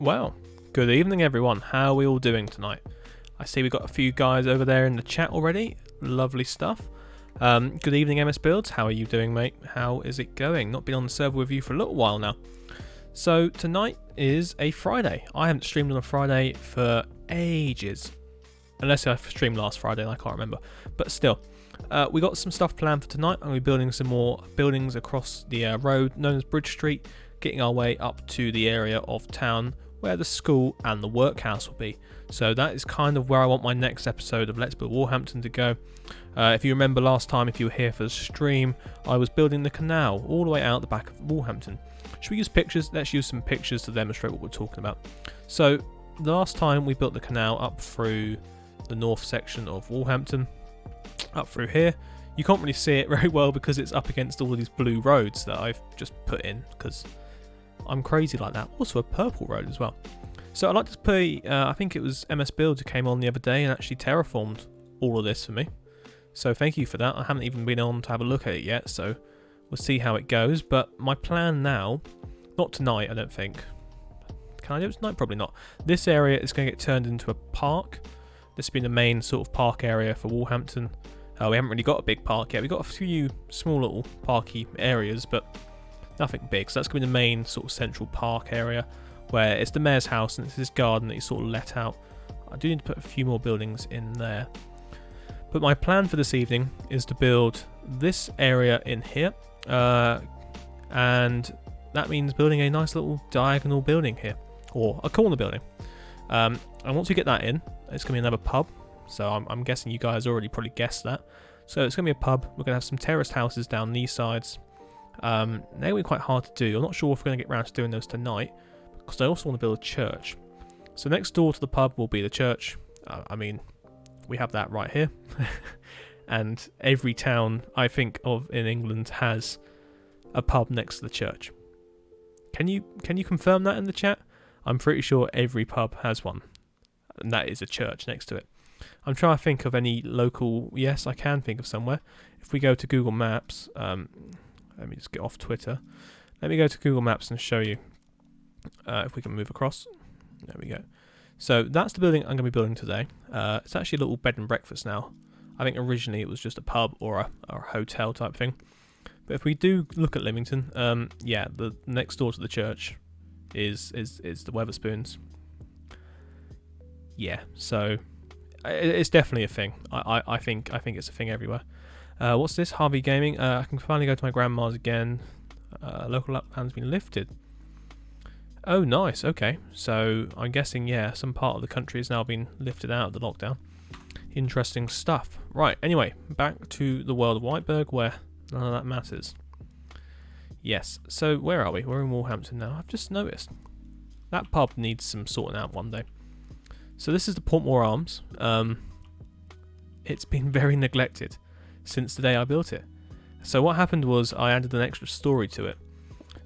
Well, good evening everyone. How are we all doing tonight? I see we've got a few guys over there in the chat already. Lovely stuff. Good evening MS Builds. How are you doing, mate? How is it going? Not been on the server with you for a little while now. So tonight is a Friday. I haven't streamed on a Friday for ages. Unless I streamed last Friday and I can't remember. But still, we got some stuff planned for tonight. I'm going to be building some more buildings across the road known as Bridge Street, getting our way up to the area of town where the school and the workhouse will be. So that is kind of where I want my next episode of Let's Build Walhampton to go. If you remember last time, if you were here for the stream, I was building the canal all the way out the back of Walhampton. Should we use pictures? Let's use some pictures to demonstrate what we're talking about. So the last time we built the canal up through the north section of Walhampton, up through here. You can't really see it very well because it's up against all of these blue roads that I've just put in because I'm crazy like that. Also a purple road as well. So I'd like to put, I think it was MS Build who came on the other day and actually terraformed all of this for me. So thank you for that. I haven't even been on to have a look at it yet, so we'll see how it goes. But my plan now, not tonight I don't think. Can I do it tonight? Probably not. This area is going to get turned into a park. This has been the main sort of park area for Walhampton. We haven't really got a big park yet. We've got a few small little parky areas, but nothing big. So that's going to be the main sort of central park area where it's the mayor's house and it's this garden that you sort of let out. I do need to put a few more buildings in there. But my plan for this evening is to build this area in here. And that means building a nice little diagonal building here. Or a corner building. And once we get that in, it's going to be another pub. So I'm guessing you guys already probably guessed that. So it's going to be a pub. We're going to have some terraced houses down these sides. They're going to be quite hard to do. I'm not sure if we're going to get around to doing those tonight, because I also want to build a church. So next door to the pub will be the church. I mean, we have that right here. And every town I think of in England has a pub next to the church. Can you confirm that in the chat? I'm pretty sure every pub has one. And that is a church next to it. I'm trying to think of any local... Yes, I can think of somewhere. If we go to Google Maps... let me just get off Twitter. Let me go to Google Maps and show you. If we can move across. There we go. So that's the building I'm going to be building today. It's actually a little bed and breakfast now. I think originally it was just a pub or a hotel type thing. But if we do look at Lymington, yeah, the next door to the church is the Weatherspoons. Yeah, so it's definitely a thing. I think it's a thing everywhere. What's this? Harvey Gaming. I can finally go to my grandma's again. Local lockdown's been lifted. Oh, nice. Okay. So I'm guessing, yeah, some part of the country has now been lifted out of the lockdown. Interesting stuff. Right. Anyway, back to the world of Whiteberg where none of that matters. Yes. So where are we? We're in Walhampton now. I've just noticed. That pub needs some sorting out one day. So this is the Walterloo Arms. It's been very neglected since the day I built it. So what happened was I added an extra story to it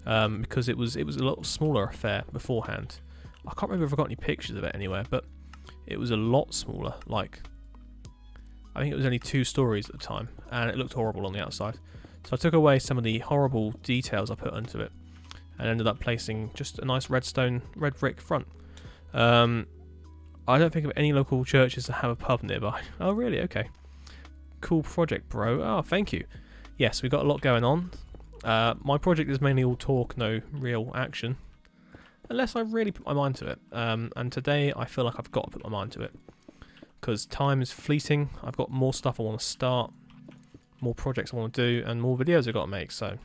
because it was a lot smaller affair beforehand. I can't remember if I got any pictures of it anywhere, but it was a lot smaller. Like, I think it was only 2 stories at the time, and it looked horrible on the outside. So I took away some of the horrible details I put onto it, and ended up placing just a nice red brick front. I don't think of any local churches that have a pub nearby. Oh, really? Okay. Cool project, bro. Oh, thank you. Yes, we've got a lot going on. My project is mainly all talk, no real action. Unless I really put my mind to it. And today I feel like I've got to put my mind to it. Because time is fleeting. I've got more stuff I want to start. More projects I want to do. And more videos I've got to make. So,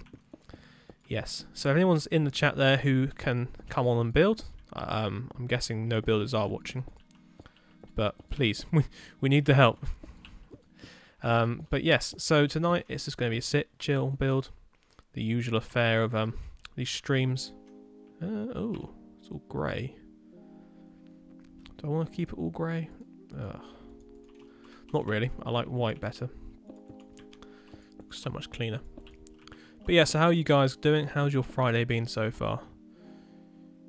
yes. So if anyone's in the chat there who can come on and build. I'm guessing no builders are watching. But please, we need the help. But yes, so tonight it's just going to be a sit, chill, build. The usual affair of these streams. Oh, it's all grey. Do I want to keep it all grey? Not really. I like white better. Looks so much cleaner. But yeah, so how are you guys doing? How's your Friday been so far?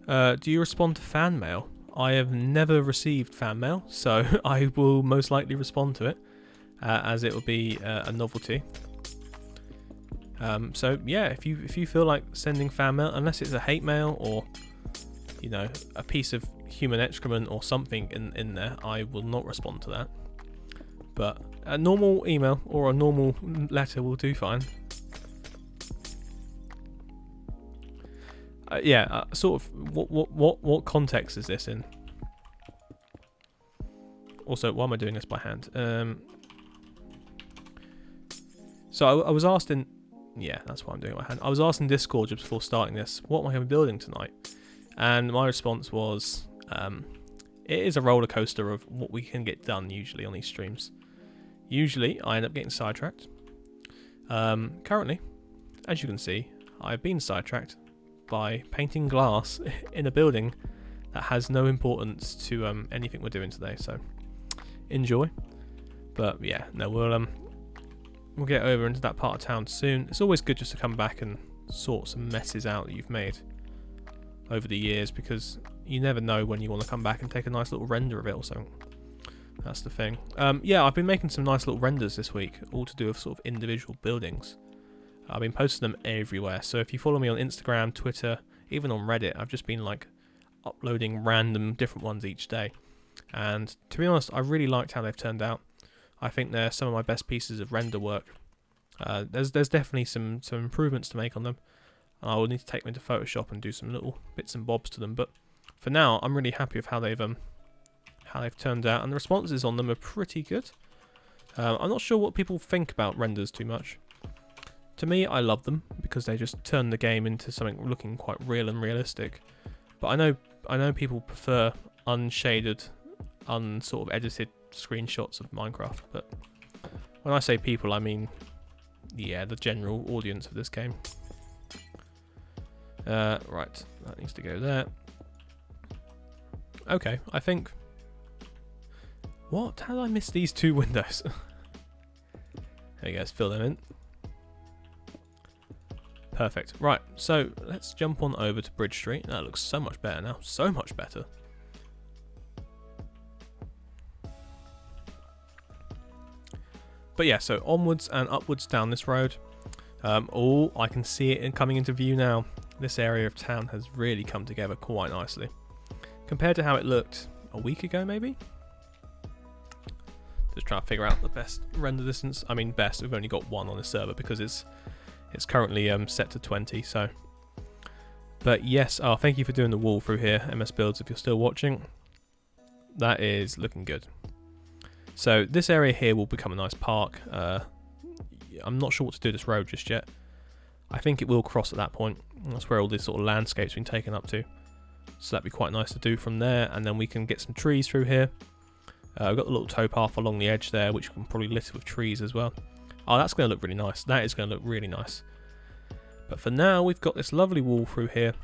Do you respond to fan mail? I have never received fan mail, so I will most likely respond to it. As it will be a novelty. So yeah, if you feel like sending fan mail, unless it's a hate mail or you know, a piece of human excrement or something in there, I will not respond to that. But a normal email or a normal letter will do fine. Yeah, sort of. What context is this in? Also, why am I doing this by hand? So I was asked in, yeah, that's why I'm doing it by hand. I was asked in Discord just before starting this, what am I going to be building tonight? And my response was, it is a roller coaster of what we can get done usually on these streams. Usually, I end up getting sidetracked. Currently, as you can see, I've been sidetracked by painting glass in a building that has no importance to anything we're doing today. So, enjoy. But yeah, no, we'll get over into that part of town soon. It's always good just to come back and sort some messes out that you've made over the years, because you never know when you want to come back and take a nice little render of it or something. That's the thing. Yeah, I've been making some nice little renders this week, all to do with sort of individual buildings. I've been posting them everywhere, so if you follow me on Instagram, Twitter, even on Reddit, I've just been like uploading random different ones each day. And to be honest, I really liked how they've turned out. I think they're some of my best pieces of render work. There's definitely some improvements to make on them. I will need to take them into Photoshop and do some little bits and bobs to them. But for now, I'm really happy with how they've turned out, and the responses on them are pretty good. I'm not sure what people think about renders too much. To me, I love them because they just turn the game into something looking quite real and realistic. But I know people prefer unshaded, unsort of edited screenshots of Minecraft. But when I say people, I mean, yeah, the general audience of this game. Right, that needs to go there. Okay, I think... What? How did I miss these two windows? There you go, let's fill them in. Perfect. Right, so let's jump on over to Bridge Street. That looks so much better now. So much better. But yeah, so onwards and upwards down this road. Oh, I can see it coming into view now. This area of town has really come together quite nicely. Compared to how it looked a week ago, maybe? Just trying to figure out the best render distance. I mean, best, we've only got one on the server because it's currently set to 20, so. But yes, oh, thank you for doing the wall through here, MS Builds, if you're still watching. That is looking good. So this area here will become a nice park. I'm not sure what to do this road just yet. I think it will cross at that point. That's where all this sort of landscape's been taken up to. So that'd be quite nice to do from there, and then we can get some trees through here. We've got the little towpath along the edge there, which we can probably litter with trees as well. Oh, that's going to look really nice. That is going to look really nice. But for now, we've got this lovely wall through here.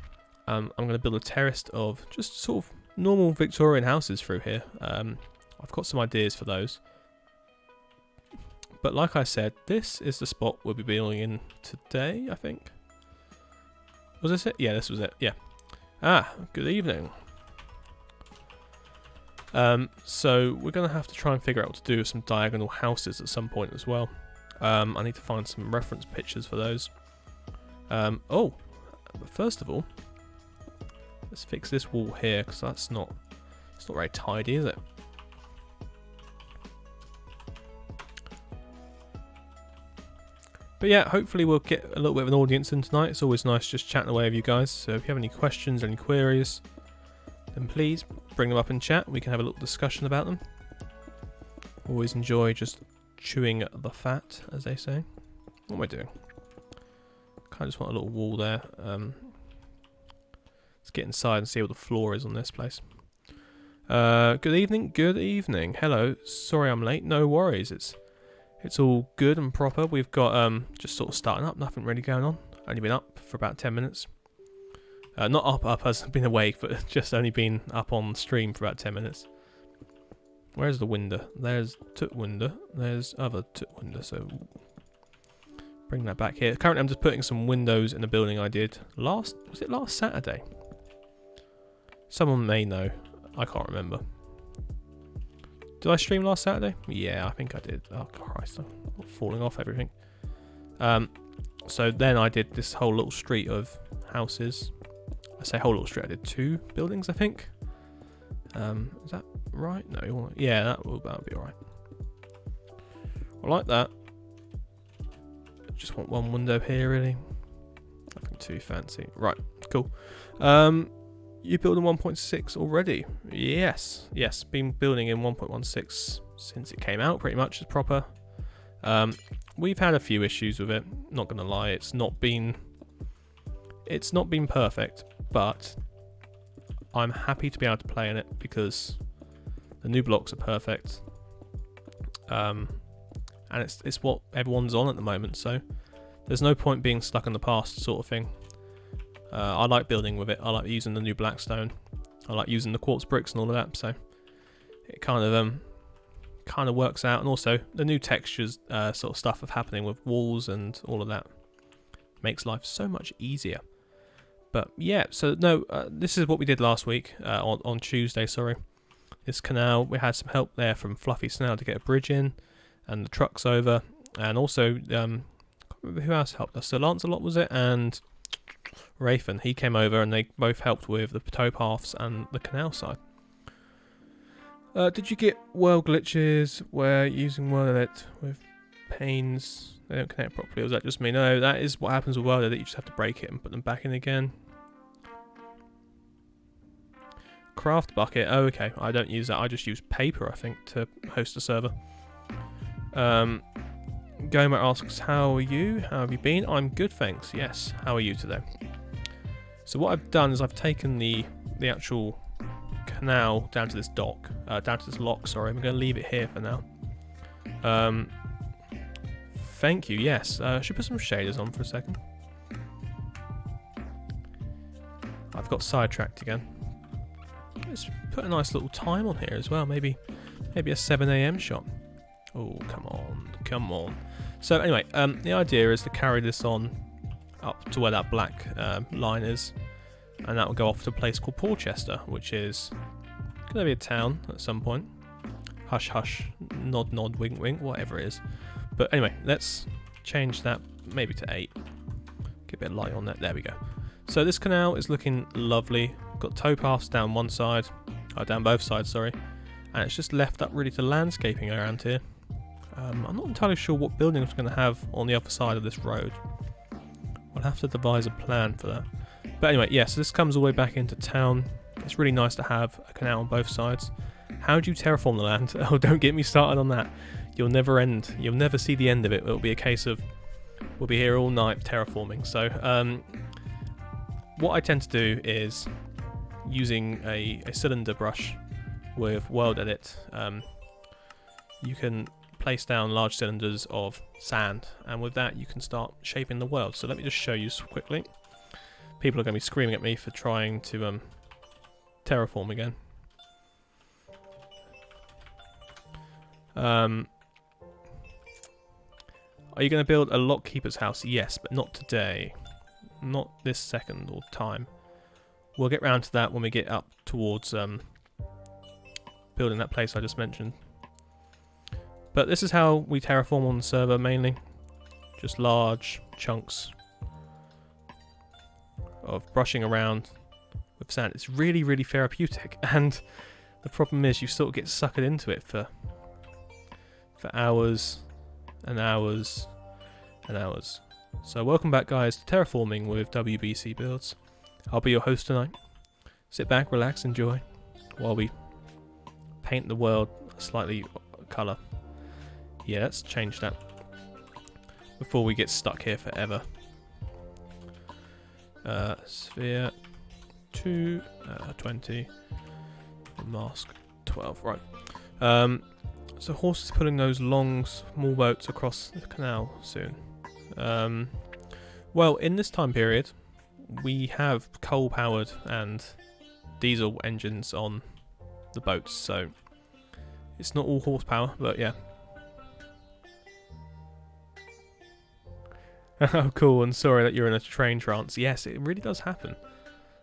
I'm going to build a terrace of just sort of normal Victorian houses through here. I've got some ideas for those. But like I said, this is the spot we'll be building in today, I think. Was this it? Yeah, this was it. Yeah. Ah, good evening. So we're going to have to try and figure out what to do with some diagonal houses at some point as well. I need to find some reference pictures for those. Oh, but first of all, let's fix this wall here, because it's not very tidy, is it? But yeah, hopefully we'll get a little bit of an audience in tonight. It's always nice just chatting away with you guys. So if you have any questions or any queries, then please bring them up in chat. We can have a little discussion about them. Always enjoy just chewing the fat, as they say. What am I doing? I just want a little wall there. Let's get inside and see what the floor is on this place. Good evening. Good evening. Hello. Sorry I'm late. No worries. It's all good and proper. We've got just sort of starting up. Nothing really going on. Only been up for about 10 minutes. Not up as I've been awake, but just only been up on stream for about 10 minutes. Where's the window? There's tut window. There's other tut window. So bring that back here. Currently, I'm just putting some windows in the building I did was it last Saturday? Someone may know. I can't remember. Did I stream last Saturday? Yeah, I think I did. Oh Christ, I'm falling off everything. So then I did this whole little street of houses. say whole lot straight. I did 2 buildings, I think. Is that right? No, yeah, that'll be alright. I like that. Just want 1 window here, really. Nothing too fancy. Right, cool. You building 1.6 already? Yes, been building in 1.16 since it came out, pretty much as proper. We've had a few issues with it. Not gonna lie, it's not been perfect, but I'm happy to be able to play in it because the new blocks are perfect. And it's what everyone's on at the moment, so there's no point being stuck in the past, sort of thing. I like building with it. I like using the new blackstone. I like using the quartz bricks and all of that. So it kind of works out. And also the new textures, sort of stuff of happening with walls and all of that makes life so much easier. But yeah, so no, this is what we did last week on Tuesday. Sorry, this canal. We had some help there from Fluffy Snail to get a bridge in, and the trucks over, and also who else helped us? So Lancelot was it, and Rayfin, he came over and they both helped with the towpaths and the canal side. Did you get world glitches where using World Edit with panes they don't connect properly, or was that just me? No, that is what happens with World Edit. You just have to break it and put them back in again. Craft bucket, oh okay, I don't use that. I just use paper, I think, to host a server. Goma asks, how are you? How have you been? I'm good, thanks. Yes, how are you today? So what I've done is I've taken the actual canal down to this dock, down to this lock, sorry. I'm going to leave it here for now. Thank you, yes. I should put some shaders on for a second. I've got sidetracked again. Let's put a nice little time on here as well. Maybe a 7 AM shot. Oh, come on. So anyway, the idea is to carry this on up to where that black line is, and that will go off to a place called Porchester, which is going to be a town at some point. Hush, hush, nod, nod, wink, wink, whatever it is. But anyway, let's change that maybe to 8. Get a bit of light on that. There we go. So this canal is looking lovely. Got towpaths down one side, down both sides, sorry, and it's just left up really to landscaping around here. I'm not entirely sure what building it's going to have on the other side of this road. I'll have to devise a plan for that. But anyway, yeah, so this comes all the way back into town. It's really nice to have a canal on both sides. How do you terraform the land? Oh, don't get me started on that. You'll never see the end of it. It'll be a case of we'll be here all night terraforming. So what I tend to do is using a cylinder brush with World Edit. You can place down large cylinders of sand, and with that you can start shaping the world. So let me just show you quickly. People are going to be screaming at me for trying to terraform again. Are you going to build a lockkeeper's house? Yes, but not today. Not this second or time. We'll get round to that when we get up towards building that place I just mentioned. But this is how we terraform on the server mainly. Just large chunks of brushing around with sand. It's really, really therapeutic, and the problem is you sort of get suckered into it for hours and hours and hours. So welcome back, guys, to Terraforming with WBC Builds. I'll be your host tonight. Sit back, relax, enjoy while we paint the world a slightly colour. Yeah, let's change that before we get stuck here forever. Sphere 2, 20, mask 12, right. So Horse is putting those long, small boats across the canal soon. Well, in this time period, we have coal-powered and diesel engines on the boats, so it's not all horsepower, but yeah. Oh, cool, and sorry that you're in a train trance. Yes, it really does happen.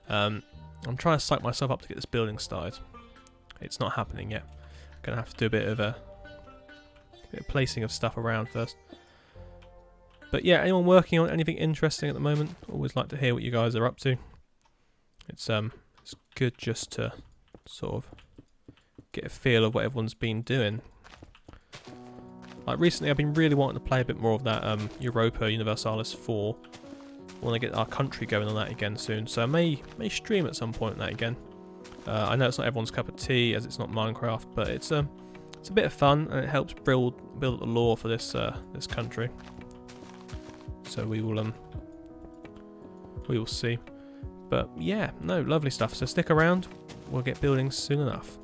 I'm trying to psych myself up to get this building started. It's not happening yet. Gonna have to do a bit of placing of stuff around first. But yeah, anyone working on anything interesting at the moment? Always like to hear what you guys are up to. It's good just to sort of get a feel of what everyone's been doing. Like recently, I've been really wanting to play a bit more of that Europa Universalis 4. I want to get our country going on that again soon, so I may stream at some point on that again. I know it's not everyone's cup of tea, as it's not Minecraft, but it's a bit of fun, and it helps build up the lore for this this country. So we will see. But yeah, no, lovely stuff. So stick around. We'll get building soon enough.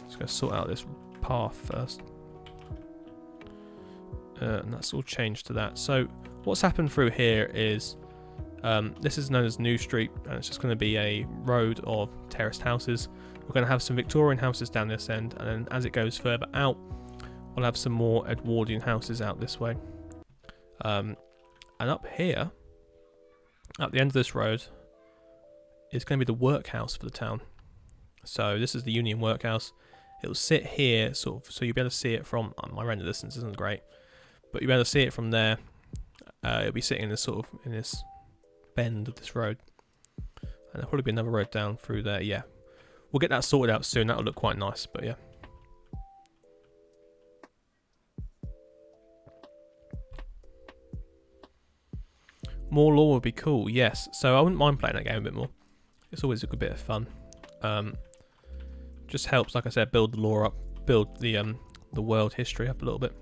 Just go sort out this path first. And that's all changed to that. So what's happened through here is this is known as New Street, and it's just going to be a road of terraced houses. We're going to have some Victorian houses down this end, and then as it goes further out, we'll have some more Edwardian houses out this way. And up here, at the end of this road, is going to be the workhouse for the town. So this is the Union Workhouse. It will sit here, sort of, so you'll be able to see it from my render distance isn't great, but you'll be able to see it from there. It'll be sitting in this sort of in this bend of this road, and there'll probably be another road down through there. Yeah, we'll get that sorted out soon. That'll look quite nice. But yeah. More lore would be cool, yes. So I wouldn't mind playing that game a bit more. It's always a good bit of fun. Just helps, like I said, build the lore up, build the world history up a little bit.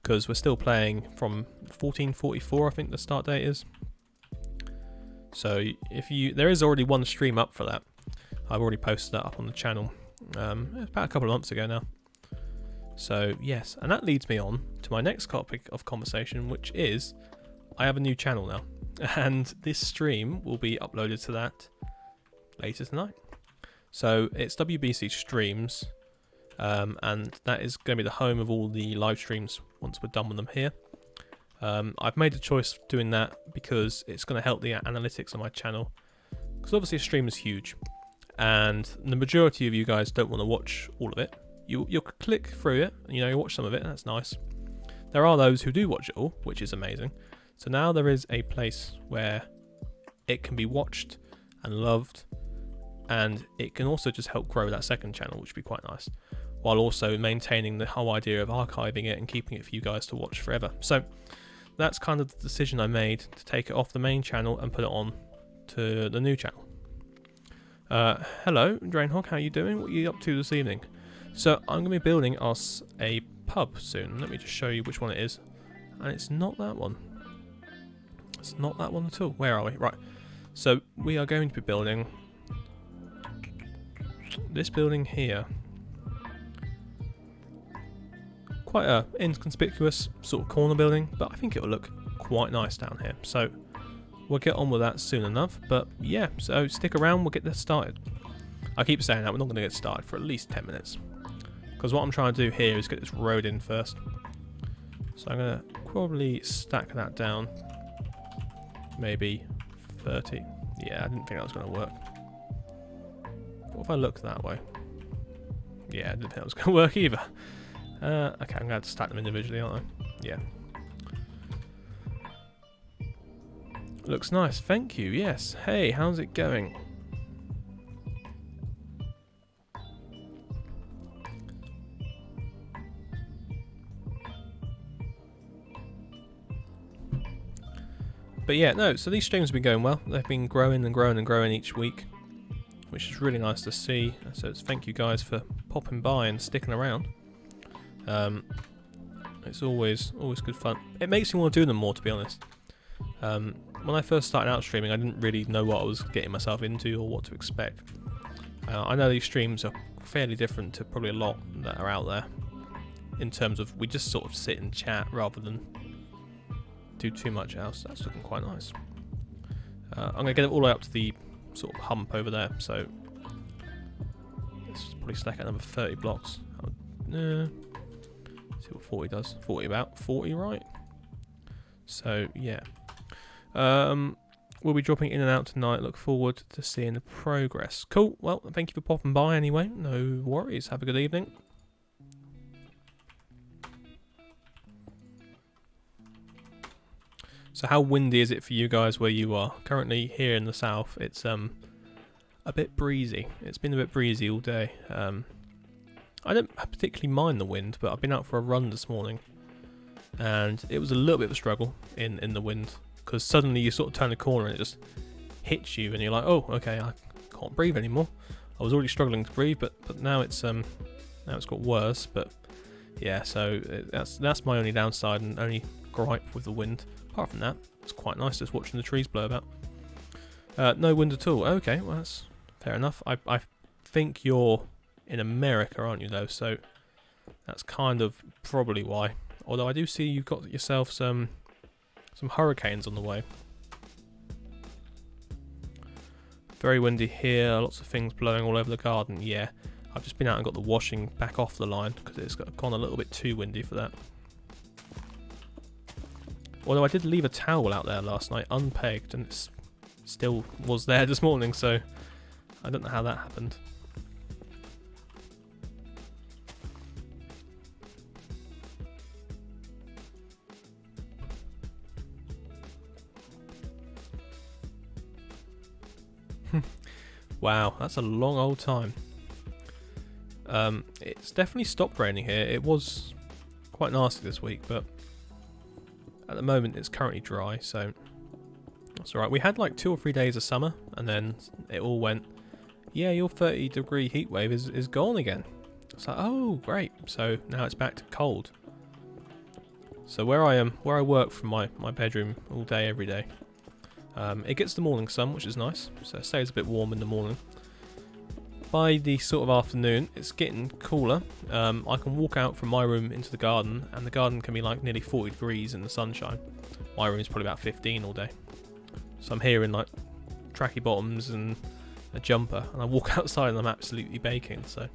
Because we're still playing from 1444, I think the start date is. So there is already one stream up for that. I've already posted that up on the channel. About a couple of months ago now. So yes, and that leads me on to my next topic of conversation, which is I have a new channel now, and this stream will be uploaded to that later tonight. So it's WBC Streams, and that is going to be the home of all the live streams once we're done with them here. I've made the choice of doing that because it's going to help the analytics on my channel, because obviously a stream is huge, and the majority of you guys don't want to watch all of it. You'll click through it, and, you watch some of it, and that's nice. There are those who do watch it all, which is amazing. So now there is a place where it can be watched and loved, and it can also just help grow that second channel, which would be quite nice, while also maintaining the whole idea of archiving it and keeping it for you guys to watch forever. So that's kind of the decision I made, to take it off the main channel and put it on to the new channel. Hello, Drainhog, how are you doing? What are you up to this evening? So I'm going to be building us a pub soon. Let me just show you which one it is. And it's not that one. It's not that one at all. Where are we? Right. So we are going to be building this building here. Quite a inconspicuous sort of corner building, but I think it will look quite nice down here. So we'll get on with that soon enough. But yeah, so stick around, we'll get this started. I keep saying that we're not going to get started for at least 10 minutes. Because what I'm trying to do here is get this road in first. So I'm going to probably stack that down. Maybe 30. Yeah, I didn't think that was going to work. What if I looked that way? Yeah, I didn't think that was going to work either. Okay, I'm going to have to stack them individually, aren't I? Yeah. Looks nice, thank you, yes. Hey, how's it going? But yeah, no, so these streams have been going well. They've been growing and growing and growing each week, which is really nice to see. So it's thank you guys for popping by and sticking around. It's always good fun. It makes me want to do them more, to be honest. When I first started out streaming, I didn't really know what I was getting myself into or what to expect. I know these streams are fairly different to probably a lot that are out there, in terms of we just sort of sit and chat rather than do too much else. That's looking quite nice. I'm going to get it all the way up to the sort of hump over there, so let's probably stack another 30 blocks. See what 40 does. 40 about. 40, right? So, yeah. We'll be dropping in and out tonight. Look forward to seeing the progress. Cool. Well, thank you for popping by anyway. No worries. Have a good evening. So how windy is it for you guys where you are? Currently here in the south, it's a bit breezy. It's been a bit breezy all day. I don't particularly mind the wind, but I've been out for a run this morning, and it was a little bit of a struggle in the wind, because suddenly you sort of turn a corner and it just hits you, and you're like, oh, okay, I can't breathe anymore. I was already struggling to breathe, but now it's got worse. But yeah, so that's my only downside and only gripe with the wind. Apart from that, it's quite nice just watching the trees blow about. No wind at all. Okay, well that's fair enough. I think you're in America, aren't you, though? So that's kind of probably why. Although I do see you've got yourself some hurricanes on the way. Very windy here. Lots of things blowing all over the garden. Yeah, I've just been out and got the washing back off the line because it's gone a little bit too windy for that. Although I did leave a towel out there last night unpegged, and it still was there this morning, so I don't know how that happened. Wow, that's a long old time. It's definitely stopped raining here. It was quite nasty this week, but at the moment it's currently dry, so that's alright. We had like 2 or 3 days of summer, and then it all went, yeah, your 30-degree heat wave is gone again. It's like, oh, great. So now it's back to cold. So where I work from my bedroom all day, every day, it gets the morning sun, which is nice, so it stays a bit warm in the morning. By the sort of afternoon, it's getting cooler. I can walk out from my room into the garden, and the garden can be like nearly 40 degrees in the sunshine. My room is probably about 15 all day. So I'm here in like tracky bottoms and a jumper, and I walk outside and I'm absolutely baking. So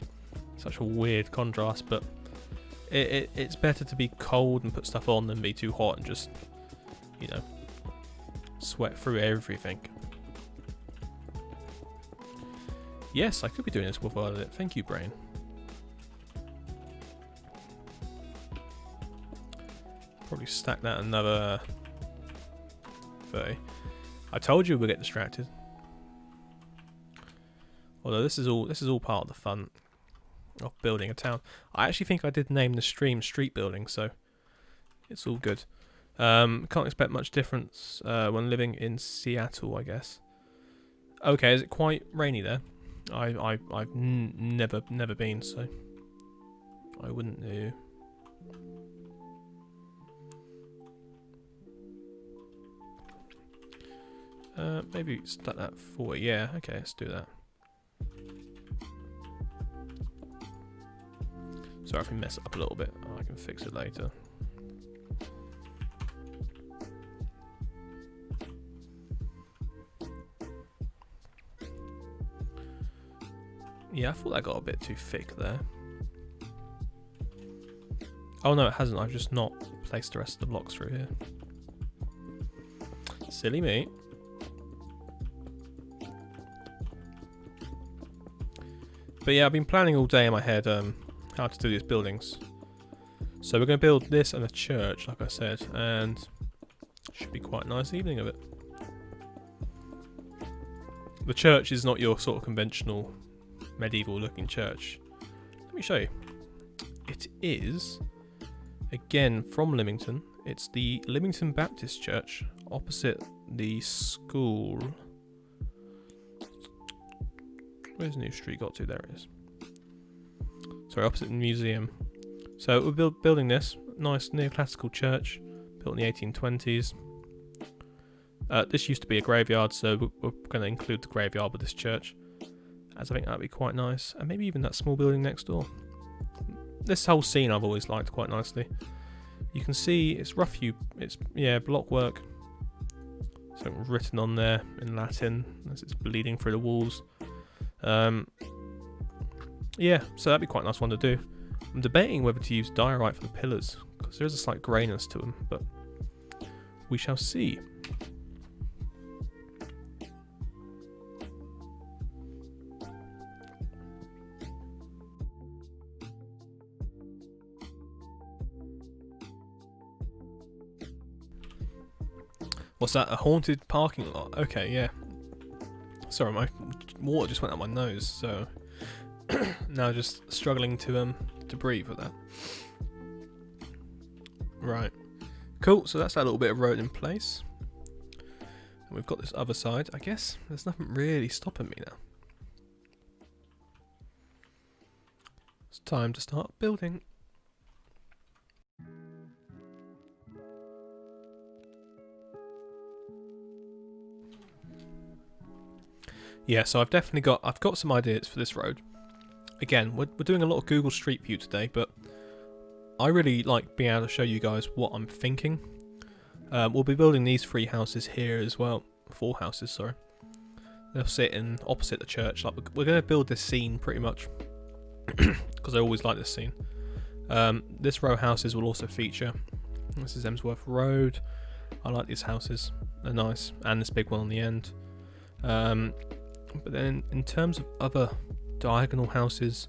such a weird contrast, but it's better to be cold and put stuff on than be too hot and just, you know, sweat through everything. Yes, I could be doing this with it. Thank you, brain. Probably stack that another 30. I told you we'd get distracted. Although this is all part of the fun of building a town. I actually think I did name the stream Street Building, so it's all good. Can't expect much difference when living in Seattle, I guess. Okay, is it quite rainy there? I've never been, so I wouldn't know. Maybe start that 40. Yeah, okay, let's do that. Sorry if we mess it up a little bit. I can fix it later. Yeah, I thought that got a bit too thick there. Oh no, it hasn't. I've just not placed the rest of the blocks through here. Silly me. But yeah, I've been planning all day in my head how to do these buildings. So we're going to build this and a church, like I said, and should be quite a nice evening of it. The church is not your sort of conventional medieval looking church. Let me show you. It is, again, from Lymington. It's the Lymington Baptist Church opposite the school. Where's New Street got to? There it is. Sorry, opposite the museum. So we're building this nice neoclassical church built in the 1820s. This used to be a graveyard, so we're going to include the graveyard with this church, as I think that'd be quite nice, and maybe even that small building next door. This whole scene I've always liked quite nicely. You can see it's rough hew, it's block work. Something written on there in Latin as it's bleeding through the walls. Yeah, so that'd be quite a nice one to do. I'm debating whether to use diorite for the pillars, because there is a slight greyness to them, but we shall see. What's that? A haunted parking lot? Okay, yeah. Sorry, my water just went out my nose, so now just struggling to breathe with that. Right. Cool, so that's that little bit of road in place. And we've got this other side. I guess there's nothing really stopping me now. It's time to start building. Yeah, so I've got some ideas for this road. Again, we're doing a lot of Google Street View today, but I really like being able to show you guys what I'm thinking. We'll be building these 3 houses here as well. 4 houses, sorry. They'll sit in opposite the church. Like we're going to build this scene pretty much because I always like this scene. This row houses will also feature. This is Emsworth Road. I like these houses. They're nice, and this big one on the end. But then in terms of other diagonal houses,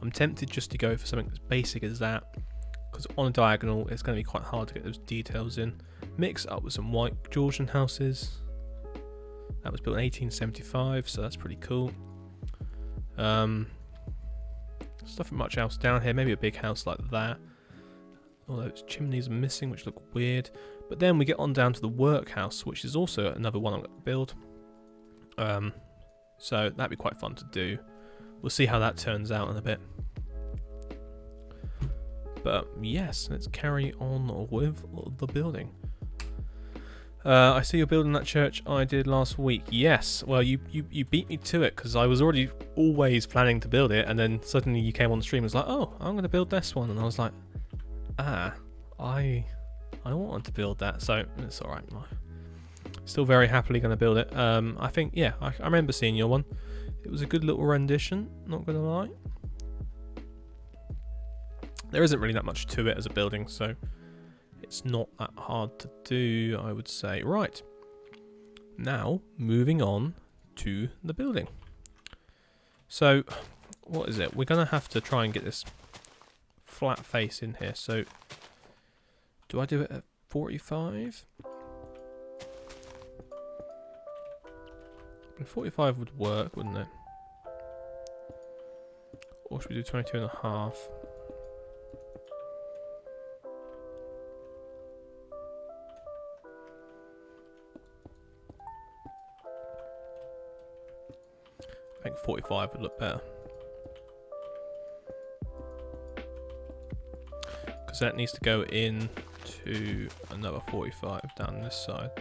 I'm tempted just to go for something as basic as that, because on a diagonal it's going to be quite hard to get those details in. Mix up with some white Georgian houses. That was built in 1875, so that's pretty cool. There's nothing much else down here, maybe a big house like that. All those chimneys are missing, which look weird. But then we get on down to the workhouse, which is also another one I'm going to build. So that'd be quite fun to do. We'll see how that turns out in a bit. But yes, let's carry on with the building. I see you're building that church I did last week. Yes, well you beat me to it because I was already always planning to build it, and then suddenly you came on the stream and was like, oh, I'm going to build this one, and I was like, I don't want to build that, so it's alright. Still very happily going to build it. I think, yeah, I remember seeing your one. It was a good little rendition, not going to lie. There isn't really that much to it as a building, so it's not that hard to do, I would say. Right. Now, moving on to the building. So, what is it? We're going to have to try and get this flat face in here. So, do I do it at 45? 45 would work, wouldn't it? Or should we do 22 and a half? I think 45 would look better. Because that needs to go in to another 45 down this side.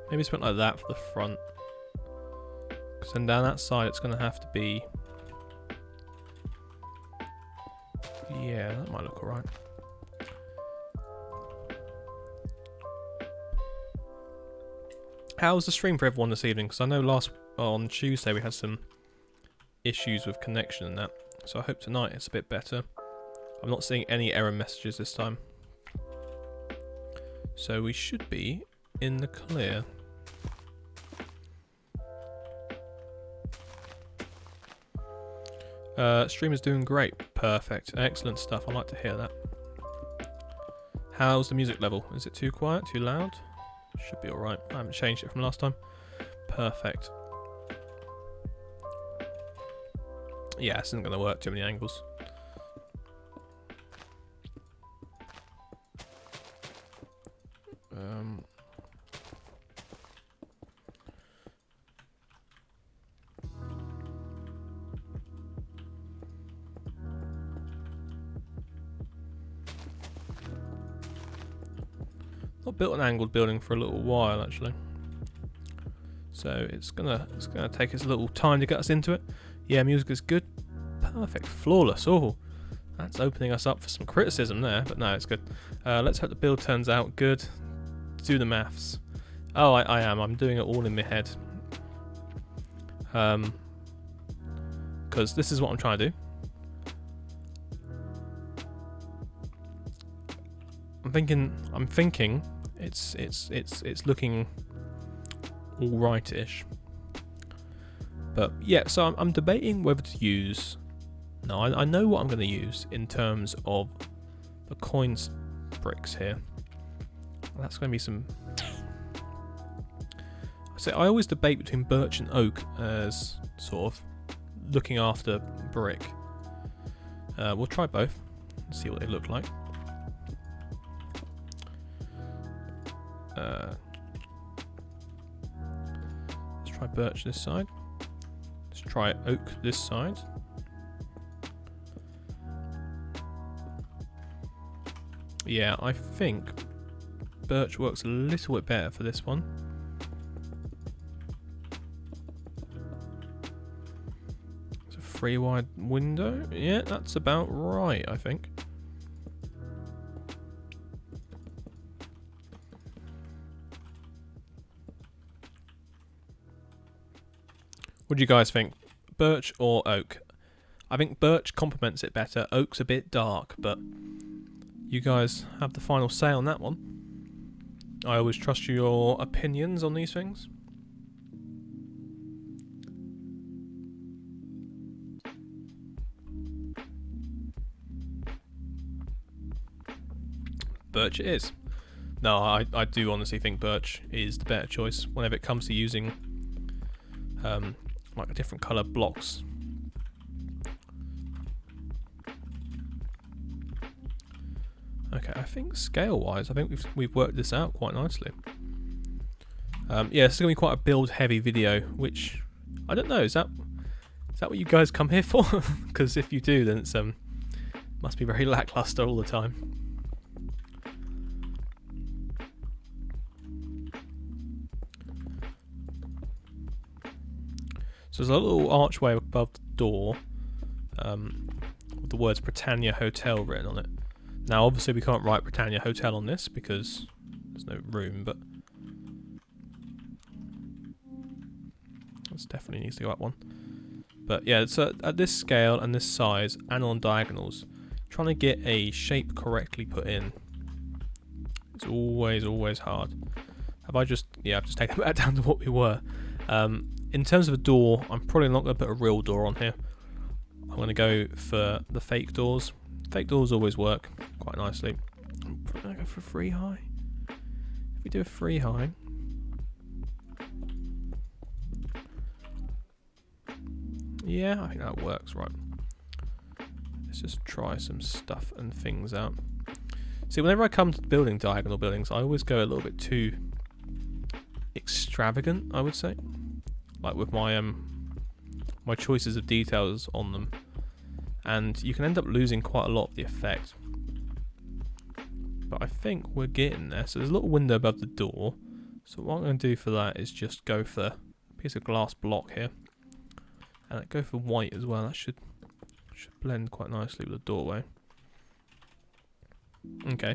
Maybe something like that for the front. Because then down that side it's going to have to be... Yeah, that might look alright. How was the stream for everyone this evening? Because I know on Tuesday we had some issues with connection and that. So I hope tonight it's a bit better. I'm not seeing any error messages this time. So we should be in the clear. Stream is doing great. Perfect. Excellent stuff. I like to hear that. How's the music level? Is it too quiet? Too loud? Should be alright. I haven't changed it from last time. Perfect. Yeah, this isn't going to work. Too many angles. Not built an angled building for a little while actually, so it's gonna take us a little time to get us into it. Yeah, music is good, perfect, flawless. Oh, that's opening us up for some criticism there, but no, it's good. Let's hope the build turns out good. Do the maths. Oh, I am. I'm doing it all in my head. because this is what I'm trying to do. I'm thinking it's looking all right-ish. But yeah, so I'm debating whether to use. No, I know what I'm going to use in terms of the coins bricks here. That's going to be some. So I always debate between birch and oak as sort of looking after brick. We'll try both and see what they look like. Let's try birch this side. Let's try oak this side. Yeah, I think birch works a little bit better for this one. It's a 3 wide window. Yeah, that's about right, I think. What do you guys think? Birch or oak? I think birch complements it better. Oak's a bit dark, but you guys have the final say on that one. I always trust your opinions on these things. Birch it is. No, I do honestly think birch is the better choice whenever it comes to using like different colour blocks. Okay, I think scale-wise, I think we've worked this out quite nicely. Yeah, this is gonna be quite a build-heavy video, which I don't know. Is that what you guys come here for? Because if you do, then it's must be very lackluster all the time. So there's a little archway above the door with the words Britannia Hotel written on it. Now obviously we can't write Britannia Hotel on this because there's no room, but this definitely needs to go up one. But yeah, it's at this scale and this size and on diagonals, trying to get a shape correctly put in, it's always hard. I've just taken it back down to what we were. In terms of a door, I'm probably not going to put a real door on here. I'm going to go for the fake doors. Fake doors always work quite nicely. I'm probably going to go for 3 high. If we do a 3 high. Yeah, I think that works, right. Let's just try some stuff and things out. See, whenever I come to building diagonal buildings, I always go a little bit too extravagant, I would say. Like with my my choices of details on them. And you can end up losing quite a lot of the effect. But I think we're getting there. So there's a little window above the door. So what I'm going to do for that is just go for a piece of glass block here. And go for white as well. That should blend quite nicely with the doorway. Okay.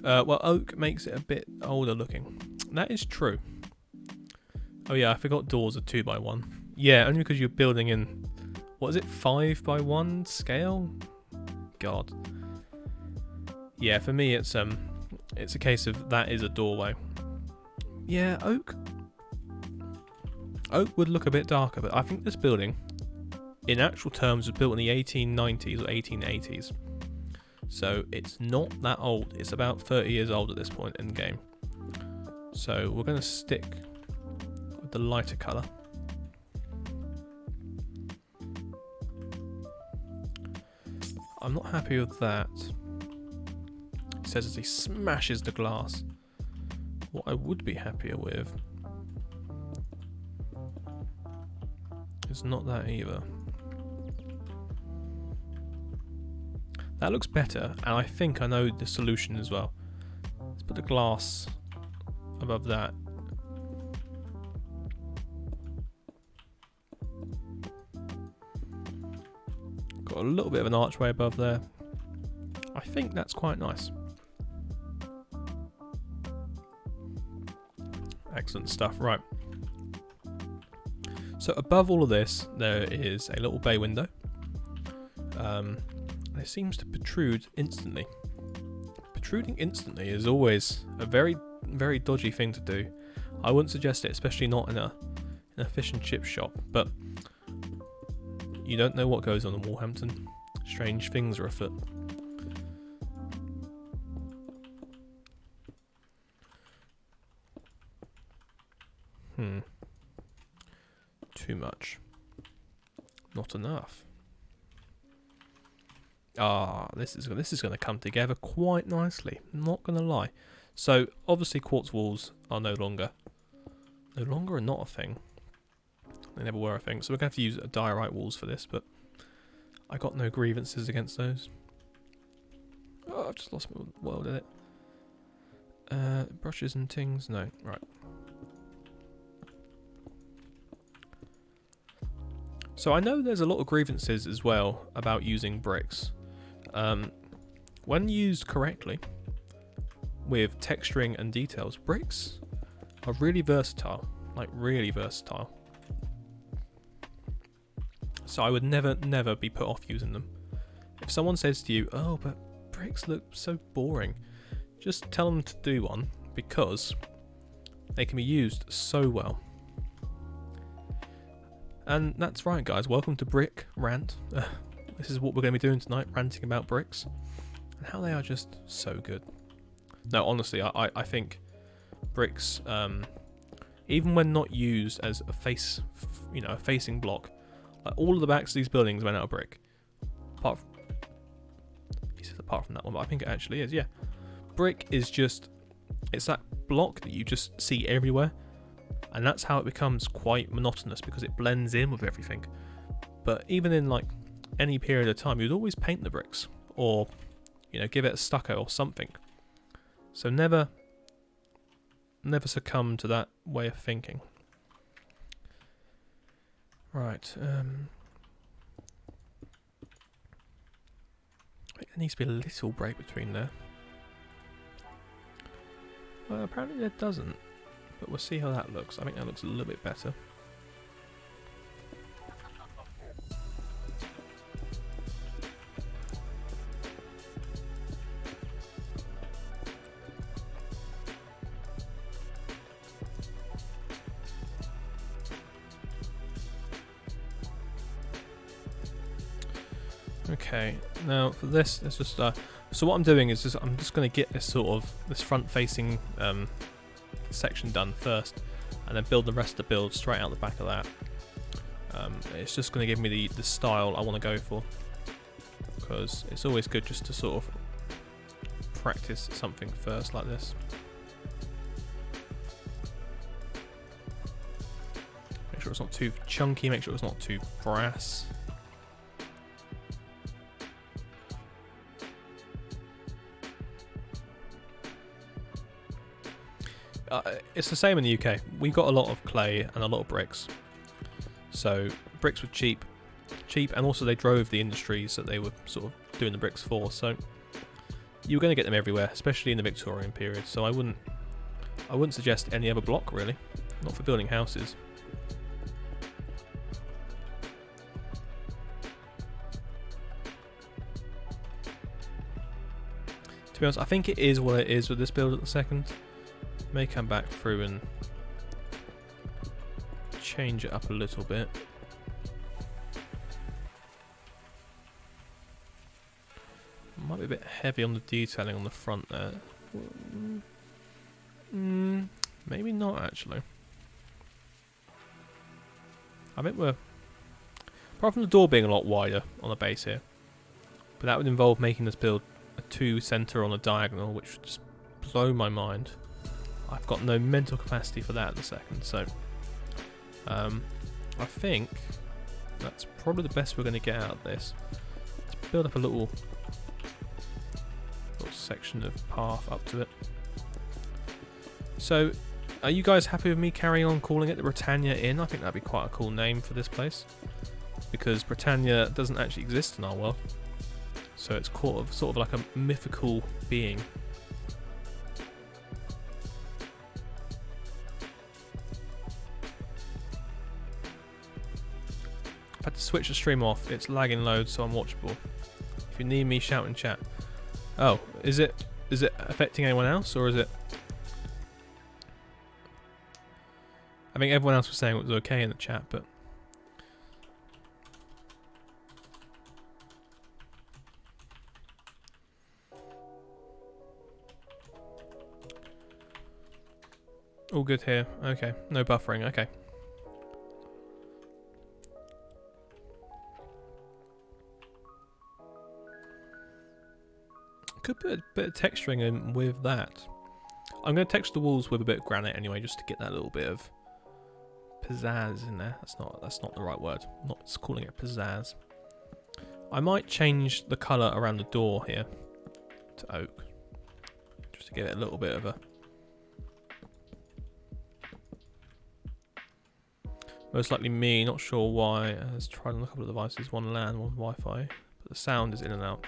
Well, oak makes it a bit older looking. That is true. Oh yeah, I forgot doors are 2x1. Yeah, only because you're building in, what is it, 5x1 scale? God. Yeah, for me it's a case of that is a doorway. Yeah, oak would look a bit darker, but I think this building, in actual terms, was built in the 1890s or 1880s. So it's not that old. It's about 30 years old at this point in the game. So we're going to stick with the lighter colour. I'm not happy with that. It says as he smashes the glass. What I would be happier with is not that either. That looks better, and I think I know the solution as well. Let's put the glass above that. Got got a little bit of an archway above there. I think that's quite nice. Excellent stuff. Right. So above all of this, there is a little bay window. It seems to protrude instantly. Protruding instantly is always a very, very dodgy thing to do. I wouldn't suggest it, especially not in a fish and chip shop. But you don't know what goes on in Walhampton. Strange things are afoot. Too much. Not enough. This is going to come together quite nicely. Not going to lie. So obviously quartz walls are no longer are not a thing. They never were a thing. So we're going to have to use diorite walls for this, but I got no grievances against those. Oh, I've just lost my world in it. Brushes and things. No, right. So I know there's a lot of grievances as well about using bricks. When used correctly, with texturing and details, bricks are really versatile, like really versatile. So I would never be put off using them. If someone says to you, oh, but bricks look so boring, just tell them to do one, because they can be used so well. And that's right, guys. Welcome to Brick Rant. This is what we're going to be doing tonight, ranting about bricks and how they are just so good. No, honestly, I think bricks, even when not used as a a facing block, like all of the backs of these buildings went out of brick. Apart from that one, but I think it actually is. Yeah, brick is just, it's that block that you just see everywhere. And that's how it becomes quite monotonous, because it blends in with everything. But even in like any period of time, you'd always paint the bricks, or give it a stucco or something. So never succumb to that way of thinking. Right. I think there needs to be a little break between there. Well, apparently there doesn't. But we'll see how that looks. I think that looks a little bit better. Okay, now for this, let's just so what I'm doing is I'm just going to get this this front-facing section done first, and then build the rest of the build straight out the back of that. It's just going to give me the style I want to go for, because it's always good just to sort of practice something first like this. Make sure it's not too chunky, make sure it's not too brass. It's the same in the UK. We got a lot of clay and a lot of bricks. So bricks were cheap, and also they drove the industries that they were sort of doing the bricks for. So you were going to get them everywhere, especially in the Victorian period. So I wouldn't suggest any other block really, not for building houses. To be honest, I think it is what it is with this build at the second. May come back through and change it up a little bit. Might be a bit heavy on the detailing on the front there. Maybe not actually. I think we're, apart from the door being a lot wider on the base here, but that would involve making this build a 2 center on a diagonal, which would just blow my mind. I've got no mental capacity for that in a second, so I think that's probably the best we're going to get out of this. Let's build up a little section of path up to it. So, are you guys happy with me carrying on calling it the Britannia Inn? I think that'd be quite a cool name for this place. because Britannia doesn't actually exist in our world. So it's sort of like a mythical being. I've had to switch the stream off. It's lagging loads, so unwatchable. If you need me, shout in chat. Oh, is it affecting anyone else, or is it? I think everyone else was saying it was okay in the chat, but all good here. Okay, no buffering. Okay. Could put a bit of texturing in with that. I'm going to texture the walls with a bit of granite anyway, just to get that little bit of pizzazz in there. That's not the right word. I'm not calling it pizzazz. I might change the colour around the door here to oak, just to give it a little bit of a. Most likely me, not sure why. Has tried on a couple of devices, one LAN, one Wi-Fi, but the sound is in and out.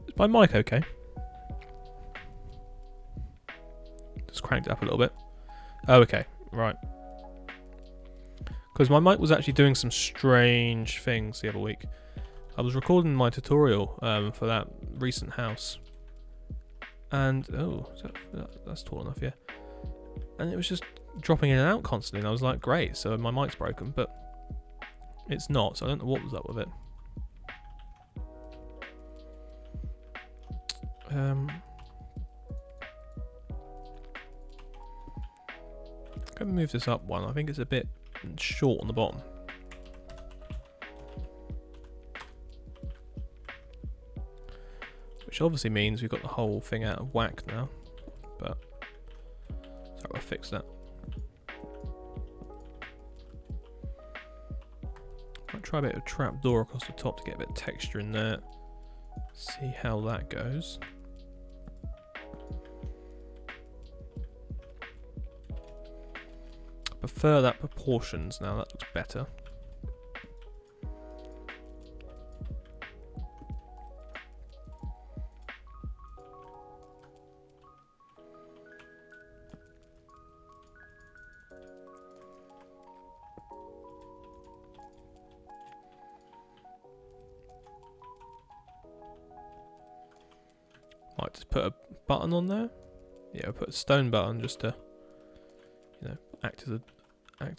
Is my mic okay? Just cranked it up a little bit. Oh, okay, right. Because my mic was actually doing some strange things the other week. I was recording my tutorial for that recent house. And, oh, that's tall enough, yeah. And it was just dropping in and out constantly. And I was like, great, so my mic's broken, but it's not. So I don't know what was up with it. I'm going to move this up one. I think it's a bit short on the bottom. Which obviously means we've got the whole thing out of whack now. But so I'll fix that. Might try a bit of trapdoor across the top to get a bit of texture in there. See how that goes. I prefer that proportions now, that looks better. Might just put a button on there. Yeah, I'll put a stone button just to, you know, act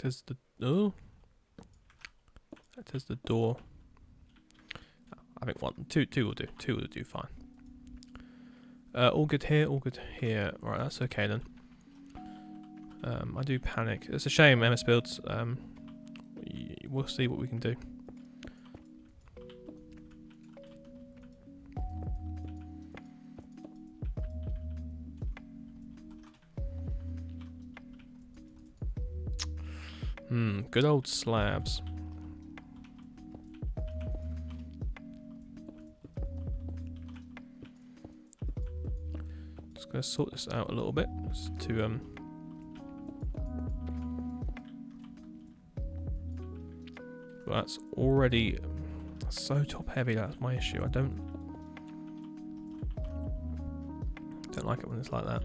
as the door. I think two will do. Two will do fine. All good here. All good here. Right, that's okay then. I do panic. It's a shame, MS Builds. We'll see what we can do. Good old slabs. Just gonna sort this out a little bit just to well, that's already so top heavy. That's my issue. I don't like it when it's like that.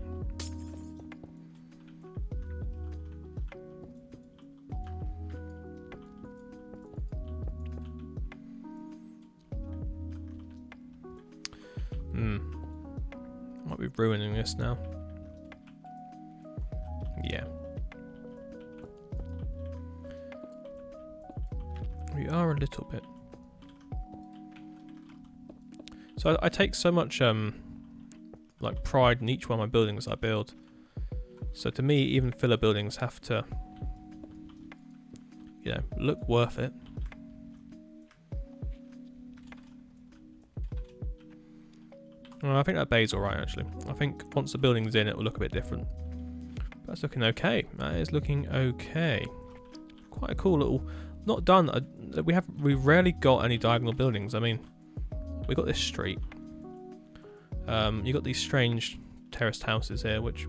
Might be ruining this now. Yeah. We are a little bit. So I take so much like pride in each one of my buildings I build. So to me, even filler buildings have to, you know, look worth it. Well, I think that bay's alright actually. I think once the building's in, it will look a bit different. But that's looking okay. That is looking okay. Quite a cool little. Not done. We've rarely got any diagonal buildings. I mean, we got this street. You got these strange terraced houses here, which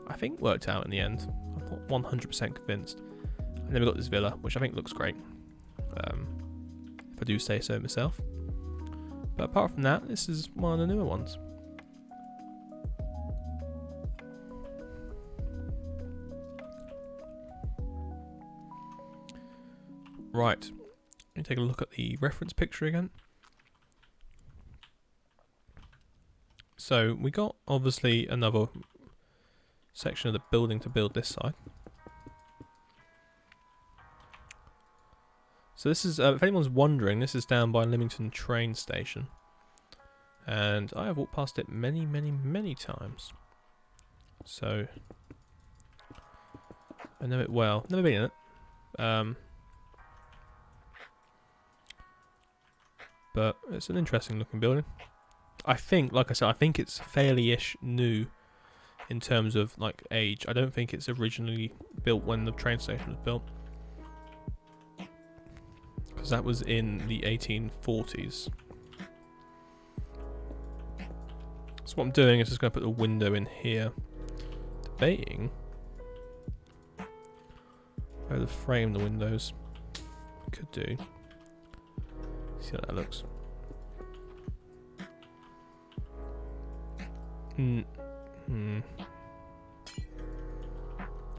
I think worked out in the end. I'm not 100% convinced. And then we've got this villa, which I think looks great, if I do say so myself. But apart from that, this is one of the newer ones. Right, let me take a look at the reference picture again. So we got obviously another section of the building to build this side. So this is, if anyone's wondering, this is down by Lymington train station. And I have walked past it many, many, many times. So I know it well. Never been in it. But it's an interesting looking building. I think, like I said, I think it's fairly-ish new in terms of like age. I don't think it's originally built when the train station was built, because that was in the 1840s. So what I'm doing is just going to put a window in here. Debating where to frame the windows. Could do. See how that looks.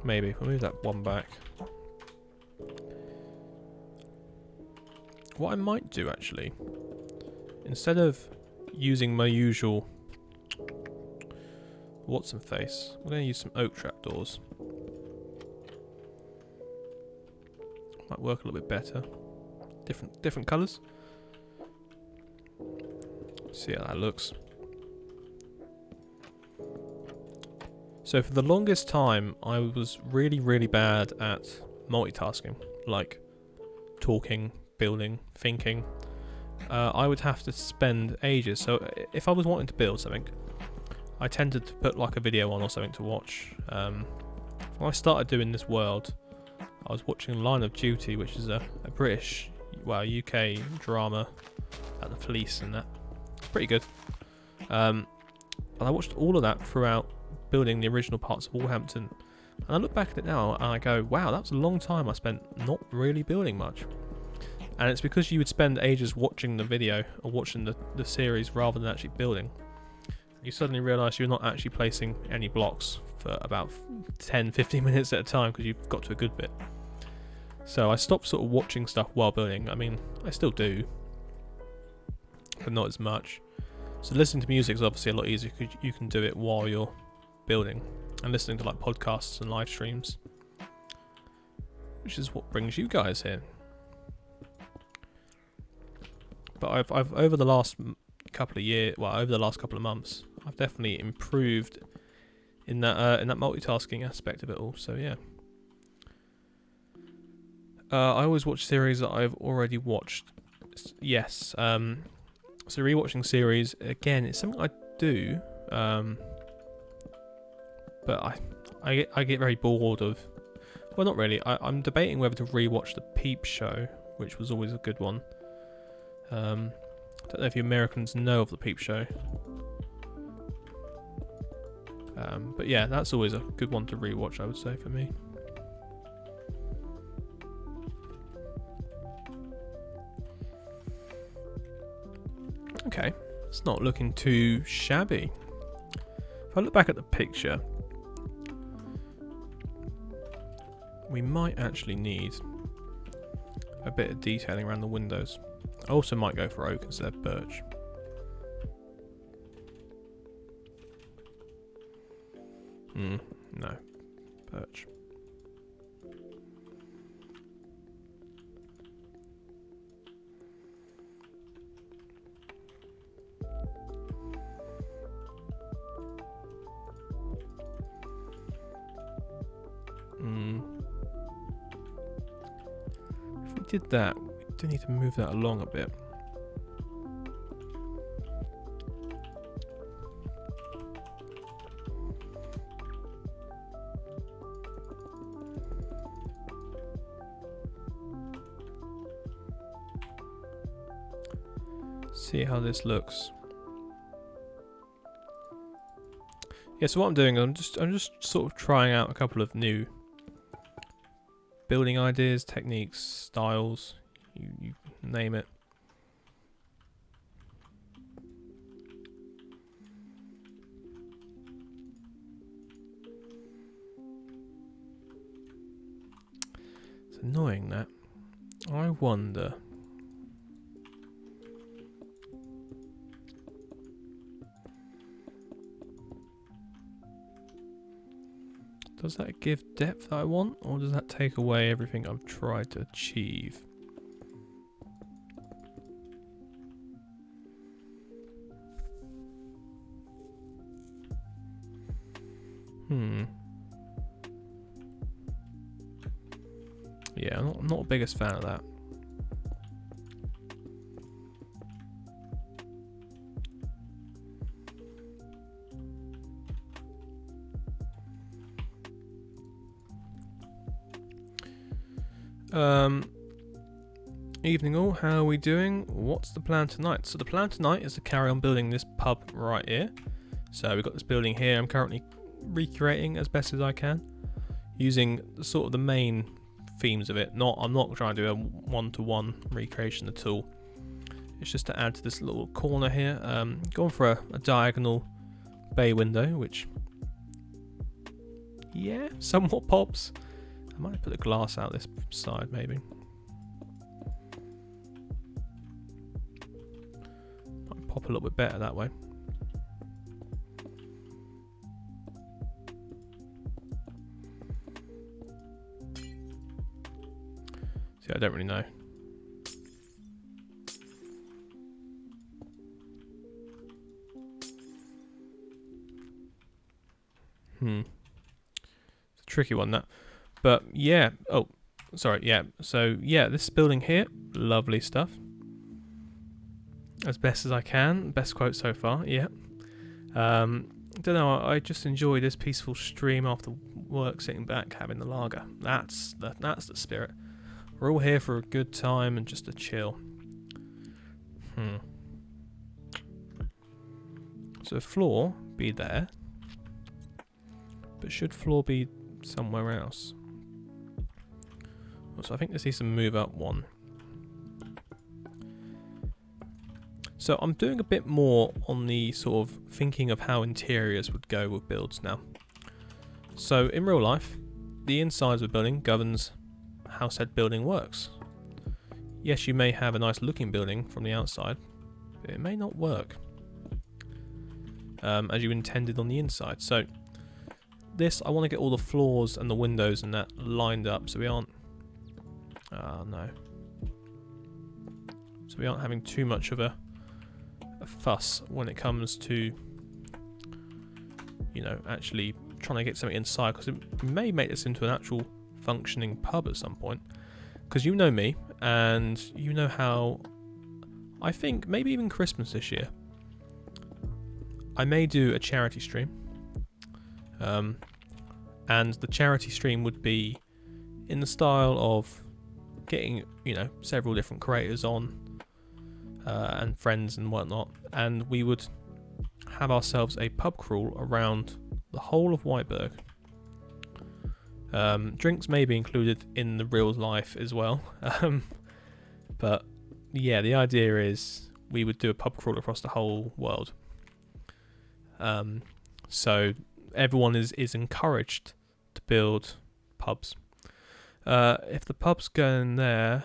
Maybe if I move that one back. What I might do actually, instead of using my usual Watson face, I'm going to use some oak trapdoors. Might work a little bit better. Different colours. See how that looks. So for the longest time, I was really, really bad at multitasking, like talking, building, thinking. I would have to spend ages. So if I was wanting to build something, I tended to put like a video on or something to watch. When I started doing this world, I was watching Line of Duty, which is a British, well, UK drama about the police and that. It's pretty good. And I watched all of that throughout building the original parts of Walhampton. And I look back at it now and I go, wow, that was a long time I spent not really building much. And it's because you would spend ages watching the video or watching the series rather than actually building. You suddenly realise you're not actually placing any blocks for about 10-15 minutes at a time because you've got to a good bit. So I stopped sort of watching stuff while building. I mean, I still do, but not as much. So listening to music is obviously a lot easier because you can do it while you're building, and listening to like podcasts and live streams, which is what brings you guys here. But I've over the last couple of years, well, over the last couple of months, I've definitely improved in that multitasking aspect of it all. So yeah, I always watch series that I've already watched. Yes, so rewatching series again, it's something I do, but I get very bored of. Well, not really. I'm debating whether to rewatch the Peep Show, which was always a good one. I don't know if you Americans know of the Peep Show. But yeah, that's always a good one to rewatch, I would say, for me. Okay, it's not looking too shabby. If I look back at the picture, we might actually need a bit of detailing around the windows. I also might go for oak instead of birch. No, birch. If we did that, we do need to move that along a bit. See how this looks. Yeah, so what I'm doing, I'm just sort of trying out a couple of new building ideas, techniques, styles, you name it. It's annoying that. I wonder. Does that give depth that I want, or does that take away everything I've tried to achieve? Yeah, I'm not the biggest fan of that. Evening all, how are we doing? What's the plan tonight? So the plan tonight is to carry on building this pub right here. So we've got this building here. I'm currently recreating as best as I can, using sort of the main themes of it. I'm not trying to do a one-to-one recreation at all. It's just to add to this little corner here. Going for a diagonal bay window, which, yeah, somewhat pops. I might put the glass out this side, maybe. Might pop a little bit better that way. See, I don't really know. It's a tricky one, that. But yeah, oh, sorry, yeah. So yeah, this building here, lovely stuff. As best as I can, best quote so far, yeah. Don't know, I just enjoy this peaceful stream after work, sitting back, having the lager. That's the spirit. We're all here for a good time and just a chill. So floor be there, but should floor be somewhere else? So I think this needs to move up one. So I'm doing a bit more on the sort of thinking of how interiors would go with builds now. So in real life, the inside of a building governs how said building works. Yes, you may have a nice looking building from the outside, but it may not work as you intended on the inside. So this, I want to get all the floors and the windows and that lined up so we aren't no. So we aren't having too much of a fuss when it comes to, you know, actually trying to get something inside, because it may make this into an actual functioning pub at some point. Because you know me, and you know how I think maybe even Christmas this year I may do a charity stream, and the charity stream would be in the style of getting, you know, several different creators on and friends and whatnot, and we would have ourselves a pub crawl around the whole of Whiteburg. Drinks may be included in the real life as well, but yeah, the idea is we would do a pub crawl across the whole world. So everyone is encouraged to build pubs. If the pub's going there,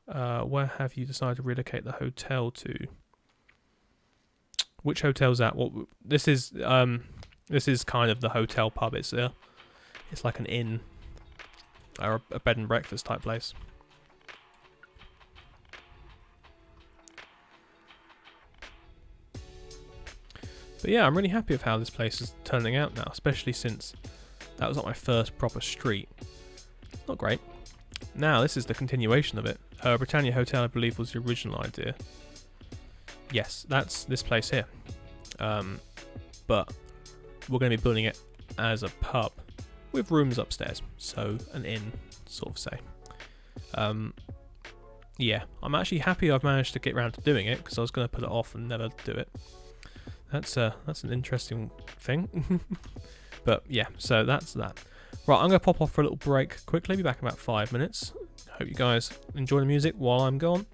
where have you decided to relocate the hotel to? Which hotel's that? What this is kind of the hotel pub. It's like an inn or a bed and breakfast type place. But yeah, I'm really happy with how this place is turning out now, especially since that was not my first proper street. Not great. Now this is the continuation of it. Britannia Hotel, I believe, was the original idea. Yes, that's this place here. But we're going to be building it as a pub with rooms upstairs, so an inn, sort of say. Yeah, I'm actually happy I've managed to get around to doing it, because I was going to put it off and never do it. That's an interesting thing. But yeah, so that's that. Right, I'm going to pop off for a little break quickly. Be back in about 5 minutes. Hope you guys enjoy the music while I'm gone.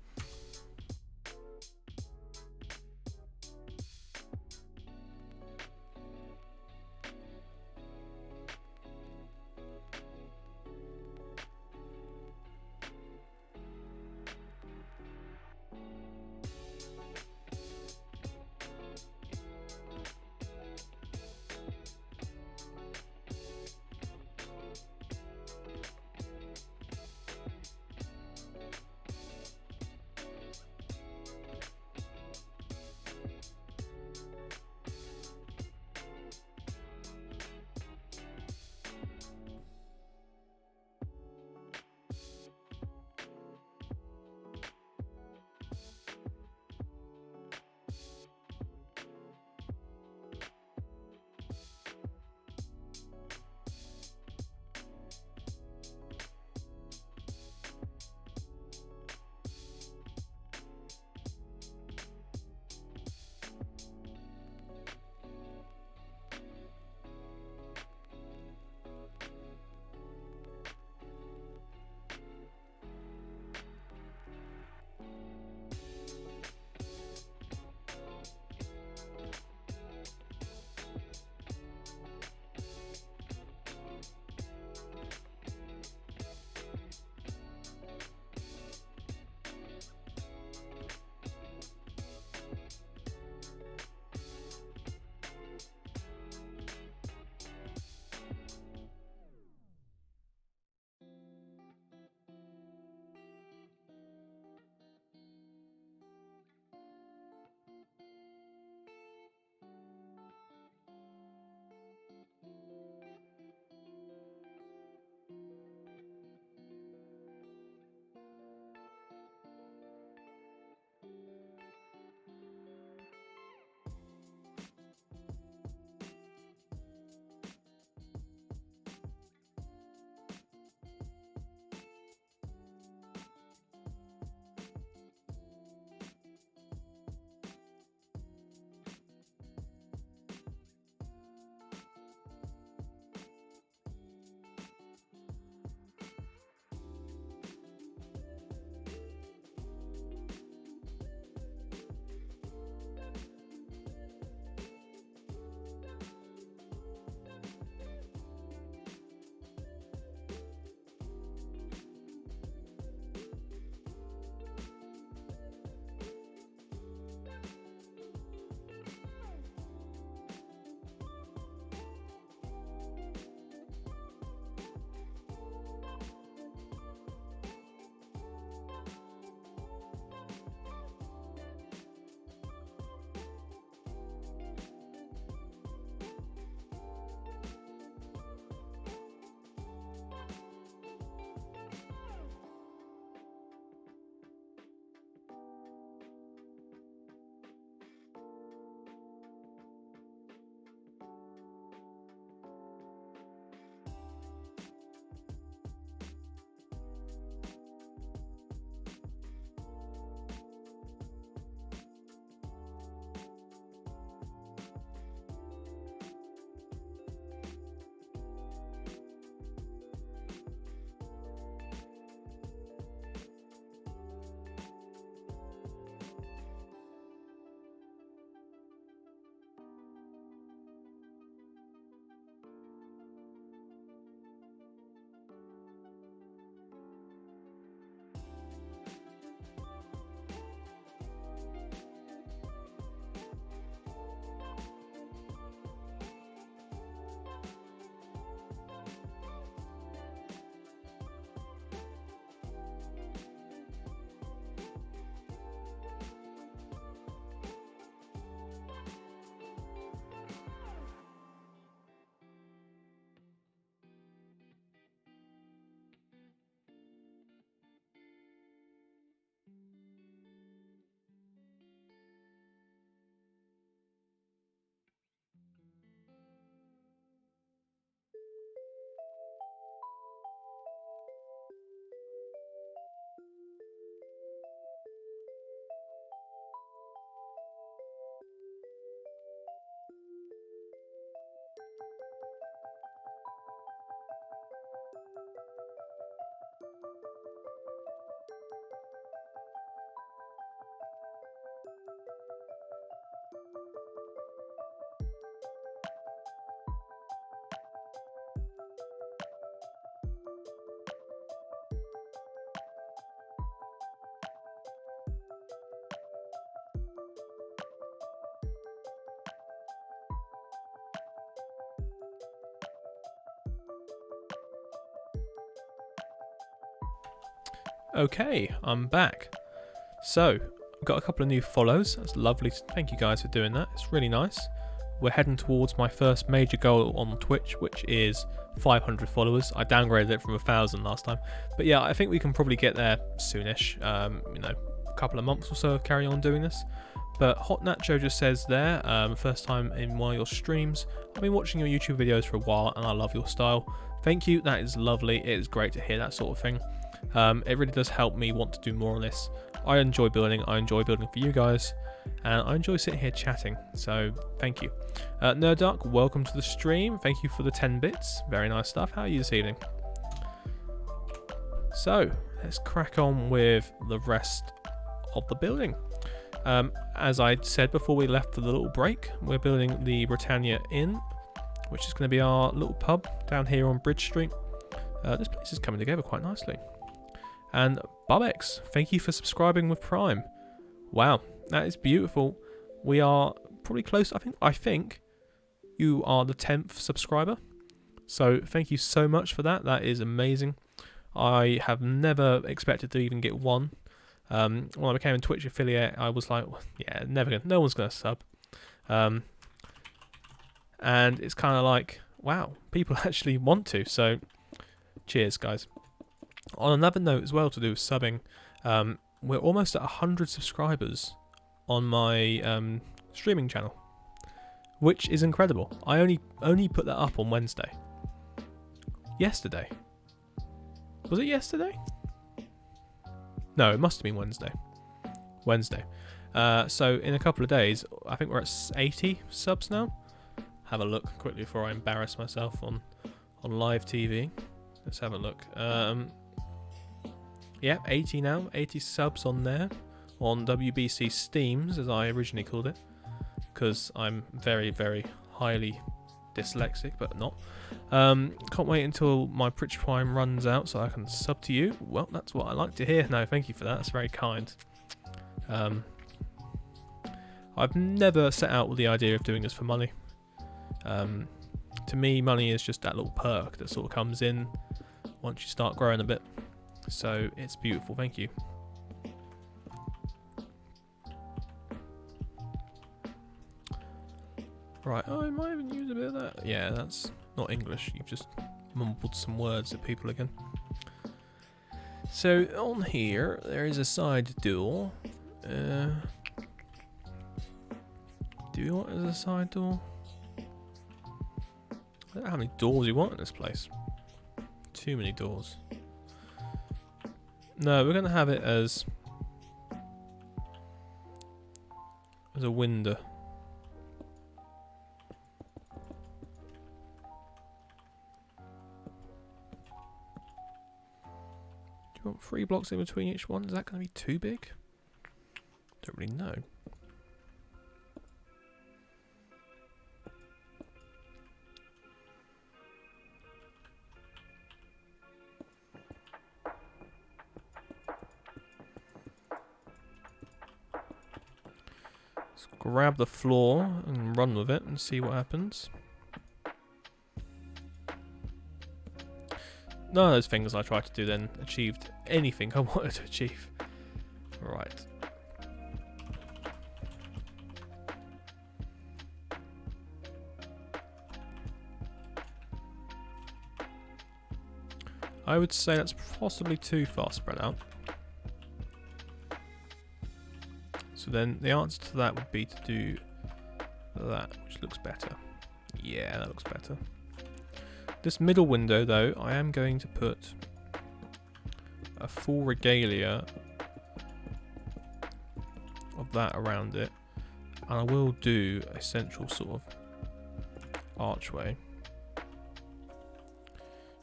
Okay, I'm back. So, I've got a couple of new follows. That's lovely. Thank you guys for doing that. It's really nice. We're heading towards my first major goal on Twitch, which is 500 followers. I downgraded it from 1,000 last time. But yeah, I think we can probably get there soonish. You know, a couple of months or so of carrying on doing this. But Hot Nacho just says there, first time in one of your streams. I've been watching your YouTube videos for a while and I love your style. Thank you, that is lovely. It is great to hear that sort of thing. It really does help me want to do more on this. I enjoy building for you guys, and I enjoy sitting here chatting, so thank you. Nerdark, welcome to the stream. Thank you for the 10 bits. Very nice stuff. How are you this evening? So, let's crack on with the rest of the building. As I said before we left for the little break, we're building the Britannia Inn, which is going to be our little pub down here on Bridge Street. This place is coming together quite nicely. And Bubex, thank you for subscribing with Prime. Wow, that is beautiful. We are probably close. I think you are the 10th subscriber. So thank you so much for that. That is amazing. I have never expected to even get one. When I became a Twitch affiliate, I was like, yeah, no one's gonna sub. And it's kind of like, wow, people actually want to. So cheers, guys. On another note as well to do with subbing, we're almost at 100 subscribers on my streaming channel, which is incredible. I only put that up on Wednesday. Yesterday. Was it yesterday? No, it must have been Wednesday. So in a couple of days, I think we're at 80 subs now. Have a look quickly before I embarrass myself on live TV. Let's have a look. Yeah, 80 now. 80 subs on there. On WBC Steams, as I originally called it. Because I'm very, very highly dyslexic, but not. Can't wait until my Pritch Prime runs out so I can sub to you. Well, that's what I like to hear. No, thank you for that. That's very kind. I've never set out with the idea of doing this for money. To me, money is just that little perk that sort of comes in once you start growing a bit. So it's beautiful. Thank you. Right, I might even use a bit of that. Yeah, that's not English. You've just mumbled some words at people again. So on here, there is a side door. Do you want it as a side door? I don't know how many doors you want in this place. Too many doors. No, we're going to have it as a window. Do you want 3 blocks in between each one? Is that going to be too big? Don't really know. Let's grab the floor and run with it and see what happens. None of those things I tried to do then achieved anything I wanted to achieve. Right. I would say that's possibly too far spread out. So then the answer to that would be to do that, which looks better. Yeah, that looks better. This middle window, though, I am going to put a full regalia of that around it. And I will do a central sort of archway.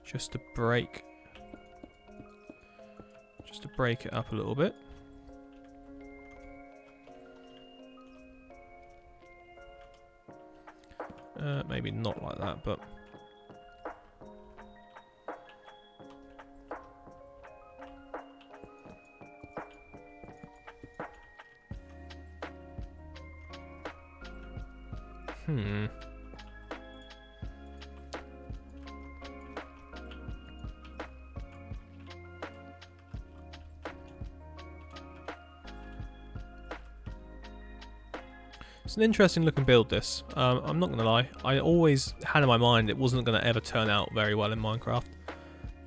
Just to break it up a little bit. Maybe not like that, but It's an interesting looking build, this. I'm not going to lie. I always had in my mind it wasn't going to ever turn out very well in Minecraft.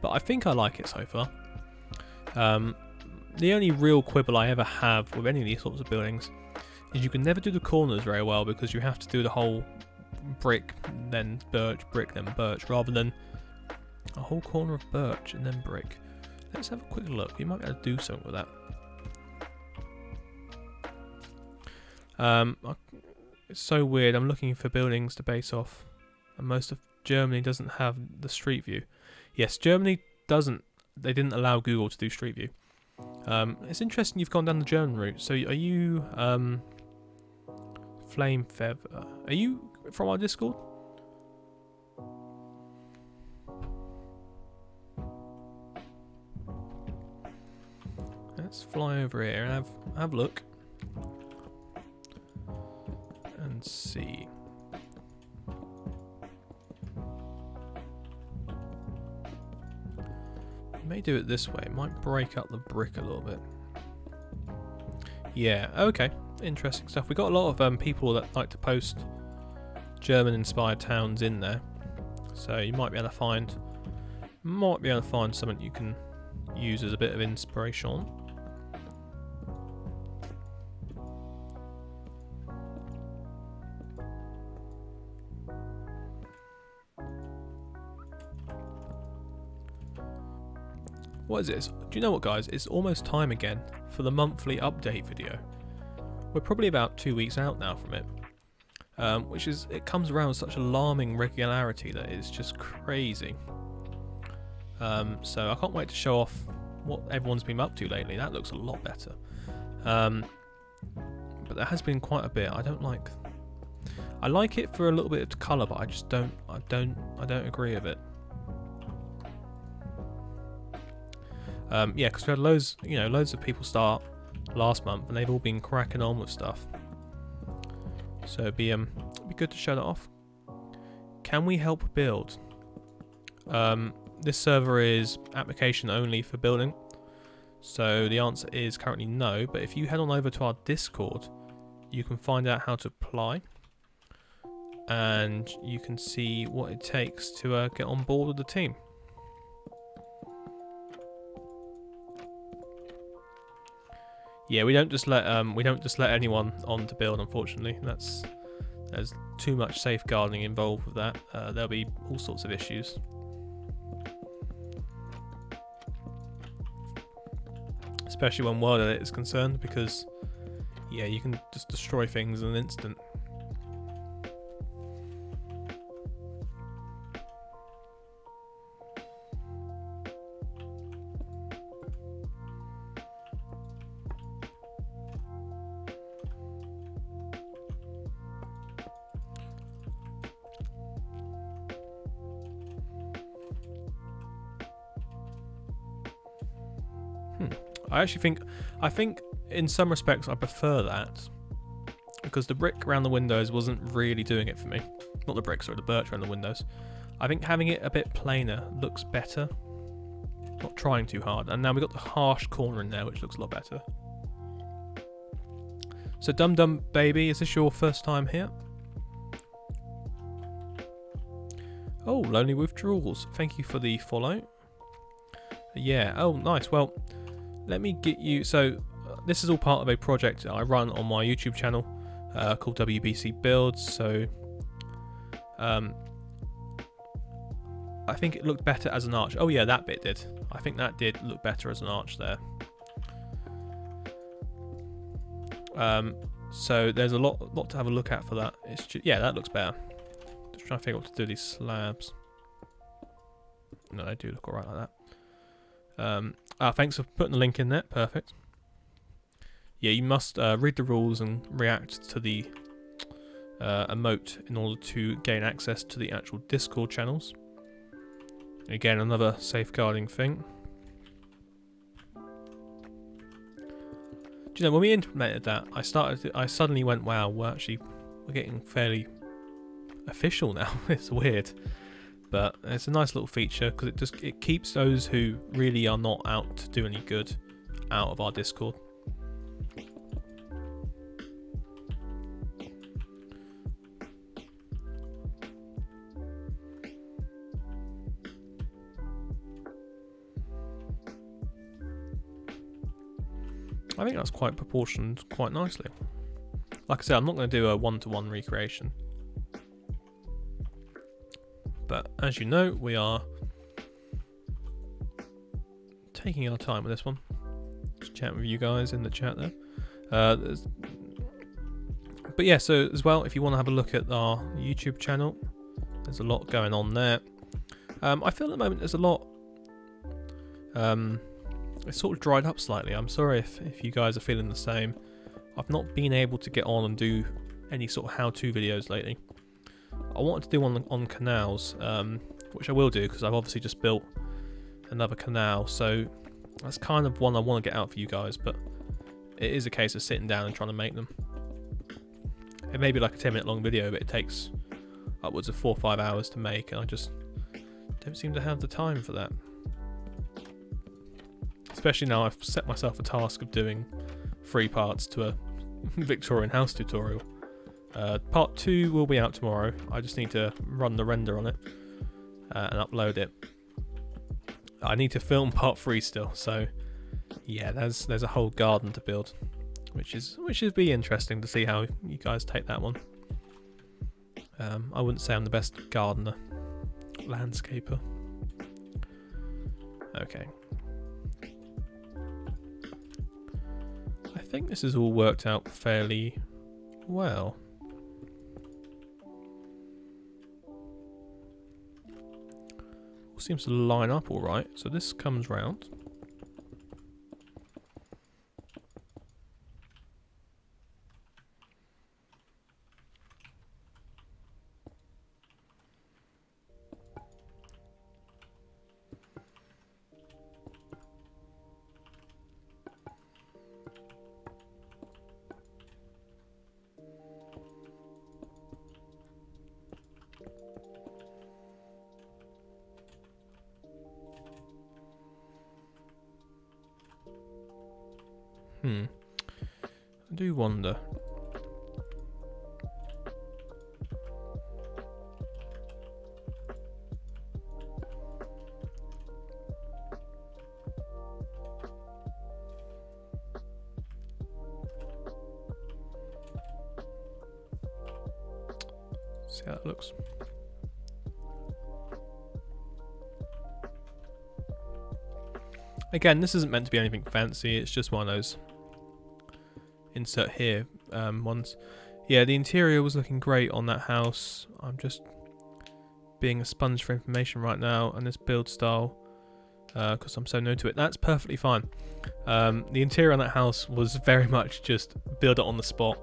But I think I like it so far. The only real quibble I ever have with any of these sorts of buildings is you can never do the corners very well because you have to do the whole brick, then birch, brick, then birch, rather than a whole corner of birch and then brick. Let's have a quick look. You might be able to do something with that. It's so weird. I'm looking for buildings to base off, and most of Germany doesn't have the street view. Yes, Germany doesn't. They didn't allow Google to do street view. It's interesting you've gone down the German route. So are you Flame Feather? Are you from our Discord? Let's fly over here and have a look and see. May do it this way. It might break up the brick a little bit. Yeah, okay. Interesting stuff. We got a lot of people that like to post German-inspired towns in there, so you might be able to find something you can use as a bit of inspiration. What is this? Do you know what, guys? It's almost time again for the monthly update video. We're probably about 2 weeks out now from it, it comes around with such alarming regularity that it's just crazy. So I can't wait to show off what everyone's been up to lately. That looks a lot better. But there has been quite a bit. I like it for a little bit of colour, but I don't agree with it. Yeah, because we had loads of people start last month, and they've all been cracking on with stuff. So it'd be good to show that off. Can we help build? This server is application only for building, so the answer is currently no. But if you head on over to our Discord, you can find out how to apply, and you can see what it takes to get on board with the team. Yeah, we don't just let anyone on to build. Unfortunately, there's too much safeguarding involved with that. There'll be all sorts of issues. Especially when World Edit is concerned, because yeah, you can just destroy things in an instant. I think in some respects I prefer that, because the brick around the windows wasn't really doing it for me. Not the brick, sorry, the birch around the windows. I think having it a bit plainer looks better. Not trying too hard. And now we've got the harsh corner in there, which looks a lot better. So Dum Dum Baby, is this your first time here? Oh, Lonely Withdrawals. Thank you for the follow. Yeah, oh nice. Well, let me get you, so this is all part of a project I run on my YouTube channel called WBC Builds. So I think it looked better as an arch. Oh yeah, that bit did. I think that did look better as an arch there. So there's a lot to have a look at for that. It's just, yeah, that looks better. Just trying to figure out what to do these slabs. No, they do look alright like that. Thanks for putting the link in there. Perfect. Yeah, you must read the rules and react to the emote in order to gain access to the actual Discord channels. Again, another safeguarding thing. Do you know, when we implemented that, I suddenly went, wow, we're getting fairly official now. It's weird. But it's a nice little feature because it keeps those who really are not out to do any good out of our Discord. I think that's quite proportioned quite nicely. Like I said, I'm not going to do a one-to-one recreation. But as you know, we are taking our time with this one. Just chatting with you guys in the chat there. But yeah, so as well, if you want to have a look at our YouTube channel, there's a lot going on there. I feel at the moment there's a lot. It's sort of dried up slightly. I'm sorry if you guys are feeling the same. I've not been able to get on and do any sort of how-to videos lately. I wanted to do one on canals, which I will do because I've obviously just built another canal, so that's kind of one I want to get out for you guys, but it is a case of sitting down and trying to make them. It may be like a 10-minute long video, but it takes upwards of 4 or 5 hours to make, and I just don't seem to have the time for that. Especially now I've set myself a task of doing 3 parts to a Victorian house tutorial. Part 2 will be out tomorrow. I just need to run the render on it and upload it. I need to film part 3 still, so yeah, there's a whole garden to build, which should be interesting to see how you guys take that one. I wouldn't say I'm the best gardener, landscaper. Okay. I think this has all worked out fairly well. All seems to line up all right. So this comes round. I do wonder. See how that looks. Again, this isn't meant to be anything fancy, it's just one of those insert here ones. Yeah, the interior was looking great on that house. I'm just being a sponge for information right now, and this build style, because I'm so new to it, that's perfectly fine. The interior on that house was very much just build it on the spot,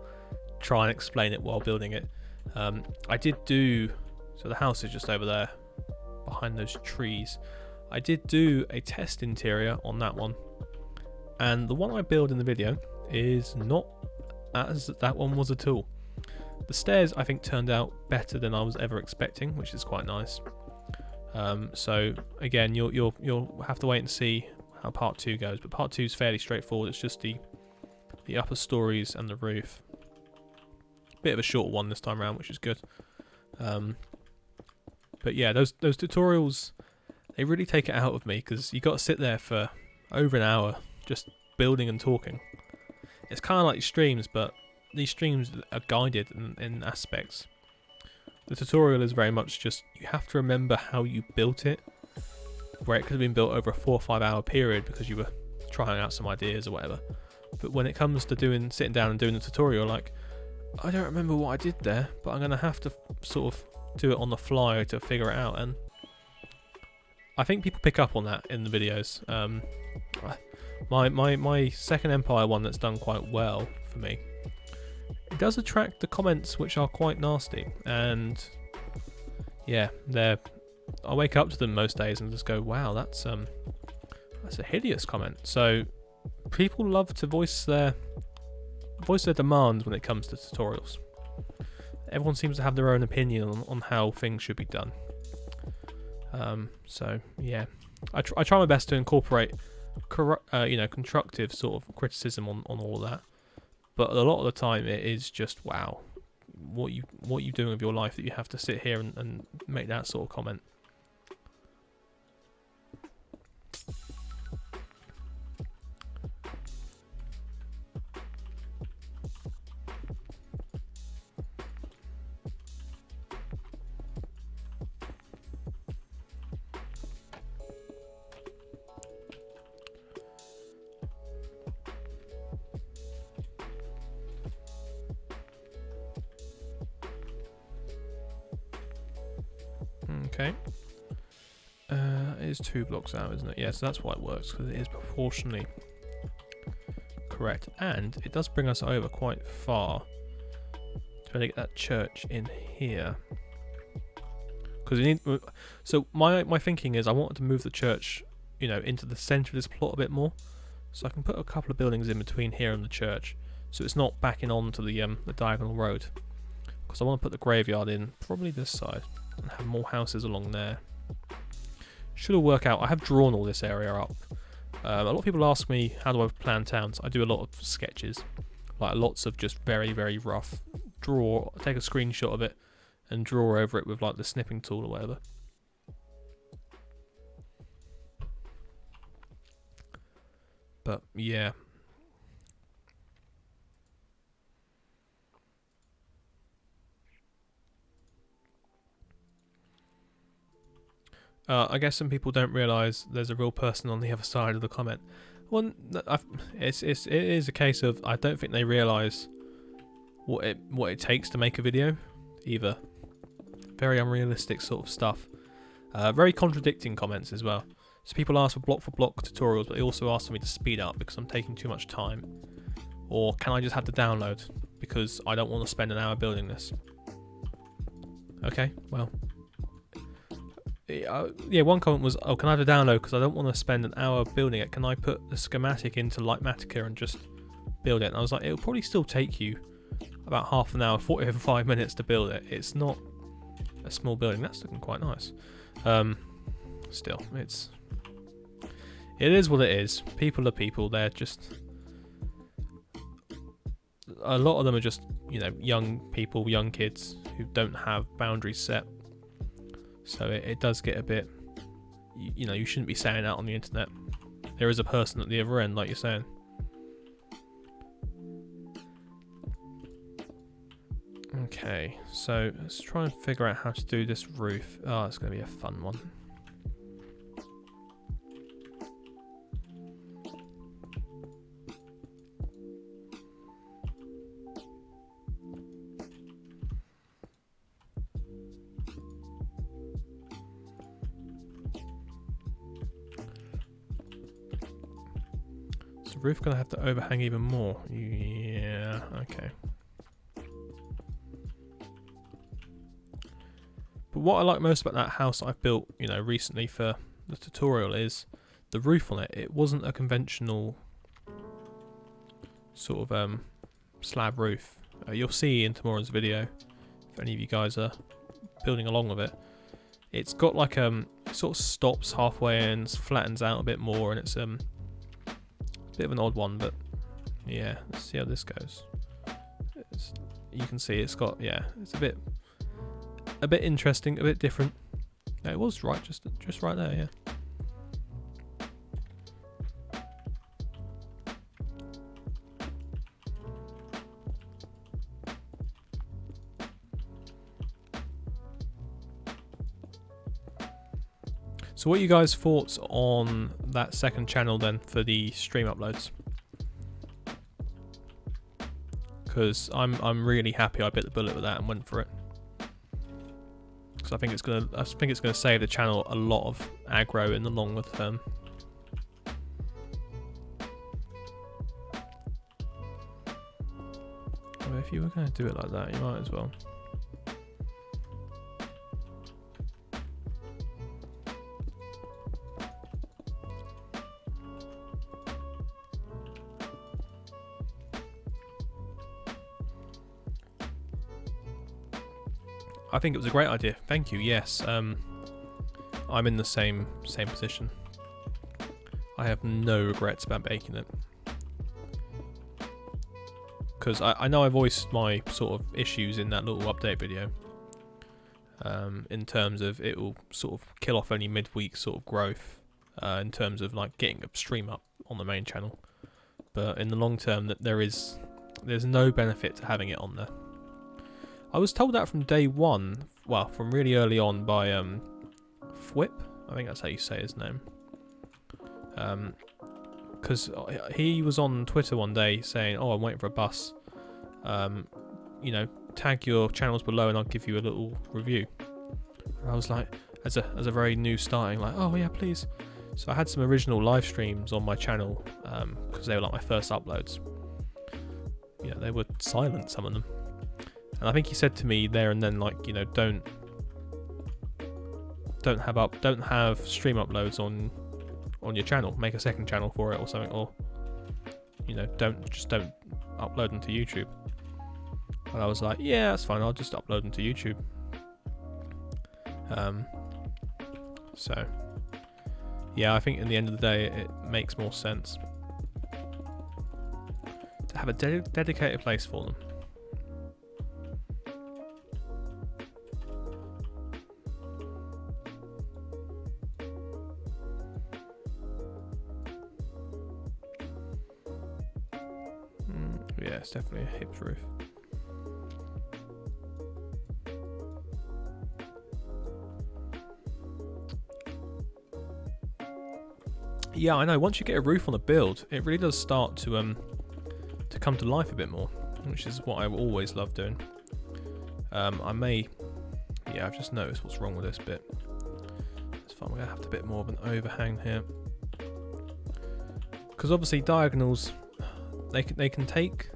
try and explain it while building it. I did do, so the house is just over there behind those trees. I did do a test interior on that one, and the one I build in the video is not as that one was at all. The stairs I think turned out better than I was ever expecting, which is quite nice. So again, you'll have to wait and see how part 2 goes, but part 2 is fairly straightforward. It's just the upper stories and the roof. Bit of a short one this time around, which is good. But yeah, those tutorials, they really take it out of me, because you got to sit there for over an hour just building and talking. It's kind of like streams, but these streams are guided in aspects. The tutorial is very much just, you have to remember how you built it, where it could have been built over a 4 or 5 hour period because you were trying out some ideas or whatever. But when it comes to sitting down and doing the tutorial, like, I don't remember what I did there, but I'm going to have to sort of do it on the fly to figure it out. And I think people pick up on that in the videos. My Second Empire one that's done quite well for me, it does attract the comments which are quite nasty, and yeah, I wake up to them most days and just go, wow, that's a hideous comment. So people love to voice their demands when it comes to tutorials. Everyone seems to have their own opinion on how things should be done. So yeah, I try my best to incorporate constructive sort of criticism on all of that, but a lot of the time it is just, wow, what you doing with your life that you have to sit here and make that sort of comment. Okay. It is 2 blocks out, isn't it? Yeah, so that's why it works, because it is proportionally correct. And it does bring us over quite far to be able to get that church in here. Because you need. So my thinking is I wanted to move the church, you know, into the centre of this plot a bit more, so I can put a couple of buildings in between here and the church, so it's not backing onto the diagonal road. Because I want to put the graveyard in probably this side and have more houses along there. Should all work out. I have drawn all this area up. A lot of people ask me how do I plan towns. I do a lot of sketches, like lots of just very, very rough. Take a screenshot of it and draw over it with like the snipping tool or whatever. But yeah. I guess some people don't realise there's a real person on the other side of the comment. Well, it is a case of I don't think they realise what it takes to make a video either. Very unrealistic sort of stuff. Very contradicting comments as well. So people ask for block tutorials, but they also ask for me to speed up because I'm taking too much time. Or can I just have the download because I don't want to spend an hour building this. Okay, well. Yeah, one comment was, oh, can I have the download because I don't want to spend an hour building it. Can I put the schematic into Litematica and just build it? And I was like, it'll probably still take you about half an hour, 45 minutes to build it. It's not a small building. That's looking quite nice. Still, it is what it is. People are people. They're just, a lot of them are just, you know, young people, young kids who don't have boundaries set. So it does get a bit, you know, you shouldn't be saying that on the internet. There is a person at the other end, like you're saying. Okay, so let's try and figure out how to do this roof. Oh, it's going to be a fun one. Is the roof going to have to overhang even more? Yeah, okay. But what I like most about that house I've built, you know, recently for the tutorial is the roof on it. It wasn't a conventional sort of slab roof. You'll see in tomorrow's video, if any of you guys are building along with it. It's got like it sort of stops halfway and flattens out a bit more, and it's a bit of an odd one, but yeah, let's see how this goes. You can see it's got, yeah, it's a bit interesting, a bit different. No, it was right, just right there, yeah. So what are you guys' thoughts on that second channel then for the stream uploads? Because I'm really happy I bit the bullet with that and went for it. Because I think it's gonna save the channel a lot of aggro in the longer term. Well, if you were going to do it like that, you might as well. I think it was a great idea. Thank you. Yes, I'm in the same position. I have no regrets about making it, because I know I voiced my sort of issues in that little update video. In terms of it will sort of kill off any midweek sort of growth, in terms of like getting a stream up on the main channel. But in the long term, that there's no benefit to having it on there. I was told that from day one, well, from really early on by Fwip, I think that's how you say his name. Because he was on Twitter one day saying, "Oh, I'm waiting for a bus. You know, tag your channels below and I'll give you a little review." And I was like, as a very new starting, like, oh yeah, please. So I had some original live streams on my channel because they were like my first uploads. You know, they were silent, some of them. And I think he said to me there and then, like, you know, don't have stream uploads on your channel. Make a second channel for it or something, or you know, don't upload them to YouTube. And I was like, yeah, that's fine. I'll just upload them to YouTube. So yeah, I think in the end of the day, it makes more sense to have a dedicated place for them. Yeah, it's definitely a hipped roof. Yeah, I know. Once you get a roof on a build, it really does start to come to life a bit more, which is what I always love doing. Yeah, I've just noticed what's wrong with this bit. It's fine. We're gonna have a bit more of an overhang here, because obviously diagonals, they can take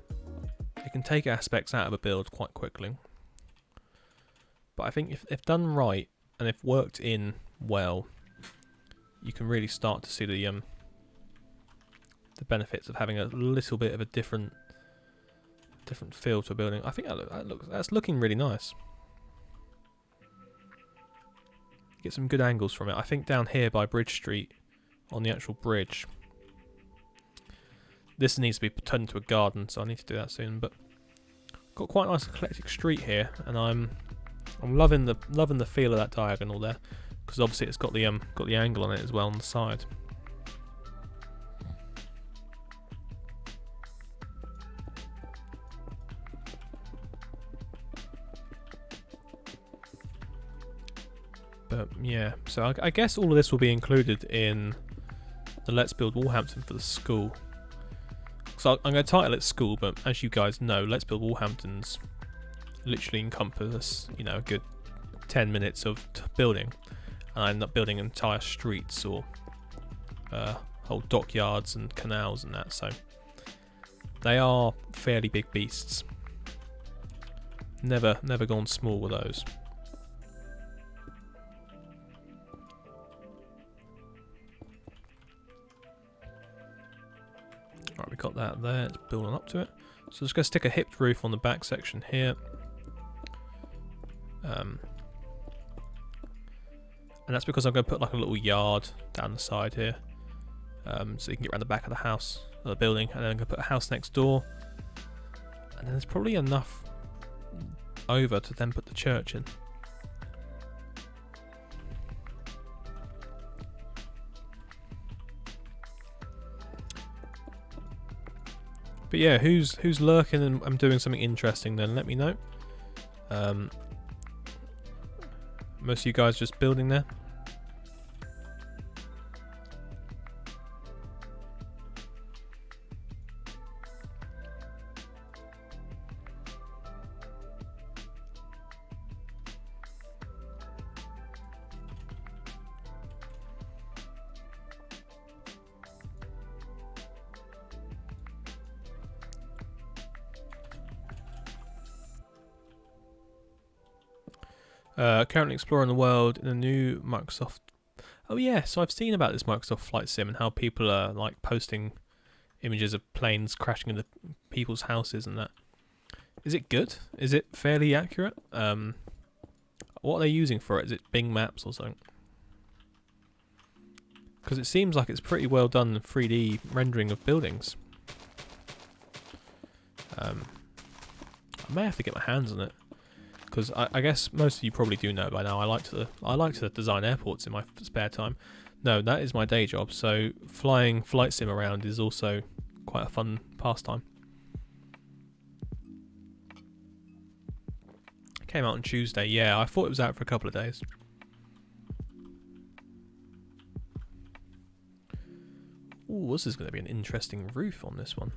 aspects out of a build quite quickly. But I think if done right and if worked in well, you can really start to see the benefits of having a little bit of a different feel to a building. I think that's looking really nice. Get some good angles from it. I think down here by Bridge Street, on the actual bridge, this needs to be turned into a garden, so I need to do that soon. But got quite a nice eclectic street here, and I'm loving the feel of that diagonal there, because obviously it's got the angle on it as well on the side. But yeah, so I guess all of this will be included in the Let's Build Walhampton for the school. So I'm going to title it school, but as you guys know, Let's Build Walhamptons literally encompass, you know, a good 10 minutes of building, and I end up building entire streets or whole dockyards and canals and that. So they are fairly big beasts. Never gone small with those. Right, we got that there. It's building up to it. So just going to stick a hipped roof on the back section here. And that's because I'm going to put like a little yard down the side here, so you can get around the back of the house, of the building, and then I'm going to put a house next door, and then there's probably enough over to then put the church in. But yeah, who's lurking and I'm doing something interesting, then let me know. Most of you guys just building there. Currently exploring the world in a new Microsoft. Oh yeah, so I've seen about this Microsoft Flight Sim and how people are like posting images of planes crashing into people's houses and that. Is it good? Is it fairly accurate? What are they using for it? Is it Bing Maps or something? Because it seems like it's pretty well done 3D rendering of buildings. I may have to get my hands on it. Because I guess most of you probably do know by now, I like to design airports in my spare time. No, that is my day job, so flying flight sim around is also quite a fun pastime. It came out on Tuesday, yeah, I thought it was out for a couple of days. Ooh, this is going to be an interesting roof on this one.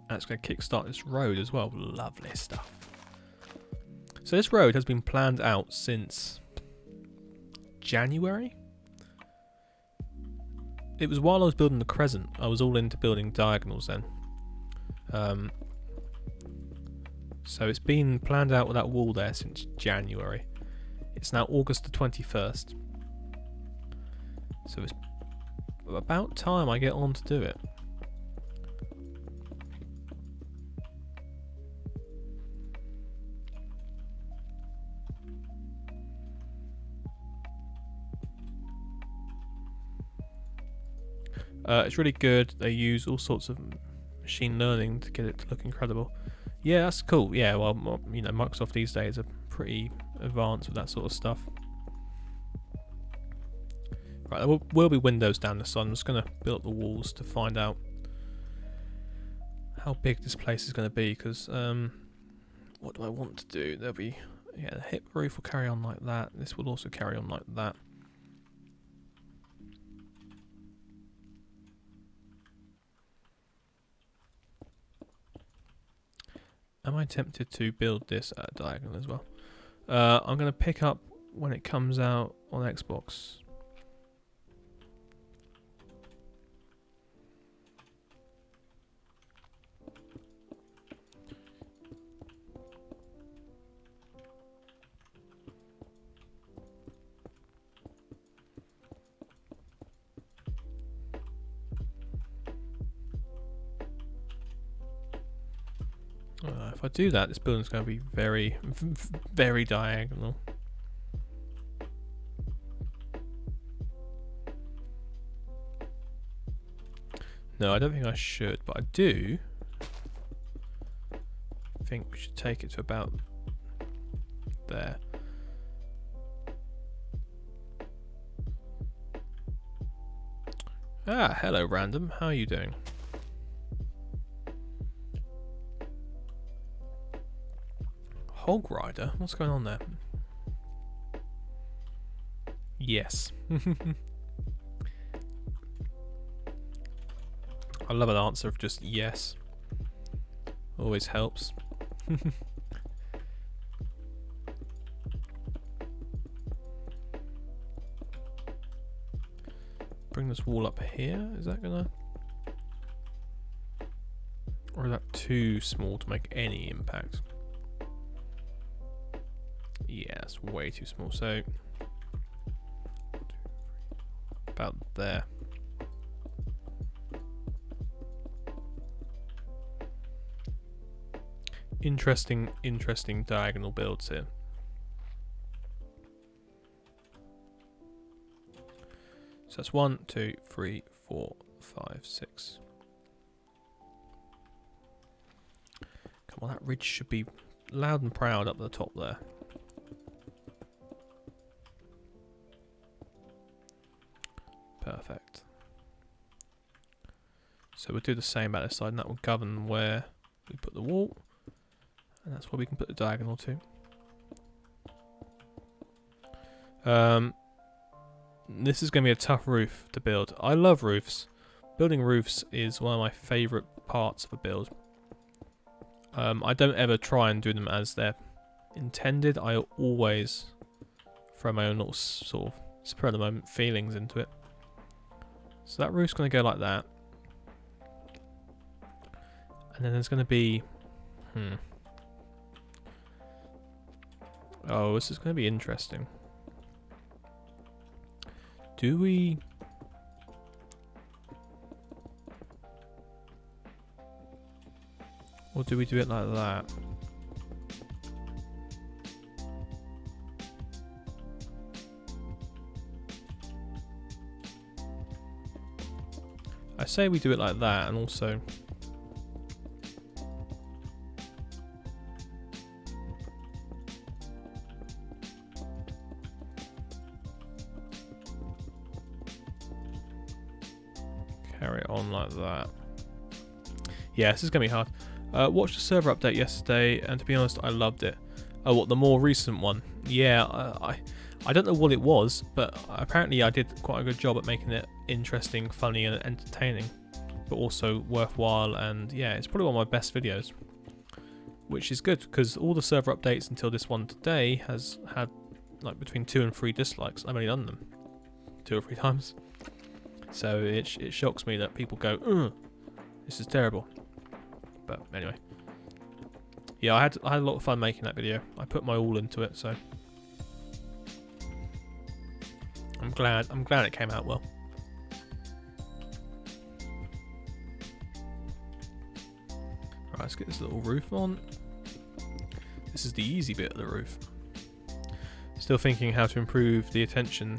That's going to kickstart this road as well. Lovely stuff. So this road has been planned out since January. It was while I was building the crescent. I was all into building diagonals then. So it's been planned out with that wall there since January. It's now August the 21st. So it's about time I get on to do it. It's really good. They use all sorts of machine learning to get it to look incredible. Yeah, that's cool. Yeah, well, you know, Microsoft these days are pretty advanced with that sort of stuff. Right, there will be windows down the side. I'm just going to build up the walls to find out how big this place is going to be, because what do I want to do? There'll be, yeah, the hip roof will carry on like that. This will also carry on like that. Am I tempted to build this at a diagonal as well? I'm going to pick up when it comes out on Xbox. If I do that, this building's going to be very, very diagonal. No, I don't think I should, but I do think we should take it to about there. Ah, hello random, how are you doing? Hog Rider? What's going on there? Yes. I love an answer of just yes. Always helps. Bring this wall up here. Is that gonna... or is that too small to make any impact? Yeah, it's way too small. So about there. Interesting diagonal builds here. So that's 1, 2, 3, 4, 5, 6. Come on, that ridge should be loud and proud up the top there. Perfect. So we'll do the same about this side, and that will govern where we put the wall, and that's where we can put the diagonal to. This is going to be a tough roof to build. I love roofs. Building roofs is one of my favourite parts of a build. I don't ever try and do them as they're intended. I always throw my own little sort of spur of the moment feelings into it. So that roof's going to go like that. And then there's going to be... Oh, this is going to be interesting. Do we... or do we do it like that? I say we do it like that, and also carry it on like that. Yeah, this is gonna be hard. Watched the server update yesterday, and to be honest, I loved it. Oh, what, the more recent one? Yeah, I don't know what it was, but apparently I did quite a good job at making it interesting, funny, and entertaining, but also worthwhile. And yeah, it's probably one of my best videos. which is good because all the server updates until this one today has had like between 2 and 3 dislikes. I've only done them 2 or 3 times, so it shocks me that people go, "Ugh, this is terrible." But anyway, yeah, I had a lot of fun making that video. I put my all into it, so I'm glad it came out well. Right, let's get this little roof on. This is the easy bit of the roof. Still thinking how to improve the attention,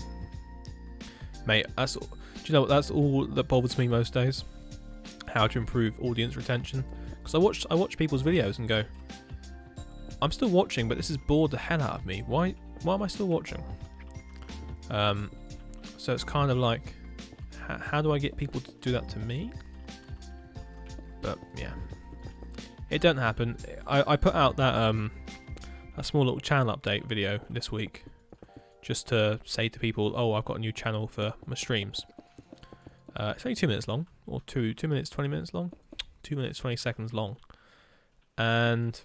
mate. Do you know what? That's all that bothers me most days. How to improve audience retention. Because I watch people's videos and go, I'm still watching, but this has bored the hell out of me. Why am I still watching? So it's kind of like, how do I get people to do that to me? But yeah, it don't happen. I put out that a small little channel update video this week, just to say to people, oh, I've got a new channel for my streams. It's only 2 minutes long, or 2 minutes 20 minutes long, 2 minutes 20 seconds long, and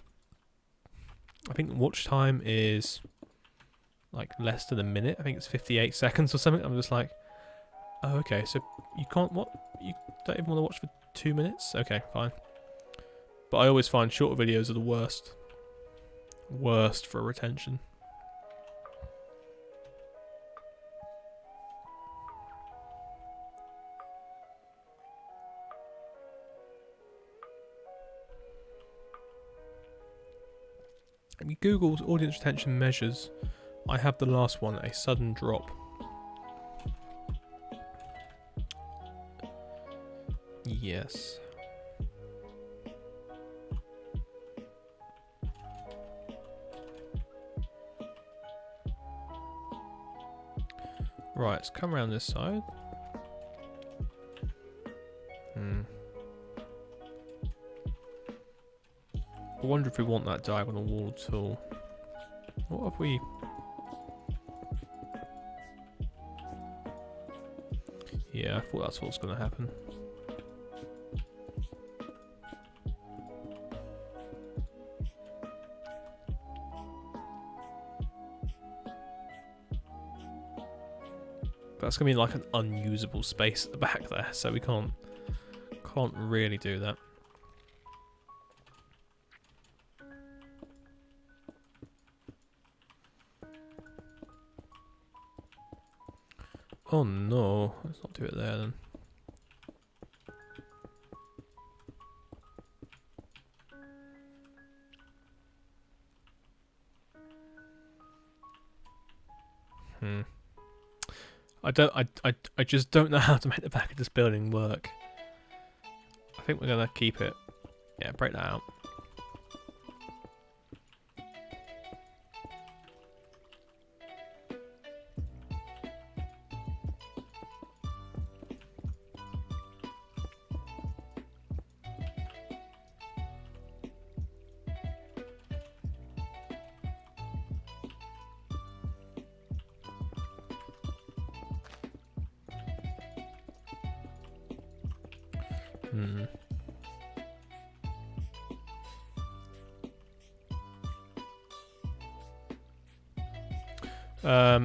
I think the watch time is like less than a minute. I think it's 58 seconds or something. I'm just like, oh, okay, so you can't you don't even want to watch for 2 minutes? Okay, fine. But I always find shorter videos are the worst. Worst for retention. If you Google audience retention measures, I have the last one, a sudden drop. Yes. Right, let's come around this side. I wonder if we want that diagonal wall at all. What if we... Yeah, I thought that's what's going to happen. That's going to be like an unusable space at the back there, so we can't really do that. Oh no, let's not do it there then. I just don't know how to make the back of this building work. I think we're gonna keep it. Yeah, break that out.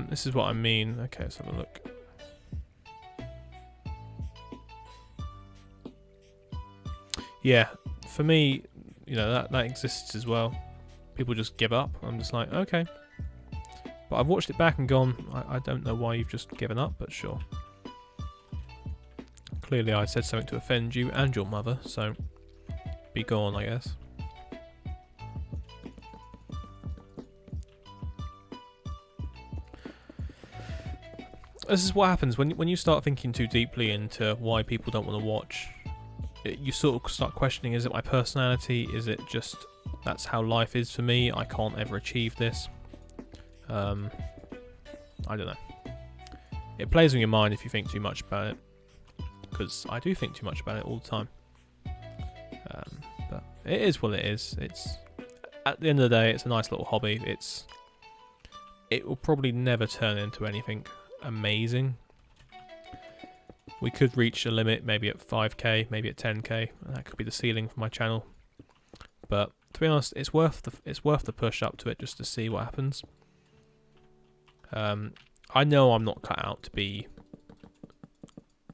This is what I mean. Okay, let's have a look. Yeah, for me, you know, that exists as well. People just give up. I'm just like, okay. But I've watched it back and gone, I don't know why you've just given up, but sure. Clearly I said something to offend you and your mother, so be gone, I guess. This is what happens when you start thinking too deeply into why people don't want to watch. You sort of start questioning, is it my personality? Is it just that's how life is for me? I can't ever achieve this. I don't know. It plays on your mind if you think too much about it. Because I do think too much about it all the time. But it is what it is. It's at the end of the day, it's a nice little hobby. It will probably never turn into anything amazing. We could reach a limit maybe at 5k, maybe at 10k, and that could be the ceiling for my channel. But To be honest, it's worth the push up to it just to see what happens. I know I'm not cut out to be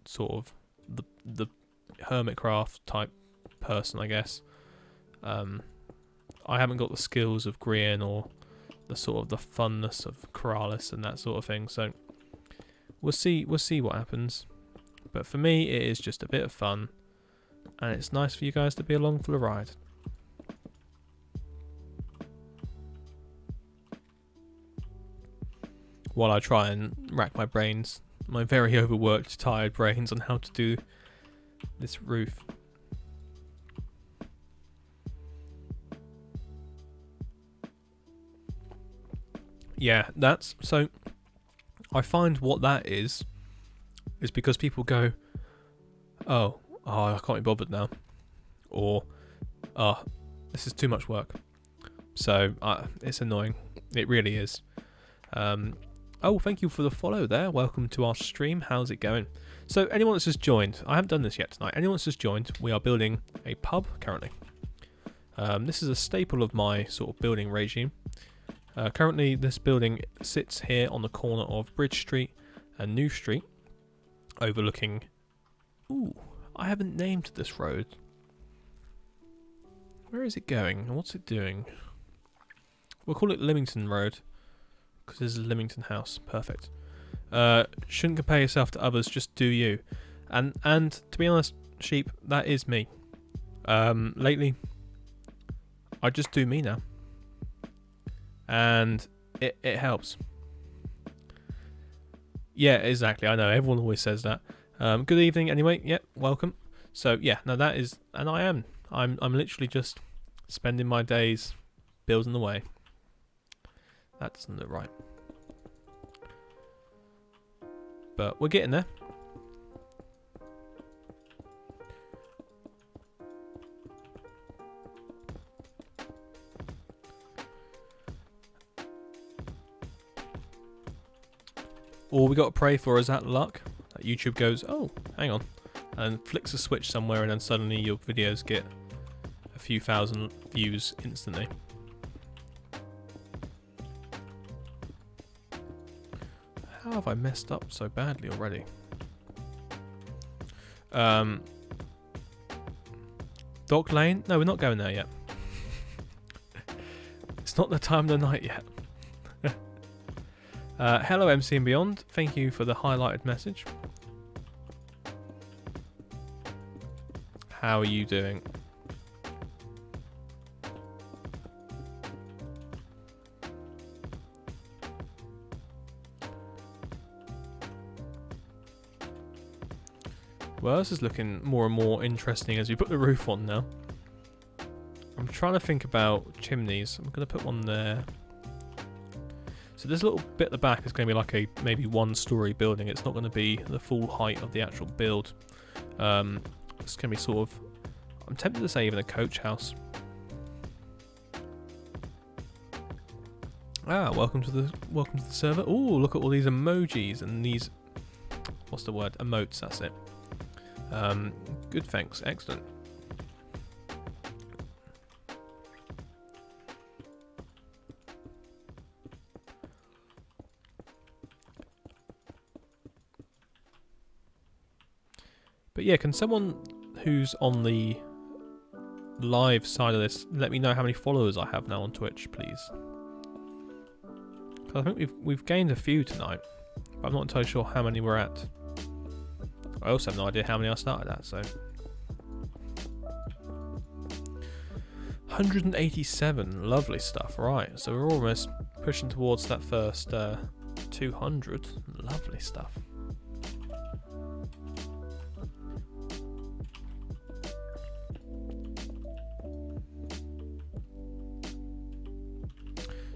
sort of the hermitcraft type person, I guess. I haven't got the skills of Grian or the sort of the funness of Corrales and that sort of thing, so we'll see what happens. But for me, it is just a bit of fun, and it's nice for you guys to be along for the ride. While I try and rack my brains, my very overworked, tired brains, on how to do this roof. Yeah, that's so. I find what that is because people go, oh, I can't be bothered now, or this is too much work. So it's annoying. It really is. Oh, thank you for the follow there. Welcome to our stream. How's it going? So anyone that's just joined, I haven't done this yet tonight. Anyone that's just joined, we are building a pub currently. This is a staple of my sort of building regime. Currently, this building sits here on the corner of Bridge Street and New Street, overlooking... Ooh, I haven't named this road. Where is it going? What's it doing? We'll call it Lymington Road, because this is a Lymington house. Perfect. Shouldn't compare yourself to others, just do you. And to be honest, sheep, that is me. Lately, I just do me now. And it helps. Yeah, exactly. I know everyone always says that. Good evening, anyway. Yep, welcome. So yeah, no, that is, and I'm literally just spending my days building away. That doesn't look right, but we're getting there. All we got to pray for is that luck. That YouTube goes, oh, hang on, and flicks a switch somewhere, and then suddenly your videos get a few thousand views instantly. How have I messed up so badly already? Dock Lane? No, we're not going there yet. It's not the time of the night yet. Hello MC and Beyond, thank you for the highlighted message. How are you doing? Well, this is looking more and more interesting as we put the roof on now. I'm trying to think about chimneys. I'm going to put one there. So this little bit at the back is going to be like a maybe one-story building. It's not going to be the full height of the actual build. It's going to be sort of, I'm tempted to say even a coach house. Ah, welcome to the server. Oh, look at all these emojis and these, what's the word? Emotes, that's it. Good, thanks. Excellent. But yeah, can someone who's on the live side of this let me know how many followers I have now on Twitch, please? Because I think we've gained a few tonight, but I'm not entirely sure how many we're at. I also have no idea how many I started at, so 187, lovely stuff. Right, so we're almost pushing towards that first 200, lovely stuff.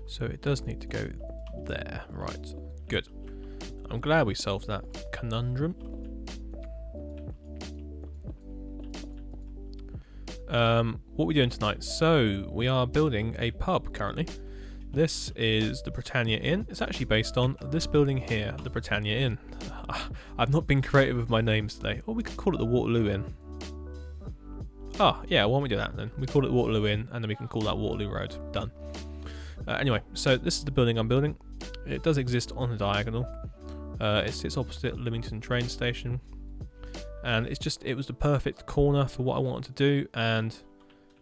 So it does need to go there, right? Good. I'm glad we solved that conundrum. What are we doing tonight? So we are building a pub currently. This is the Britannia Inn. It's actually based on this building here, the Britannia Inn. I've not been creative with my names today. Or we could call it the Waterloo Inn. Oh, yeah, why don't we do that then? We call it Waterloo Inn, and then we can call that Waterloo Road. Done. Anyway, so this is the building I'm building. It does exist on the diagonal. It sits opposite Lymington train station. And it was the perfect corner for what I wanted to do, and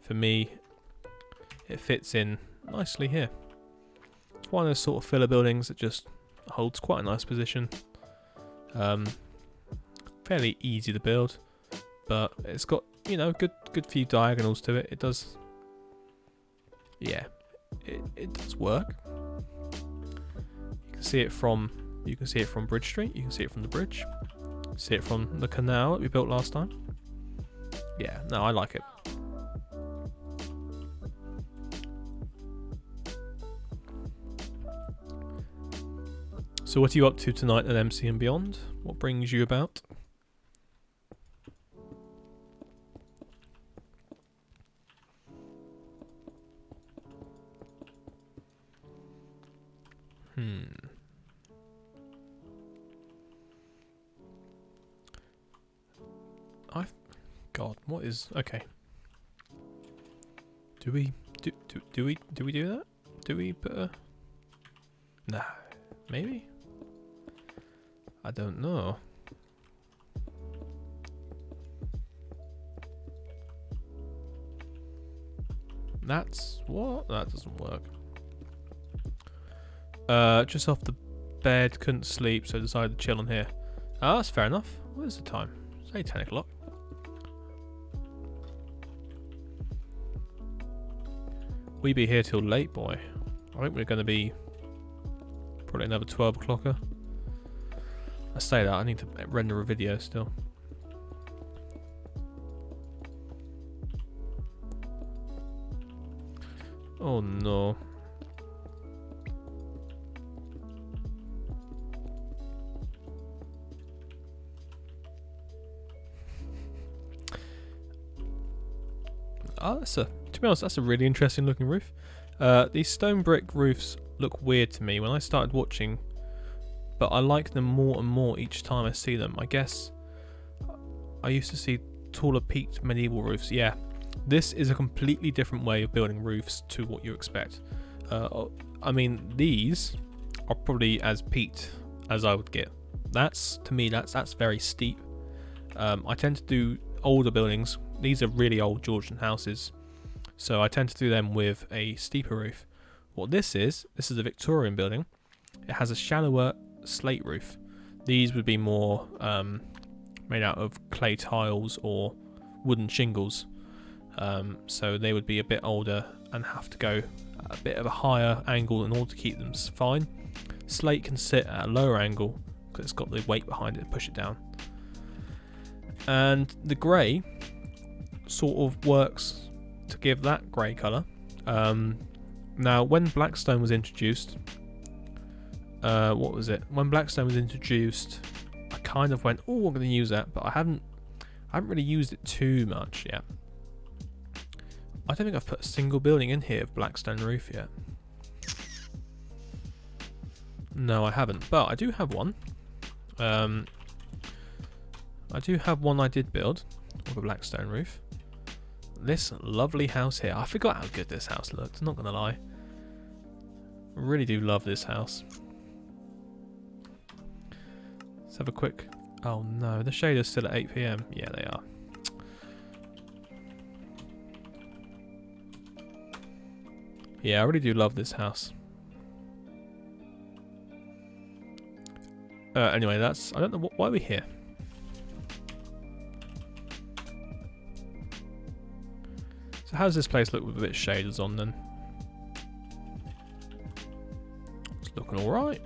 for me, it fits in nicely here. It's one of those sort of filler buildings that just holds quite a nice position. Fairly easy to build, but it's got, you know, good few diagonals to it. It does, yeah, it does work. You can see it from Bridge Street. You can see it from the bridge. See it from the canal that we built last time. Yeah, no, I like it. So what are you up to tonight at MC and Beyond? What brings you about? God, what is okay? Do we do that? Do we put a no? Maybe. I don't know. That's what? That doesn't work. Just off the bed, couldn't sleep, so decided to chill on here. Ah, that's fair enough. What is the time? Say 10 o'clock. We be here till late, boy. I think we're going to be probably another 12 o'clocker. I say that, I need to render a video still. Oh no. Oh, to be honest, that's a really interesting looking roof. These stone brick roofs look weird to me when I started watching, but I like them more and more each time I see them. I guess I used to see taller peaked medieval roofs. Yeah, this is a completely different way of building roofs to what you expect. I mean, these are probably as peaked as I would get. That's, to me, that's very steep. I tend to do older buildings. These are really old Georgian houses, so I tend to do them with a steeper roof. What this is a Victorian building. It has a shallower slate roof. These would be more made out of clay tiles or wooden shingles, so they would be a bit older and have to go at a bit of a higher angle in order to keep them fine. Slate can sit at a lower angle because it's got the weight behind it to push it down. And the grey sort of works to give that grey colour. Now, when Blackstone was introduced, what was it? When Blackstone was introduced, I kind of went, "Oh, I'm going to use that," but I haven't really used it too much yet. I don't think I've put a single building in here of Blackstone roof yet. No, I haven't, but I do have one. I do have one I did build with a Blackstone roof. This lovely house here. I forgot how good this house looked, not gonna lie. I really do love this house. Let's have a quick... Oh no, the shader's still at 8 PM. Yeah, they are. Yeah, I really do love this house. Anyway, that's... I don't know why are we here. So how does this place look with a bit of shaders on then? It's looking alright.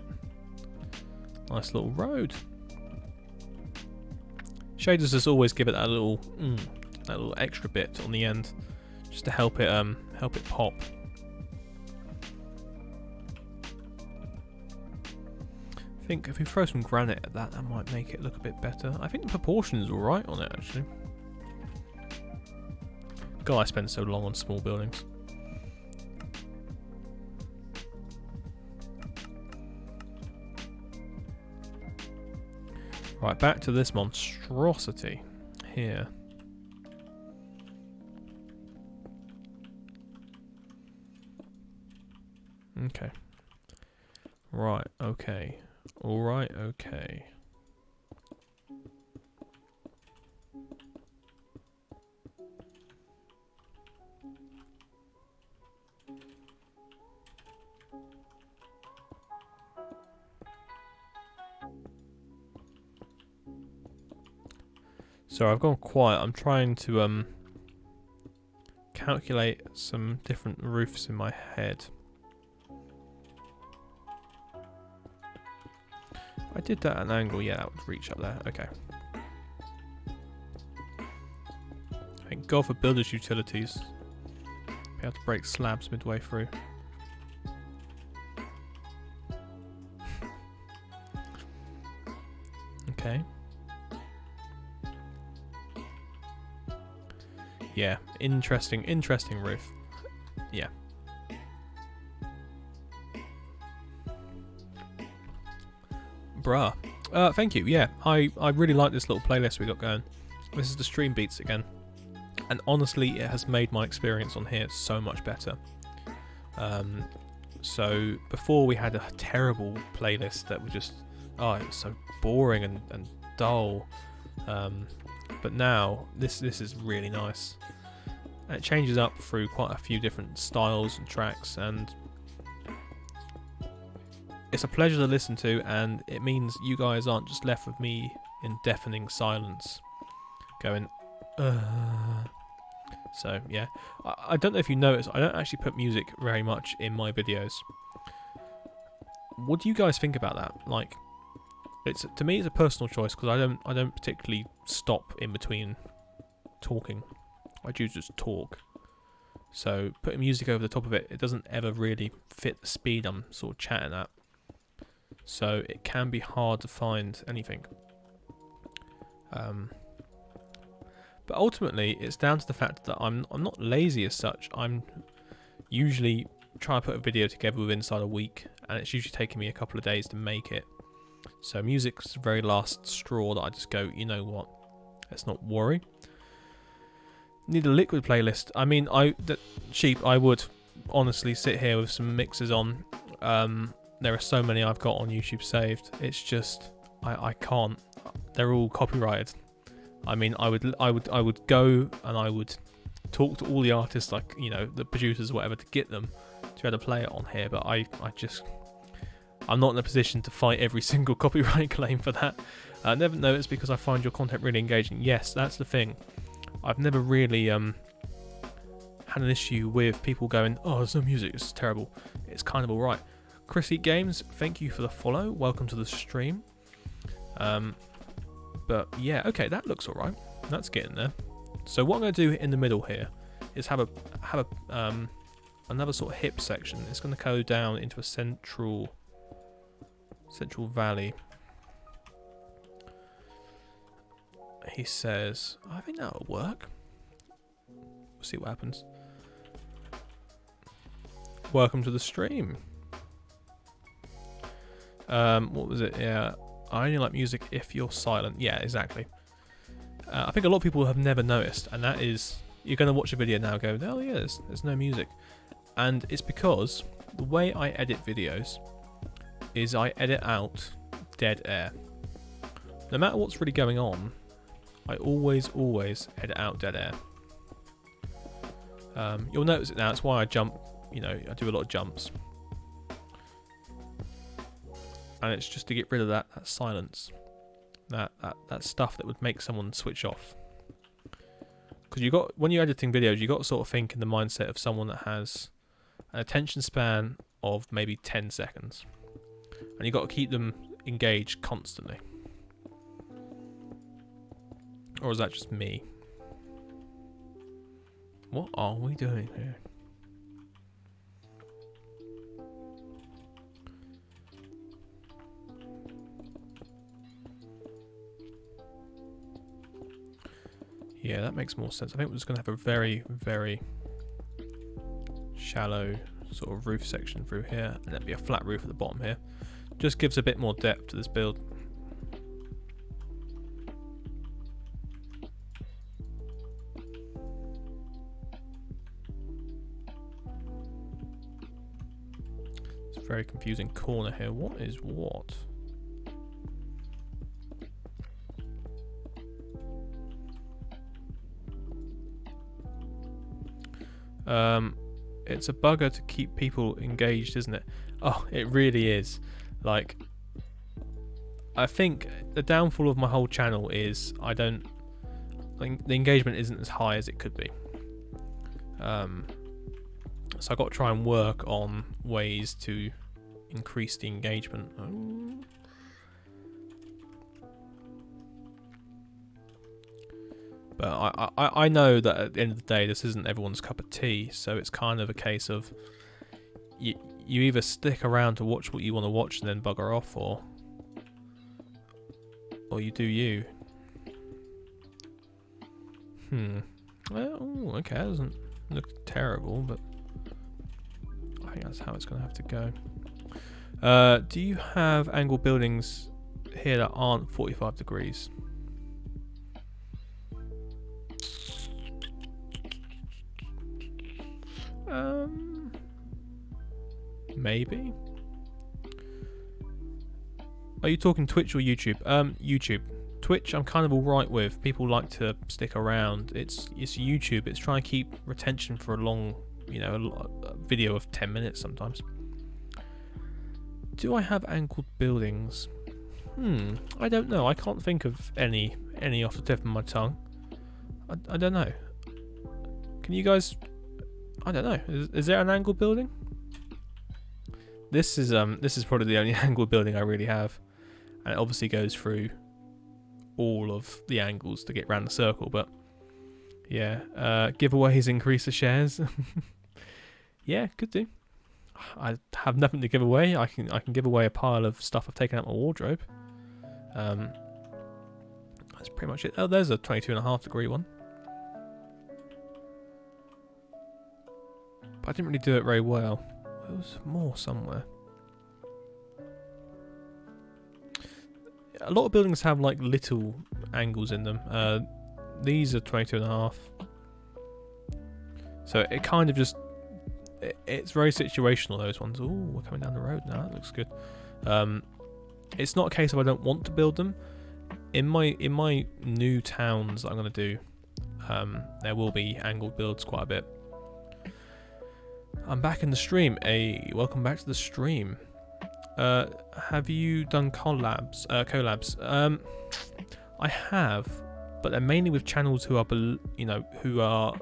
Nice little road. Shaders just always give it that little extra bit on the end, just to help it pop. I think if we throw some granite at that, that might make it look a bit better. I think the proportions are alright on it actually. God, I spend so long on small buildings. Right, back to this monstrosity here. Okay. Right, okay. Alright, okay. So I've gone quiet. I'm trying to calculate some different roofs in my head. I did that at an angle, yeah, that would reach up there. Okay. Thank God for builders' utilities. Be able to break slabs midway through. Okay. Yeah, interesting roof. Yeah. Bruh. Thank you. Yeah, I really like this little playlist we got going. This is the stream beats again. And honestly, it has made my experience on here so much better. So before we had a terrible playlist that was just, oh, it was so boring and dull. But now this is really nice. And it changes up through quite a few different styles and tracks, and it's a pleasure to listen to, and it means you guys aren't just left with me in deafening silence going So yeah, I don't know if you noticed, I don't actually put music very much in my videos. What do you guys think about that? Like, to me it's a personal choice, because I don't particularly stop in between talking. I do just talk. So putting music over the top of it, it doesn't ever really fit the speed I'm sort of chatting at. So it can be hard to find anything. But ultimately, it's down to the fact that I'm not lazy as such. I'm usually trying to put a video together within inside a week, and it's usually taking me a couple of days to make it. So music's the very last straw that I just go, you know what, let's not worry. Need a liquid playlist. I mean, I would honestly sit here with some mixes on. There are so many I've got on YouTube saved. It's just I can't. They're all copyrighted. I mean, I would go and I would talk to all the artists, like, you know, the producers or whatever, to get them to be able to play it on here. But I'm not in a position to fight every single copyright claim for that. Never know, it's because I find your content really engaging. Yes, that's the thing. I've never really had an issue with people going, oh, there's no music, this is terrible. It's kind of alright. Chris Eat Games, thank you for the follow. Welcome to the stream. But yeah, okay, that looks alright. That's getting there. So what I'm going to do in the middle here is have another sort of hip section. It's going to go down into a central valley. He says, I think that'll work. We'll see what happens. Welcome to the stream. What was it? Yeah, I only like music if you're silent. Yeah, exactly. I think a lot of people have never noticed, and that is, you're going to watch a video now and go, oh yeah, there's no music. And it's because the way I edit videos is I edit out dead air. No matter what's really going on, I always edit out dead air. You'll notice it now. That's why I jump. You know, I do a lot of jumps, and it's just to get rid of that silence, that stuff that would make someone switch off. Because when you're editing videos, you got to sort of think in the mindset of someone that has an attention span of maybe 10 seconds, and you got to keep them engaged constantly. Or is that just me? What are we doing here? Yeah, that makes more sense. I think we're just going to have a very, very shallow sort of roof section through here, and that'd be a flat roof at the bottom here. Just gives a bit more depth to this build. very confusing corner here. What is what? It's a bugger to keep people engaged, isn't it? Oh, it really is. Like, I think the downfall of my whole channel is the engagement isn't as high as it could be. So I've got to try and work on ways to increase the engagement. But I know that at the end of the day, this isn't everyone's cup of tea, so it's kind of a case of you either stick around to watch what you want to watch and then bugger off, or you do you. Well, okay, that doesn't look terrible, but I think that's how it's going to have to go. Do you have angled buildings here that aren't 45 degrees? Maybe. Are you talking Twitch or YouTube? YouTube. Twitch I'm kind of alright with. People like to stick around. It's YouTube. It's trying to keep retention for a long, a video of 10 minutes sometimes. Do I have angled buildings? I don't know. I can't think of any off the tip of my tongue. I don't know. Can you guys... I don't know. Is there an angled building? This is probably the only angled building I really have, and it obviously goes through all of the angles to get around the circle. But yeah, giveaways increase the shares. Yeah, could do. I have nothing to give away. I can give away a pile of stuff I've taken out my wardrobe. That's pretty much it. Oh, there's a 22.5 degree one. But I didn't really do it very well. There was more somewhere. A lot of buildings have like little angles in them. These are 22.5. So it kind of just... It's very situational, those ones. Oh, we're coming down the road now. That looks good. It's not a case of I don't want to build them. In my new towns that I'm going to do, there will be angled builds quite a bit. I'm back in the stream. Hey, welcome back to the stream. Have you done collabs? I have, but they're mainly with channels who are, who are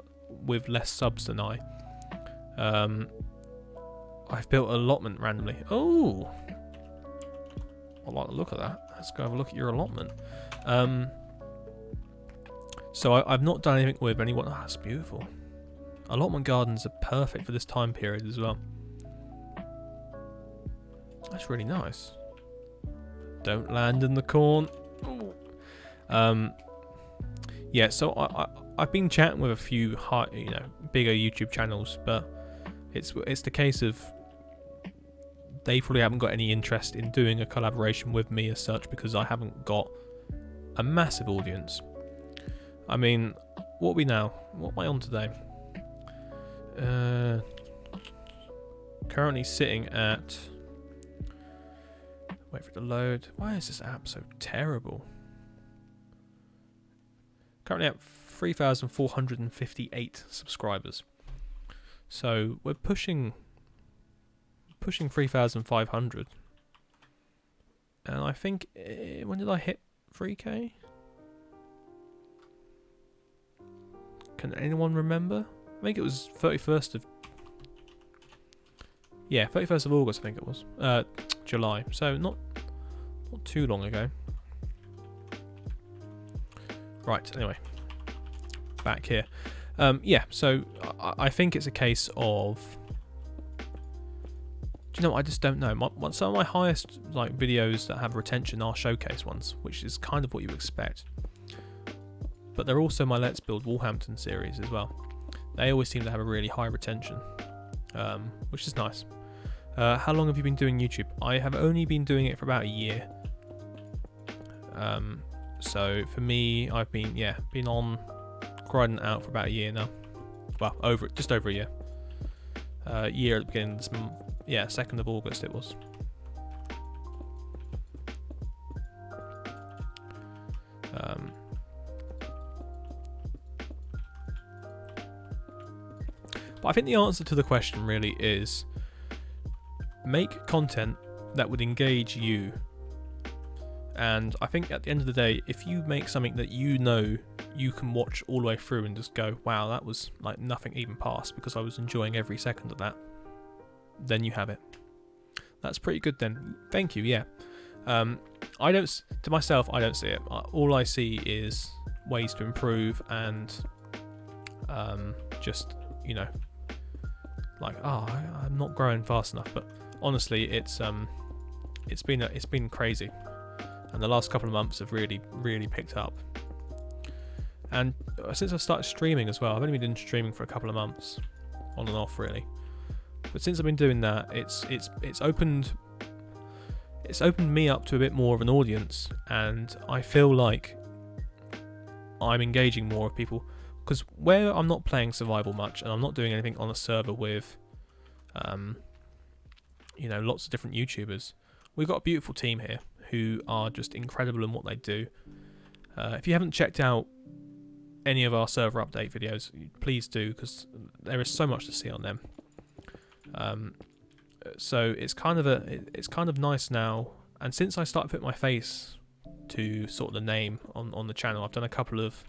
with less subs than I. I've built an allotment randomly. Oh, I like the look of that. Let's go have a look at your allotment. So I've not done anything with anyone. Oh, that's beautiful. Allotment gardens are perfect for this time period as well. That's really nice. Don't land in the corn. Ooh. Yeah, so I've been chatting with a few bigger YouTube channels, but it's the case of they probably haven't got any interest in doing a collaboration with me as such, because I haven't got a massive audience. I mean, what are we now? What am I on today? Currently sitting at... Wait for it to load. Why is this app so terrible? Currently at 3,458 subscribers. So we're pushing 3,500. And I think... when did I hit 3k? Can anyone remember? I think it was 31st of... Yeah, 31st of August I think it was. July. So not too long ago. Right, anyway. Back here. Yeah, so I think it's a case of... Do you know what? I just don't know. Some of my highest videos that have retention are showcase ones, which is kind of what you expect. But they're also my Let's Build Walhampton series as well. They always seem to have a really high retention, which is nice. How long have you been doing YouTube? I have only been doing it for about a year. So for me, I've been on grinding out for about a year now. Well, just over a year. Year at the beginning of this month. Yeah, 2nd of August it was. But I think the answer to the question really is make content that would engage you. And I think at the end of the day, if you make something that you know you can watch all the way through and just go, wow, that was like nothing even passed because I was enjoying every second of that, then you have it. That's pretty good then. Thank you, yeah. I don't, to myself, I don't see it. All I see is ways to improve and just, you know, like, oh, I'm not growing fast enough. But honestly, it's been crazy, and the last couple of months have really picked up. And since I've started streaming as well, I've only been doing streaming for a couple of months, on and off really. But since I've been doing that, it's opened me up to a bit more of an audience, and I feel like I'm engaging more with people. Because where I'm not playing survival much, and I'm not doing anything on a server with, you know, lots of different YouTubers, we've got a beautiful team here who are just incredible in what they do. If you haven't checked out any of our server update videos, please do, because there is so much to see on them. So it's kind of nice now, and since I started putting my face to sort of the name on the channel, I've done a couple of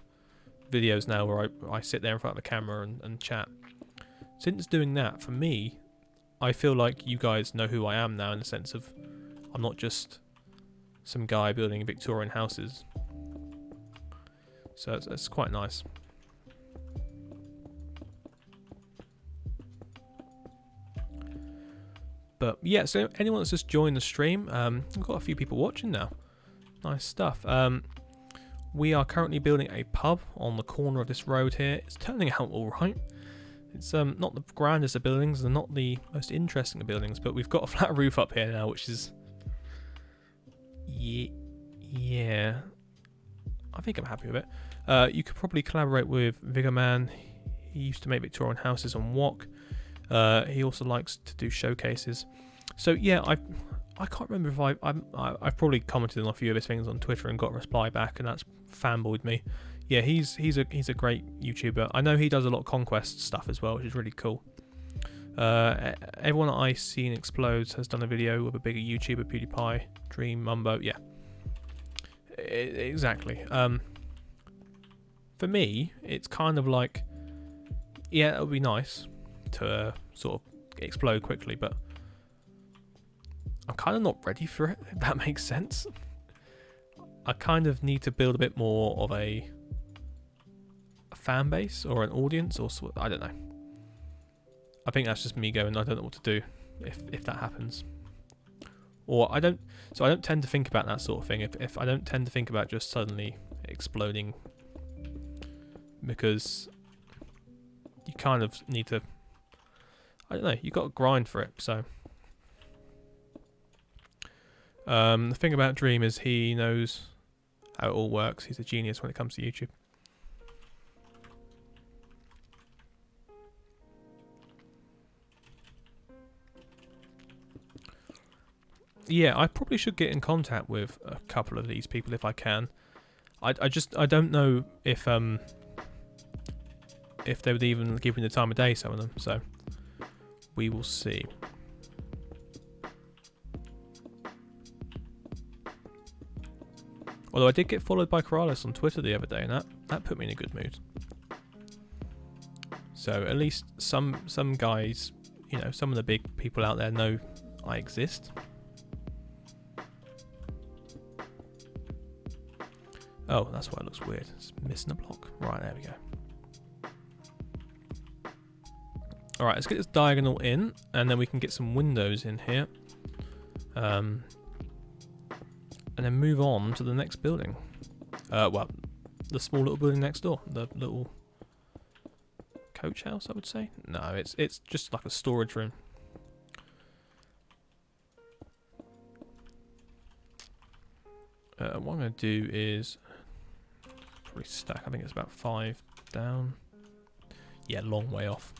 videos now where I sit there in front of the camera and chat. Since doing that, for me, I feel like you guys know who I am now, in the sense of I'm not just some guy building Victorian houses. So it's quite nice. But yeah, so anyone that's just joined the stream, we've got a few people watching now. Nice stuff. We are currently building a pub on the corner of this road here. It's turning out all right. It's not the grandest of buildings and not the most interesting of buildings, but we've got a flat roof up here now, which is... yeah. I think I'm happy with it. You could probably collaborate with Vigorman. He used to make Victorian houses on Wok. He also likes to do showcases. So yeah, I can't remember if I've probably commented on a few of his things on Twitter and got a reply back, and that's fanboyed me. Yeah, he's a great YouTuber. I know he does a lot of Conquest stuff as well, which is really cool. Everyone that I seen explodes has done a video with a bigger YouTuber, PewDiePie, Dream, Mumbo. Yeah, exactly. For me, it's kind of like, yeah, it would be nice to sort of explode quickly, but I'm kind of not ready for it, if that makes sense. I kind of need to build a bit more of a fan base or an audience, or I don't know. I think that's just me going, I don't know what to do if that happens. Or I don't tend to think about that sort of thing. If I don't tend to think about just suddenly exploding, because you kind of need to, I don't know, you got to grind for it. So the thing about Dream is he knows how it all works. He's a genius when it comes to YouTube. Yeah, I probably should get in contact with a couple of these people if I can. I don't know if they would even give me the time of day, some of them. So we will see. Although I did get followed by Corrales on Twitter the other day, and that put me in a good mood. So at least some guys, you know, some of the big people out there know I exist. Oh, that's why it looks weird. It's missing a block. Right, there we go. Alright, let's get this diagonal in, and then we can get some windows in here. And then move on to the next building. Well, the small little building next door. The little coach house, I would say. No, it's just like a storage room. What I'm going to do is probably stack. I think it's about 5 down. Yeah, long way off.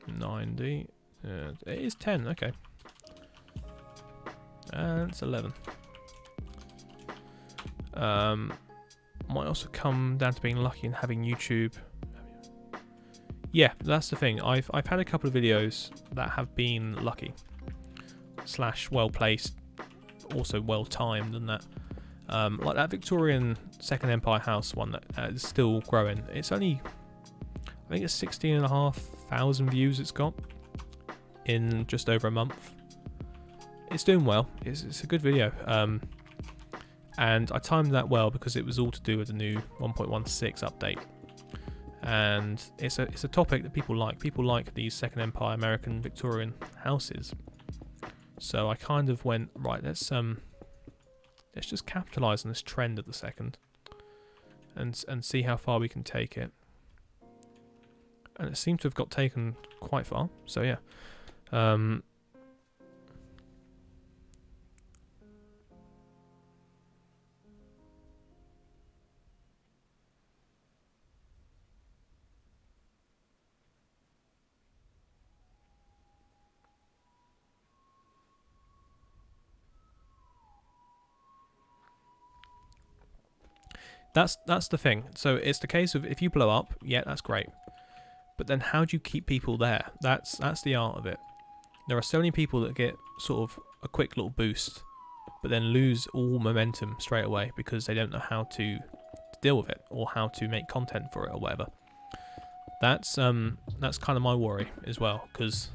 90. It is 10. Okay. And it's 11. Might also come down to being lucky and having YouTube. Yeah, that's the thing. I've had a couple of videos that have been lucky / well placed, also well timed, and that like that Victorian Second Empire house one that is still growing. It's only, I think it's 16,500 views it's got in just over a month. It's doing well. It's a good video. And I timed that well because it was all to do with the new 1.16 update. And it's a topic that people like. People like these Second Empire American Victorian houses. So I kind of went, right, let's just capitalise on this trend of the second and see how far we can take it. And it seems to have got taken quite far. So yeah. That's the thing. So it's the case of if you blow up, yeah, that's great. But then how do you keep people there? That's the art of it. There are so many people that get sort of a quick little boost, but then lose all momentum straight away because they don't know how to deal with it or how to make content for it or whatever. That's kind of my worry as well, because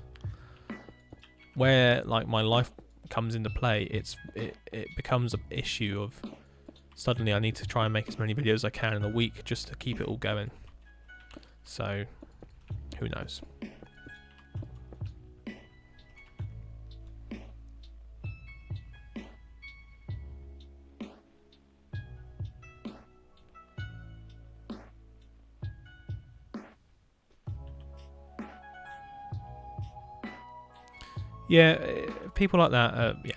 where like my life comes into play, it becomes an issue of suddenly I need to try and make as many videos as I can in a week just to keep it all going. So, who knows? Yeah, people like that, yeah,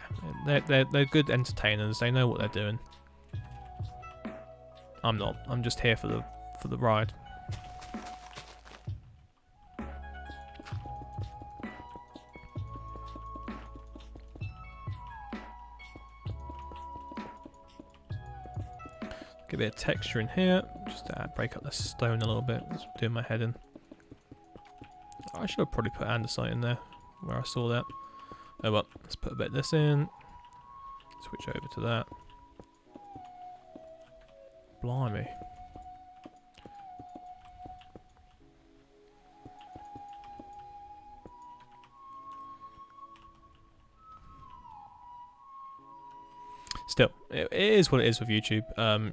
they're good entertainers. They know what they're doing. I'm not. I'm just here for the ride. Get a bit of texture in here, just to break up the stone a little bit. Let's do my head in. I should have probably put andesite in there where I saw that. Oh well, let's put a bit of this in. Switch over to that. Blimey. Still, it is what it is with YouTube.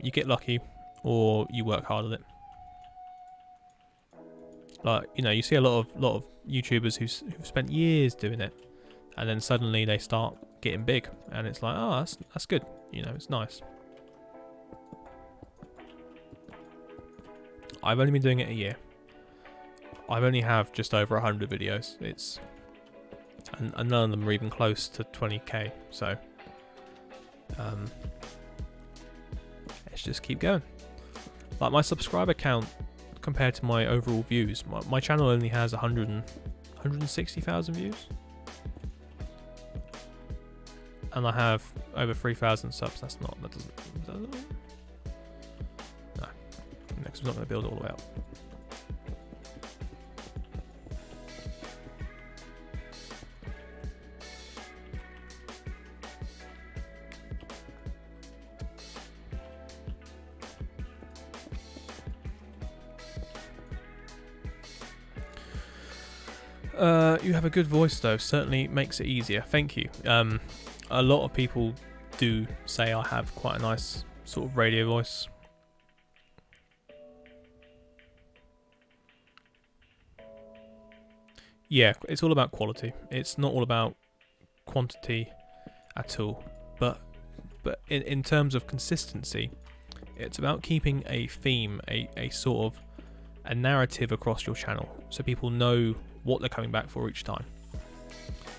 You get lucky, or you work hard at it. Like, you know, you see a lot of YouTubers who've spent years doing it, and then suddenly they start getting big, and it's like, oh, that's good. You know, it's nice. I've only been doing it a year. I've only have just over 100 videos. And none of them are even close to 20k. So let's just keep going. Like my subscriber count compared to my overall views, my channel only has 160,000 views, and I have over 3,000 subs. That doesn't. No, next we're not going to build it all the way up. You have a good voice though, certainly makes it easier. Thank you. A lot of people do say I have quite a nice sort of radio voice. Yeah, it's all about quality. It's not all about quantity at all. But in terms of consistency, it's about keeping a theme, a sort of a narrative across your channel, so people know what they're coming back for each time.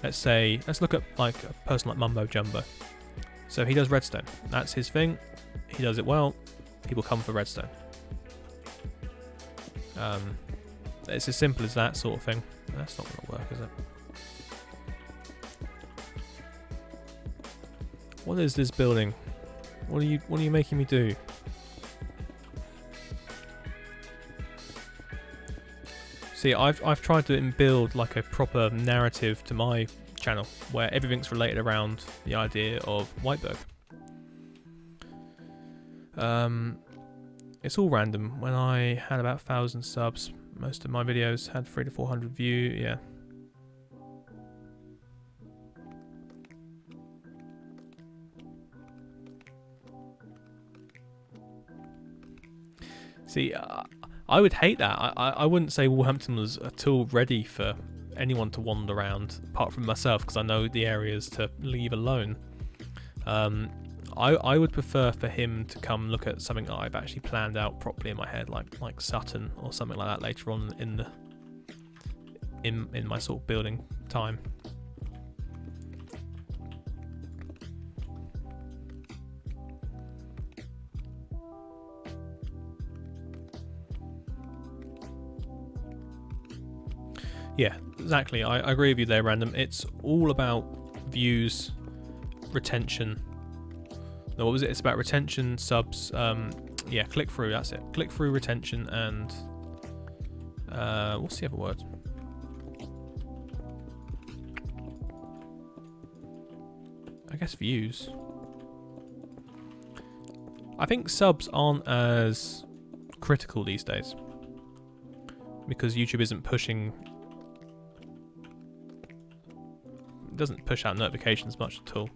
Let's look at like a person like Mumbo Jumbo. So he does redstone. That's his thing. He does it well. People come for redstone. It's as simple as that sort of thing. That's not going to work, is it? What is this building? What are you making me do? See, I've tried to build like a proper narrative to my channel where everything's related around the idea of Whiteberg. It's all random. When I had about 1,000 subs, most of my videos had 300 to 400 views. Yeah. See, I would hate that. I wouldn't say Walhampton was at all ready for anyone to wander around, apart from myself, because I know the areas to leave alone. I would prefer for him to come look at something that I've actually planned out properly in my head, like Sutton or something like that later on in my sort of building time. Yeah, exactly. I agree with you there, Random. It's all about views, retention. No, what was it? It's about retention, subs. Yeah, click through. That's it. Click through, retention, and what's the other word? I guess views. I think subs aren't as critical these days because YouTube isn't pushing. It doesn't push out notifications much at all.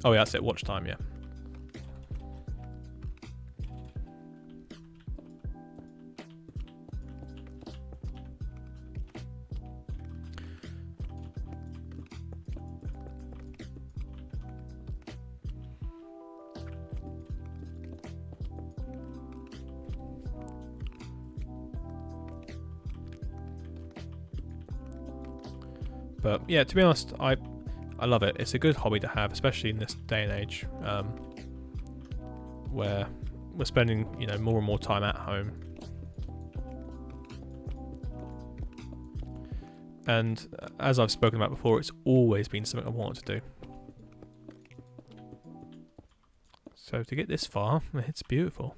Oh yeah, that's it, watch time, yeah. But yeah, to be honest, I love it. It's a good hobby to have, especially in this day and age, where we're spending, you know, more and more time at home. And as I've spoken about before, it's always been something I wanted to do. So to get this far, it's beautiful.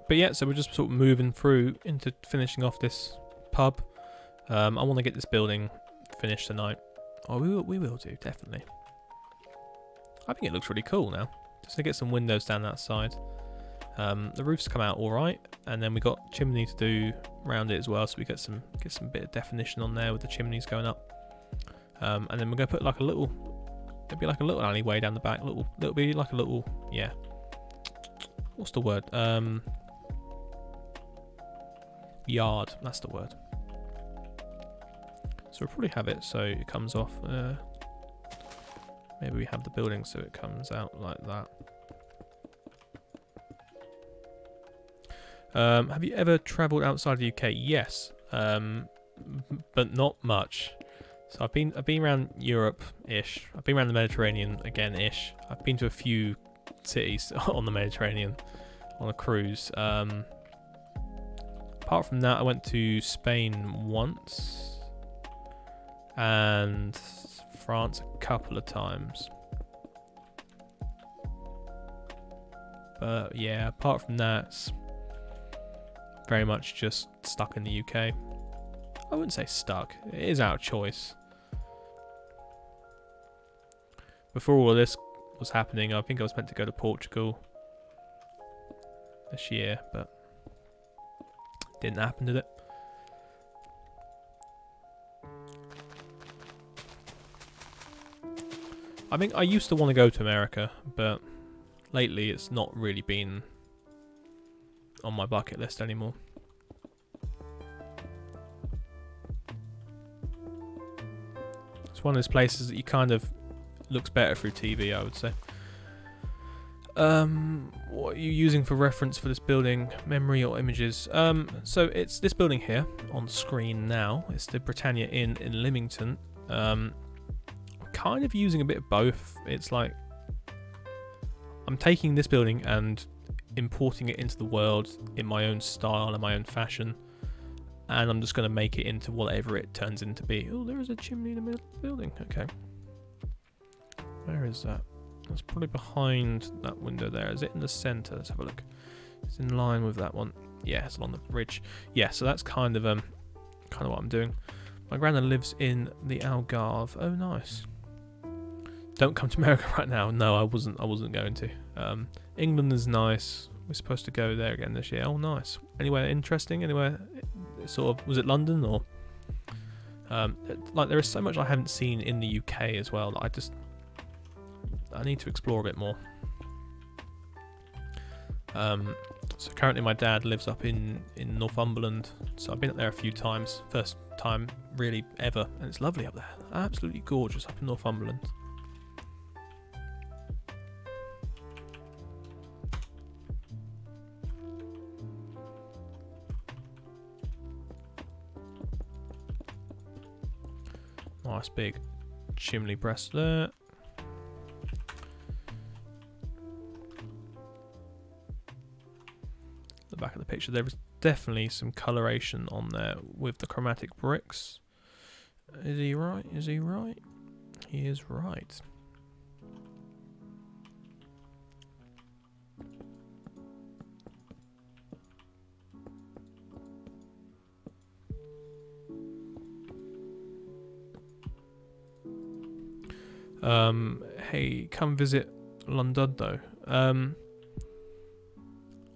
But yeah, so we're just sort of moving through into finishing off this pub. I want to get this building finished tonight. Oh, we will do, definitely. I think it looks really cool now. Just gonna get some windows down that side. The roof's come out all right, and then we got chimney to do around it as well, so we get some bit of definition on there with the chimneys going up. And then we're gonna put like a little, it'd be like a little alleyway down the back. It'll be like a little, yeah. What's the word? Yard, that's the word. So we'll probably have it so it comes off. Maybe we have the building so it comes out like that. Have you ever travelled outside the UK? Yes, but not much. So I've been around Europe-ish. I've been around the Mediterranean again-ish. I've been to a few cities on the Mediterranean on a cruise. Apart from that, I went to Spain once and France a couple of times. But yeah, apart from that, it's very much just stuck in the UK. I wouldn't say stuck, it is our choice. Before all of this was happening, I think I was meant to go to Portugal this year, but didn't happen, did it? I think I used to want to go to America, but lately it's not really been on my bucket list anymore. It's one of those places that you kind of looks better through TV, I would say. What are you using for reference for this building? Memory or images? So it's this building here on screen now. It's the Britannia Inn in Lymington. Kind of using a bit of both. It's like I'm taking this building and importing it into the world in my own style and my own fashion, and I'm just going to make it into whatever it turns into be. Oh, there is a chimney in the middle of the building. Okay. Where is that? That's probably behind that window there. Is it in the centre? Let's have a look. It's in line with that one. Yeah, it's along the bridge. Yeah, so that's kind of what I'm doing. My granddad lives in the Algarve. Oh, nice. Don't come to America right now. No, I wasn't going to. England is nice. We're supposed to go there again this year. Oh, nice. Anywhere interesting? Anywhere sort of, was it London or like there is so much I haven't seen in the UK as well that I need to explore a bit more. So currently my dad lives up in Northumberland, so I've been up there a few times. First time really ever, and it's lovely up there. Absolutely gorgeous up in Northumberland. Nice big chimney breast there. The back of the picture, there is definitely some coloration on there with the chromatic bricks. Is he right? Is he right? He is right. Hey, come visit Llandudno.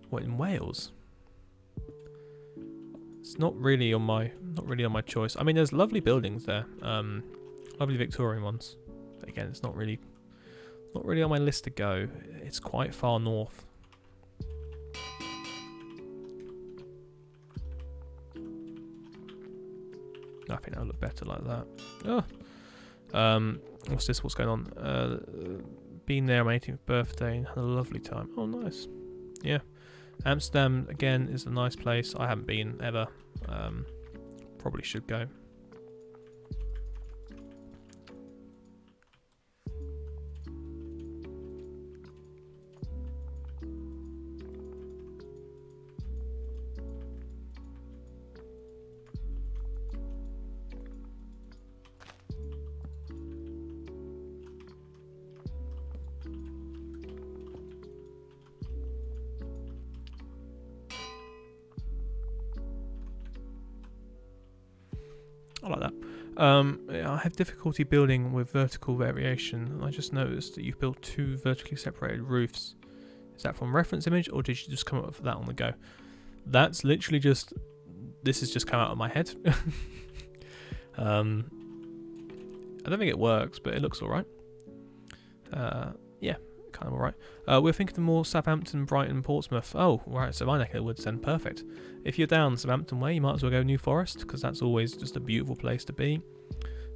What, in Wales? It's not really on my choice. I mean, there's lovely buildings there, lovely Victorian ones. But again, it's not really on my list to go. It's quite far north. I think that'll look better like that. Oh. What's this? What's going on? Been there on my 18th birthday and had a lovely time. Oh, nice. Yeah. Amsterdam, again, is a nice place. I haven't been ever. Probably should go. I like that. I have difficulty building with vertical variation. I just noticed that you've built 2 vertically separated roofs. Is that from reference image, or did you just come up with that on the go? That's literally just... This has just come out of my head. I don't think it works, but it looks alright. Yeah, kind of alright. We're thinking of more Southampton, Brighton, Portsmouth. Oh, right, so my neck of the woods then, perfect. If you're down Southampton way, you might as well go New Forest, because that's always just a beautiful place to be.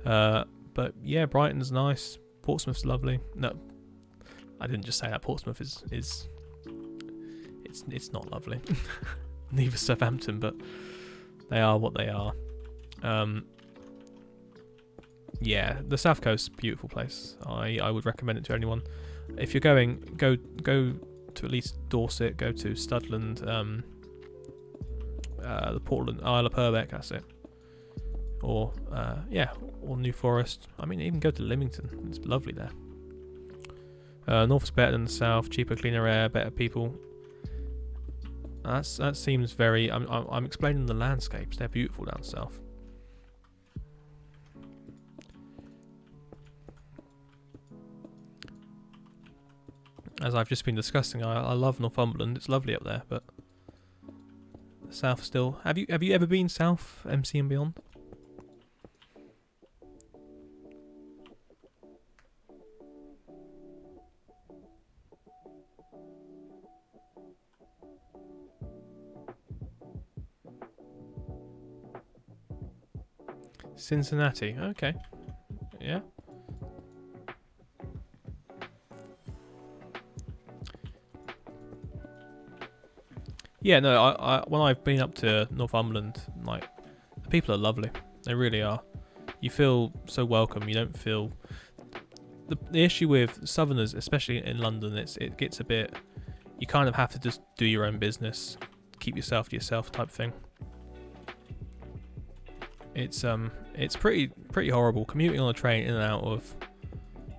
But yeah, Brighton's nice. Portsmouth's lovely. No, I didn't just say that. Portsmouth is it's not lovely. Neither Southampton, but they are what they are. Yeah, the South Coast, beautiful place. I would recommend it to anyone. If you're going, go to at least Dorset, go to Studland, the Portland, Isle of Purbeck, that's it. Or, yeah, or New Forest. I mean, even go to Lymington, it's lovely there. North is better than the South, cheaper, cleaner air, better people. That seems very, I'm explaining the landscapes, they're beautiful down south. As I've just been discussing, I love Northumberland. It's lovely up there, but the south still. Have you ever been south, MC and beyond? Cincinnati. Okay. Yeah. Yeah, no, when I've been up to Northumberland, like, the people are lovely. They really are. You feel so welcome. You don't feel... The issue with Southerners, especially in London, it gets a bit... You kind of have to just do your own business, keep yourself to yourself type thing. It's pretty horrible commuting on a train in and out of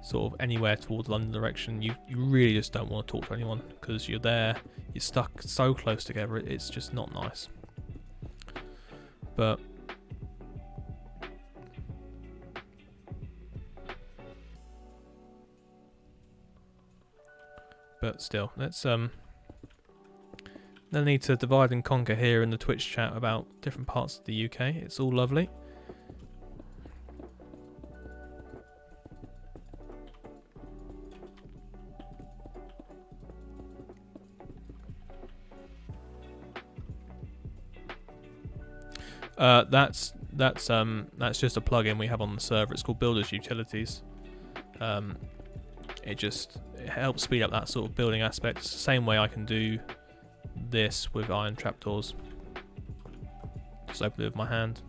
sort of anywhere towards London direction. You really just don't want to talk to anyone because you're there, you're stuck so close together. It's just not nice. But still, let's no need to divide and conquer here in the Twitch chat about different parts of the UK. It's all lovely. That's just a plugin we have on the server. It's called Builders Utilities. It helps speed up that sort of building aspect. It's the same way I can do this with iron trapdoors. Just open it with my hand.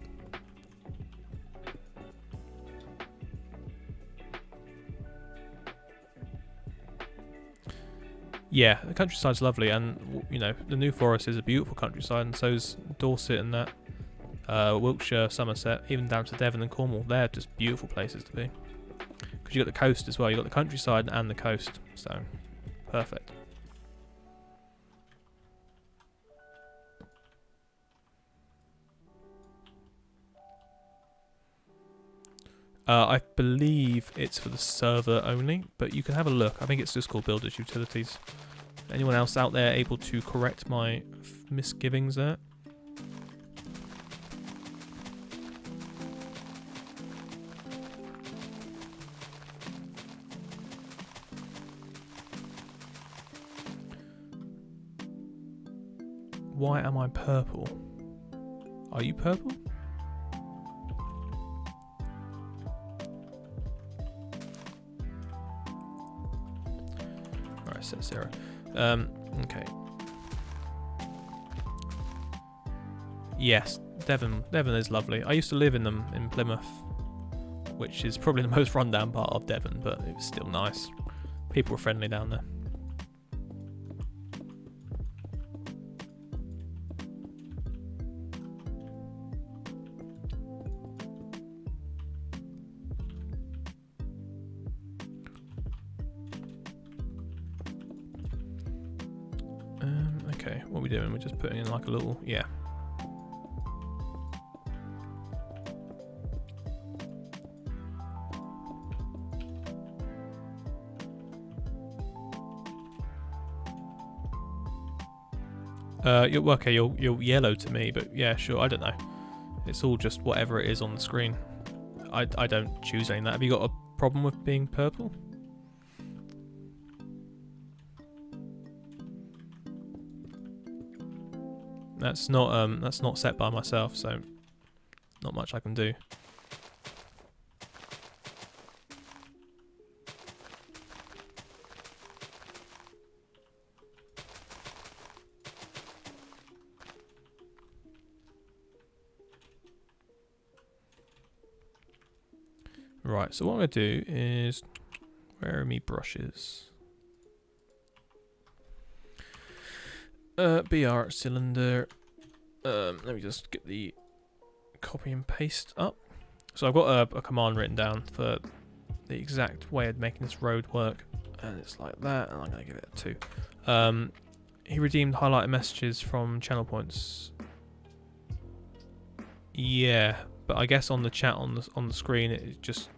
Yeah, the countryside's lovely, and you know the New Forest is a beautiful countryside, and so's Dorset and that. Wiltshire, Somerset, even down to Devon and Cornwall. They're just beautiful places to be. Because you've got the coast as well. You've got the countryside and the coast. So, perfect. I believe it's for the server only, but you can have a look. I think it's just called Builders Utilities. Anyone else out there able to correct my misgivings there? Why am I purple? Are you purple? Alright, set 0. Okay. Yes, Devon is lovely. I used to live in Plymouth, which is probably the most rundown part of Devon, but it was still nice. People were friendly down there. Okay, what are we doing? We're just putting in like a little, yeah. You're yellow to me, but yeah, sure, I don't know. It's all just whatever it is on the screen. I don't choose any of that. Have you got a problem with being purple? That's not set by myself, so not much I can do. Right, so what I'm going to do is, where are me brushes? BR cylinder. Let me just get the copy and paste up. So I've got a command written down for the exact way of making this road work, and it's like that, and I'm going to give it a 2. He redeemed highlighted messages from channel points. Yeah, but I guess on the chat on the screen it just,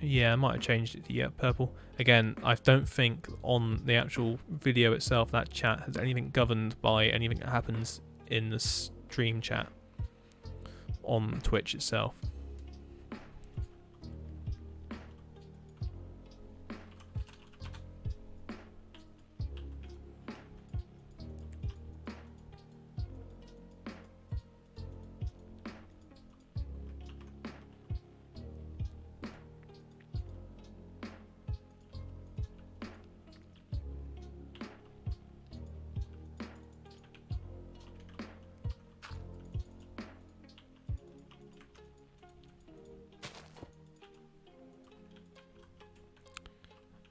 yeah, I might have changed it to purple. Again, I don't think on the actual video itself that chat has anything governed by anything that happens in the stream chat on Twitch itself.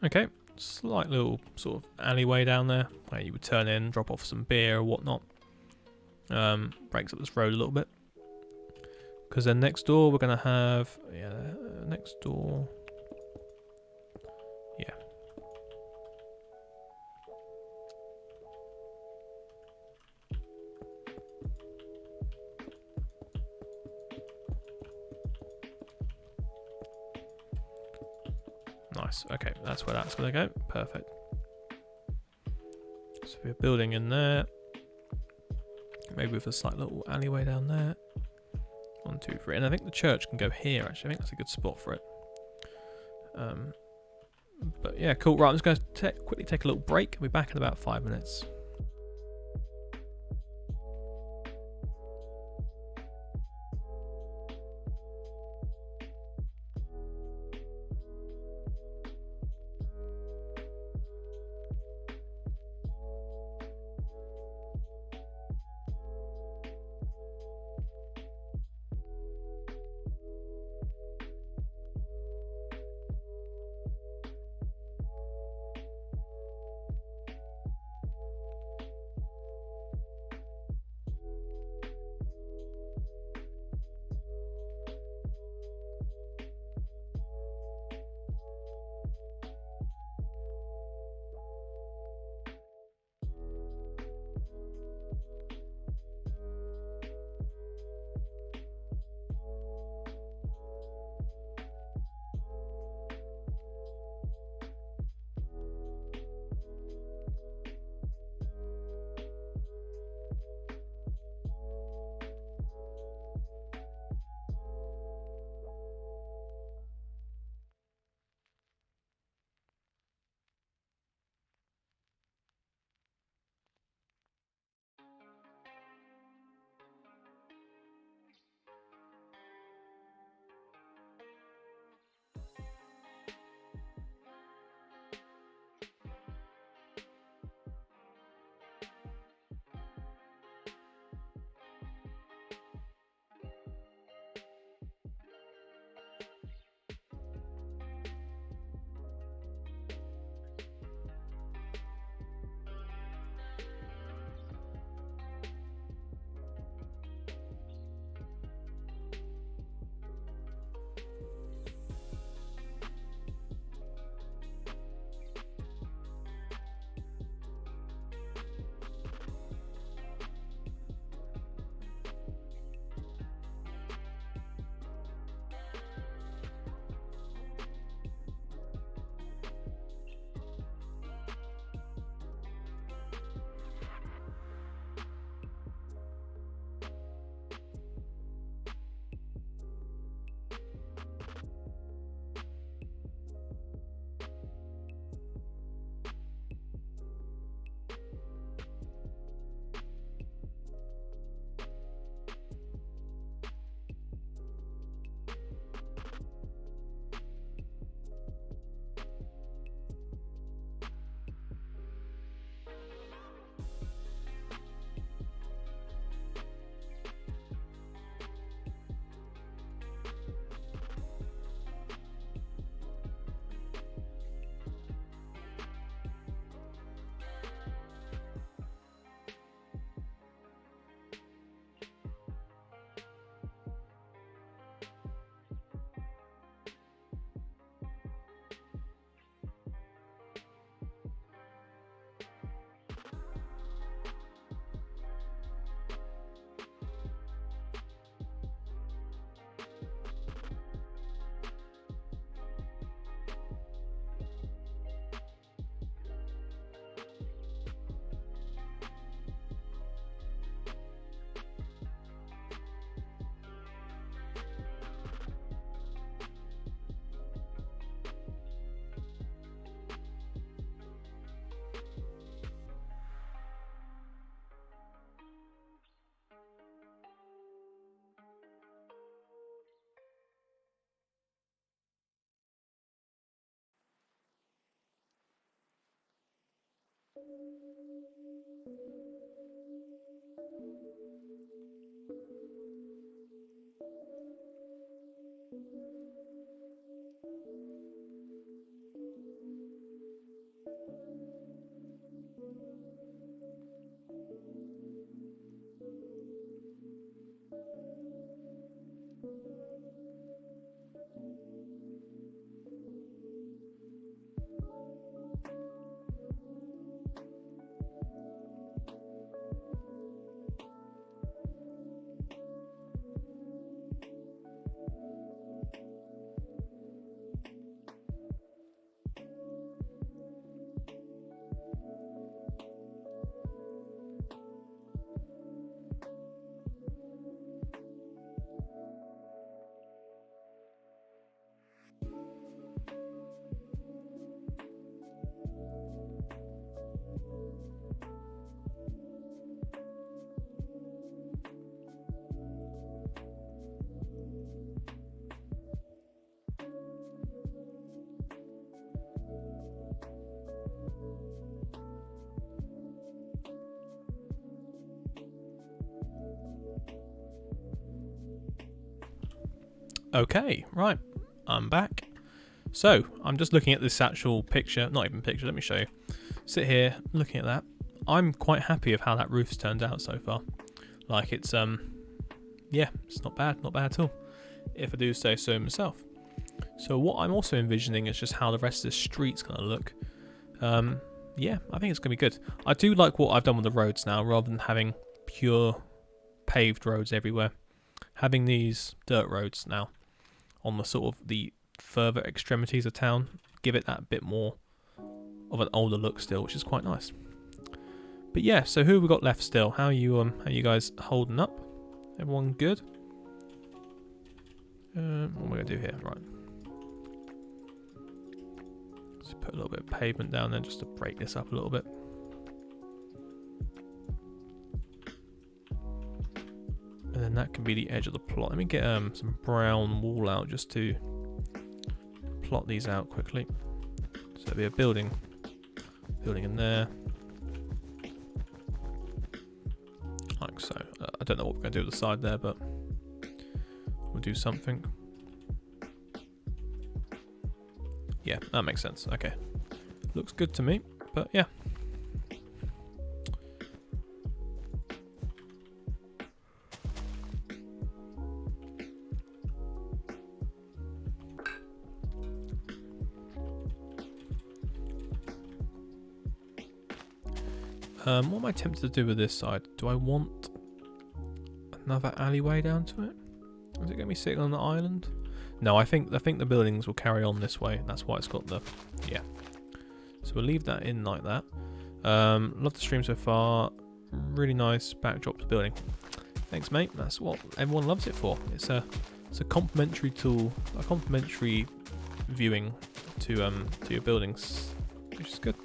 Okay, slight little sort of alleyway down there where you would turn in, drop off some beer or whatnot. Breaks up this road a little bit. Because then next door we're going to have... Yeah, next door... Yeah. Nice. Okay, that's where that's going to go. Perfect. So we're building in there. Maybe with a slight little alleyway down there. 1, 2, 3. And I think the church can go here, actually. I think that's a good spot for it. But yeah, cool. Right, I'm just going to quickly take a little break. I'll be back in about 5 minutes. Okay, right, I'm back. So, I'm just looking at this actual picture, not even picture, let me show you. Sit here, looking at that. I'm quite happy of how that roof's turned out so far. Like, it's, yeah, it's not bad at all, if I do say so myself. So what I'm also envisioning is just how the rest of the street's going to look. Yeah, I think it's going to be good. I do like what I've done with the roads now, rather than having pure paved roads everywhere. Having these dirt roads now on the sort of the further extremities of town give it that bit more of an older look still, which is quite nice. But yeah, so who have we got left still? How are you guys holding up? Everyone good? What am I going to do here? Right. Let's put a little bit of pavement down there just to break this up a little bit. And then that can be the edge of the plot. Let me get some brown wall out just to plot these out quickly. So there'll be a building in there. Like so. I don't know what we're going to do with the side there, but we'll do something. Yeah, that makes sense. Okay. Looks good to me, but yeah. What am I tempted to do with this side? Do I want another alleyway down to it? Is it going to be sitting on the island? No, I think the buildings will carry on this way. That's why it's got the... yeah. So we'll leave that in like that. Love the stream so far. Really nice backdrop to building. Thanks, mate. That's what everyone loves it for. It's a complementary tool, a complementary viewing to your buildings, which is good.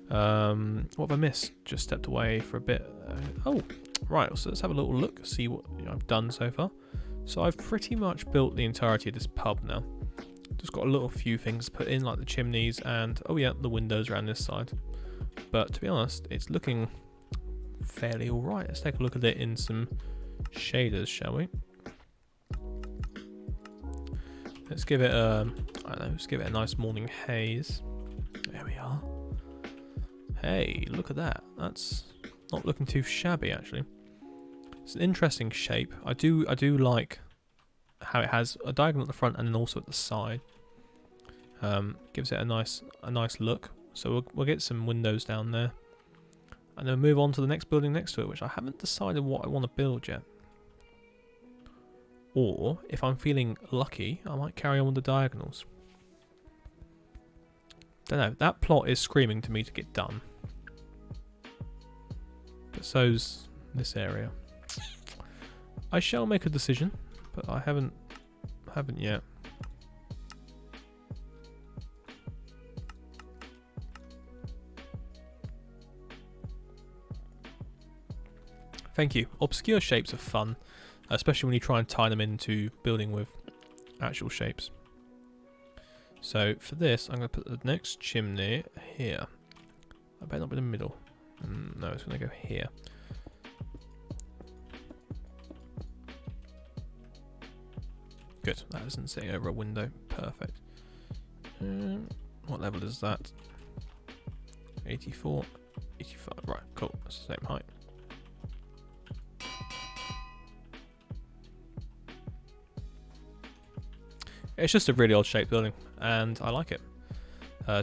What have I missed? Just stepped away for a bit. Oh, right. So let's have a little look, see what I've done so far. So I've pretty much built the entirety of this pub now. Just got a little few things put in, like the chimneys and, oh yeah, the windows around this side. But to be honest, it's looking fairly alright. Let's take a look at it in some shaders, shall we? Let's give it a, I don't know, let's give it a nice morning haze. There we are. Hey, look at that. That's not looking too shabby, actually. It's an interesting shape. I do like how it has a diagonal at the front and then also at the side. Gives it a nice look. So we'll get some windows down there, and then move on to the next building next to it, which I haven't decided what I want to build yet. Or if I'm feeling lucky, I might carry on with the diagonals. Don't know. That plot is screaming to me to get done. But so's this area. I shall make a decision, but I haven't yet. Thank you. Obscure shapes are fun, especially when you try and tie them into building with actual shapes. So for this, I'm going to put the next chimney here. I better not be in the middle. No, it's going to go here. Good, that isn't sitting over a window. Perfect. What level is that? 84, 85. Right, cool. That's the same height. It's just a really odd shaped building, and I like it.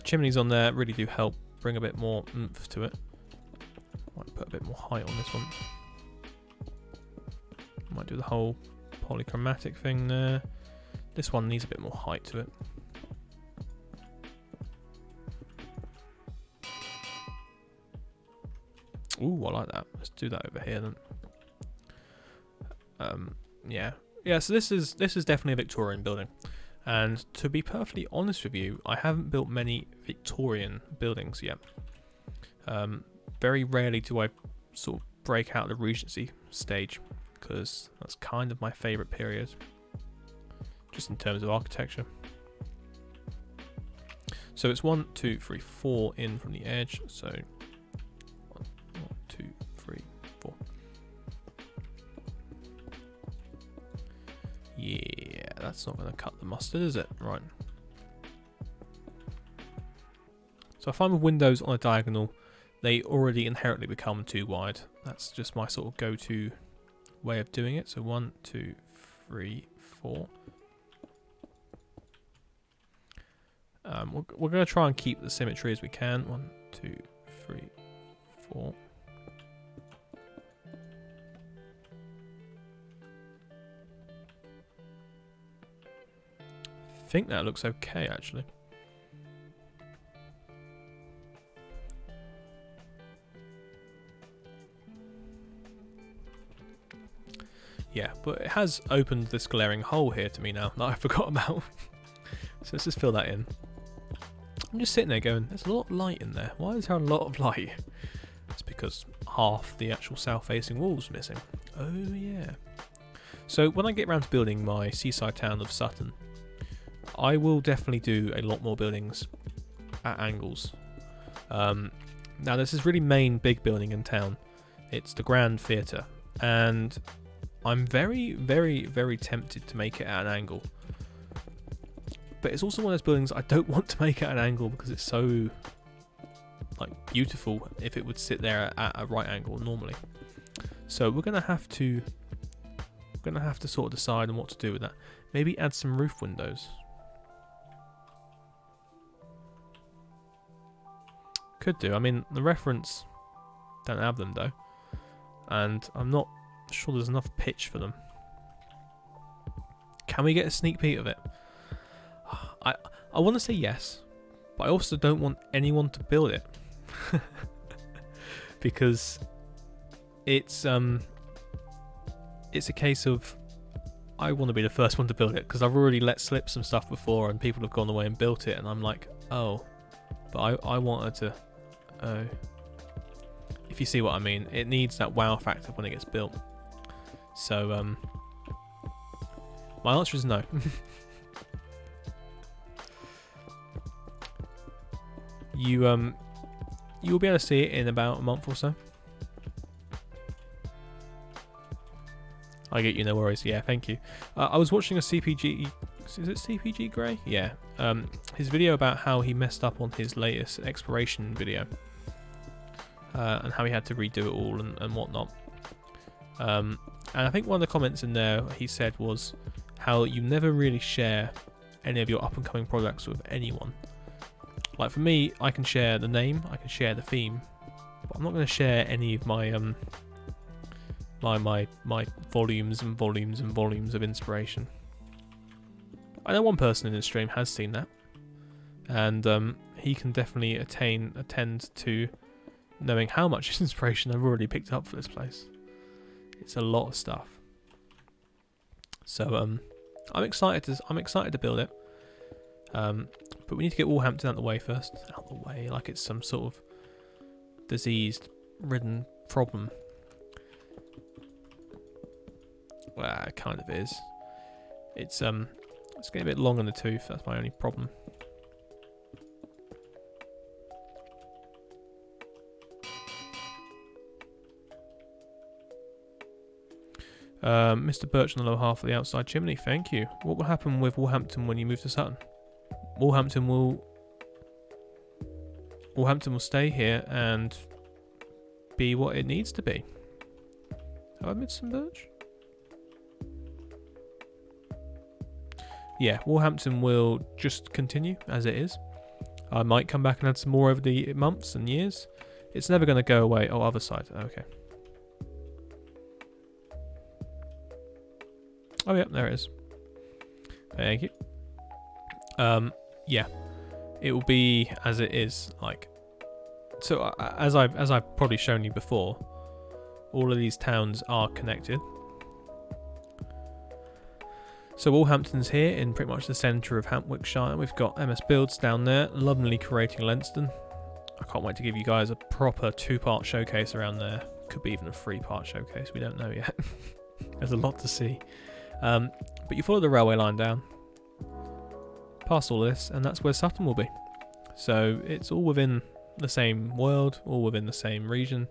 Chimneys on there really do help bring a bit more oomph to it. Might put a bit more height on this one. Might do the whole polychromatic thing there. This one needs a bit more height to it. Ooh, I like that. Let's do that over here then. Yeah. So this is definitely a Victorian building, and to be perfectly honest with you, I haven't built many Victorian buildings yet. Very rarely do I sort of break out the Regency stage, because that's kind of my favourite period, just in terms of architecture. So it's 1, 2, 3, 4 in from the edge. So 1, 2, 3, 4. Yeah, That's not going to cut the mustard, is it? Right. So I find with windows on a diagonal, they already inherently become too wide. That's just my sort of go-to way of doing it. So 1, 2, 3, 4. We're going to try and keep the symmetry as we can. 1, 2, 3, 4. I think that looks okay, actually. Yeah, but it has opened this glaring hole here to me now that I forgot about. So let's just fill that in. I'm just sitting there going, there's a lot of light in there. Why is there a lot of light? It's because half the actual south-facing wall's missing. Oh, yeah. So when I get around to building my seaside town of Sutton, I will definitely do a lot more buildings at angles. Now, this is really main big building in town. It's the Grand Theatre. And I'm very, very, very tempted to make it at an angle. But it's also one of those buildings I don't want to make at an angle because it's so beautiful if it would sit there at a right angle normally. So we're gonna have to sort of decide on what to do with that. Maybe add some roof windows. Could do. I mean, the reference don't have them though, and I'm not sure there's enough pitch for them. Can we get a sneak peek of it? I want to say yes, but I also don't want anyone to build it because it's a case of I want to be the first one to build it because I've already let slip some stuff before and people have gone away and built it and I'm like, oh, but I wanted to. Oh, if you see what I mean, it needs that wow factor when it gets built. So my answer is no. You will be able to see it in about a month or so. I get you, no worries. Yeah, thank you. I was watching a CPG. Is it CPG Grey? Yeah. His video about how he messed up on his latest exploration video, and how he had to redo it all and whatnot. And I think one of the comments in there he said was how you never really share any of your up and coming products with anyone. Like for me, I can share the name, I can share the theme, but I'm not going to share any of my my volumes and volumes and volumes of inspiration. I know one person in the stream has seen that, and he can definitely attend to knowing how much inspiration I've already picked up for this place. It's a lot of stuff. So I'm excited to build it. But we need to get Walhampton out the way first. Out the way, like it's some sort of disease-ridden problem. Well, it kind of is. It's getting a bit long in the tooth. That's my only problem. Mr. Birch on the lower half of the outside chimney. Thank you. What will happen with Walhampton when you move to Sutton? Walhampton will stay here and be what it needs to be. Have I missed some birch? Yeah, Walhampton will just continue as it is. I might come back and add some more over the months and years. It's never going to go away. Oh, other side. Okay. Oh, yeah, there it is. Thank you. Yeah, it will be as it is. So as I've probably shown you before, all of these towns are connected. So Walhampton's here in pretty much the centre of Hantwickshire. We've got MS Builds down there, lovingly creating Lenston. I can't wait to give you guys a proper 2-part showcase around there. Could be even a 3-part showcase. We don't know yet. There's a lot to see. But you follow the railway line down, past all this, and that's where Sutton will be. So it's all within the same world, all within the same region.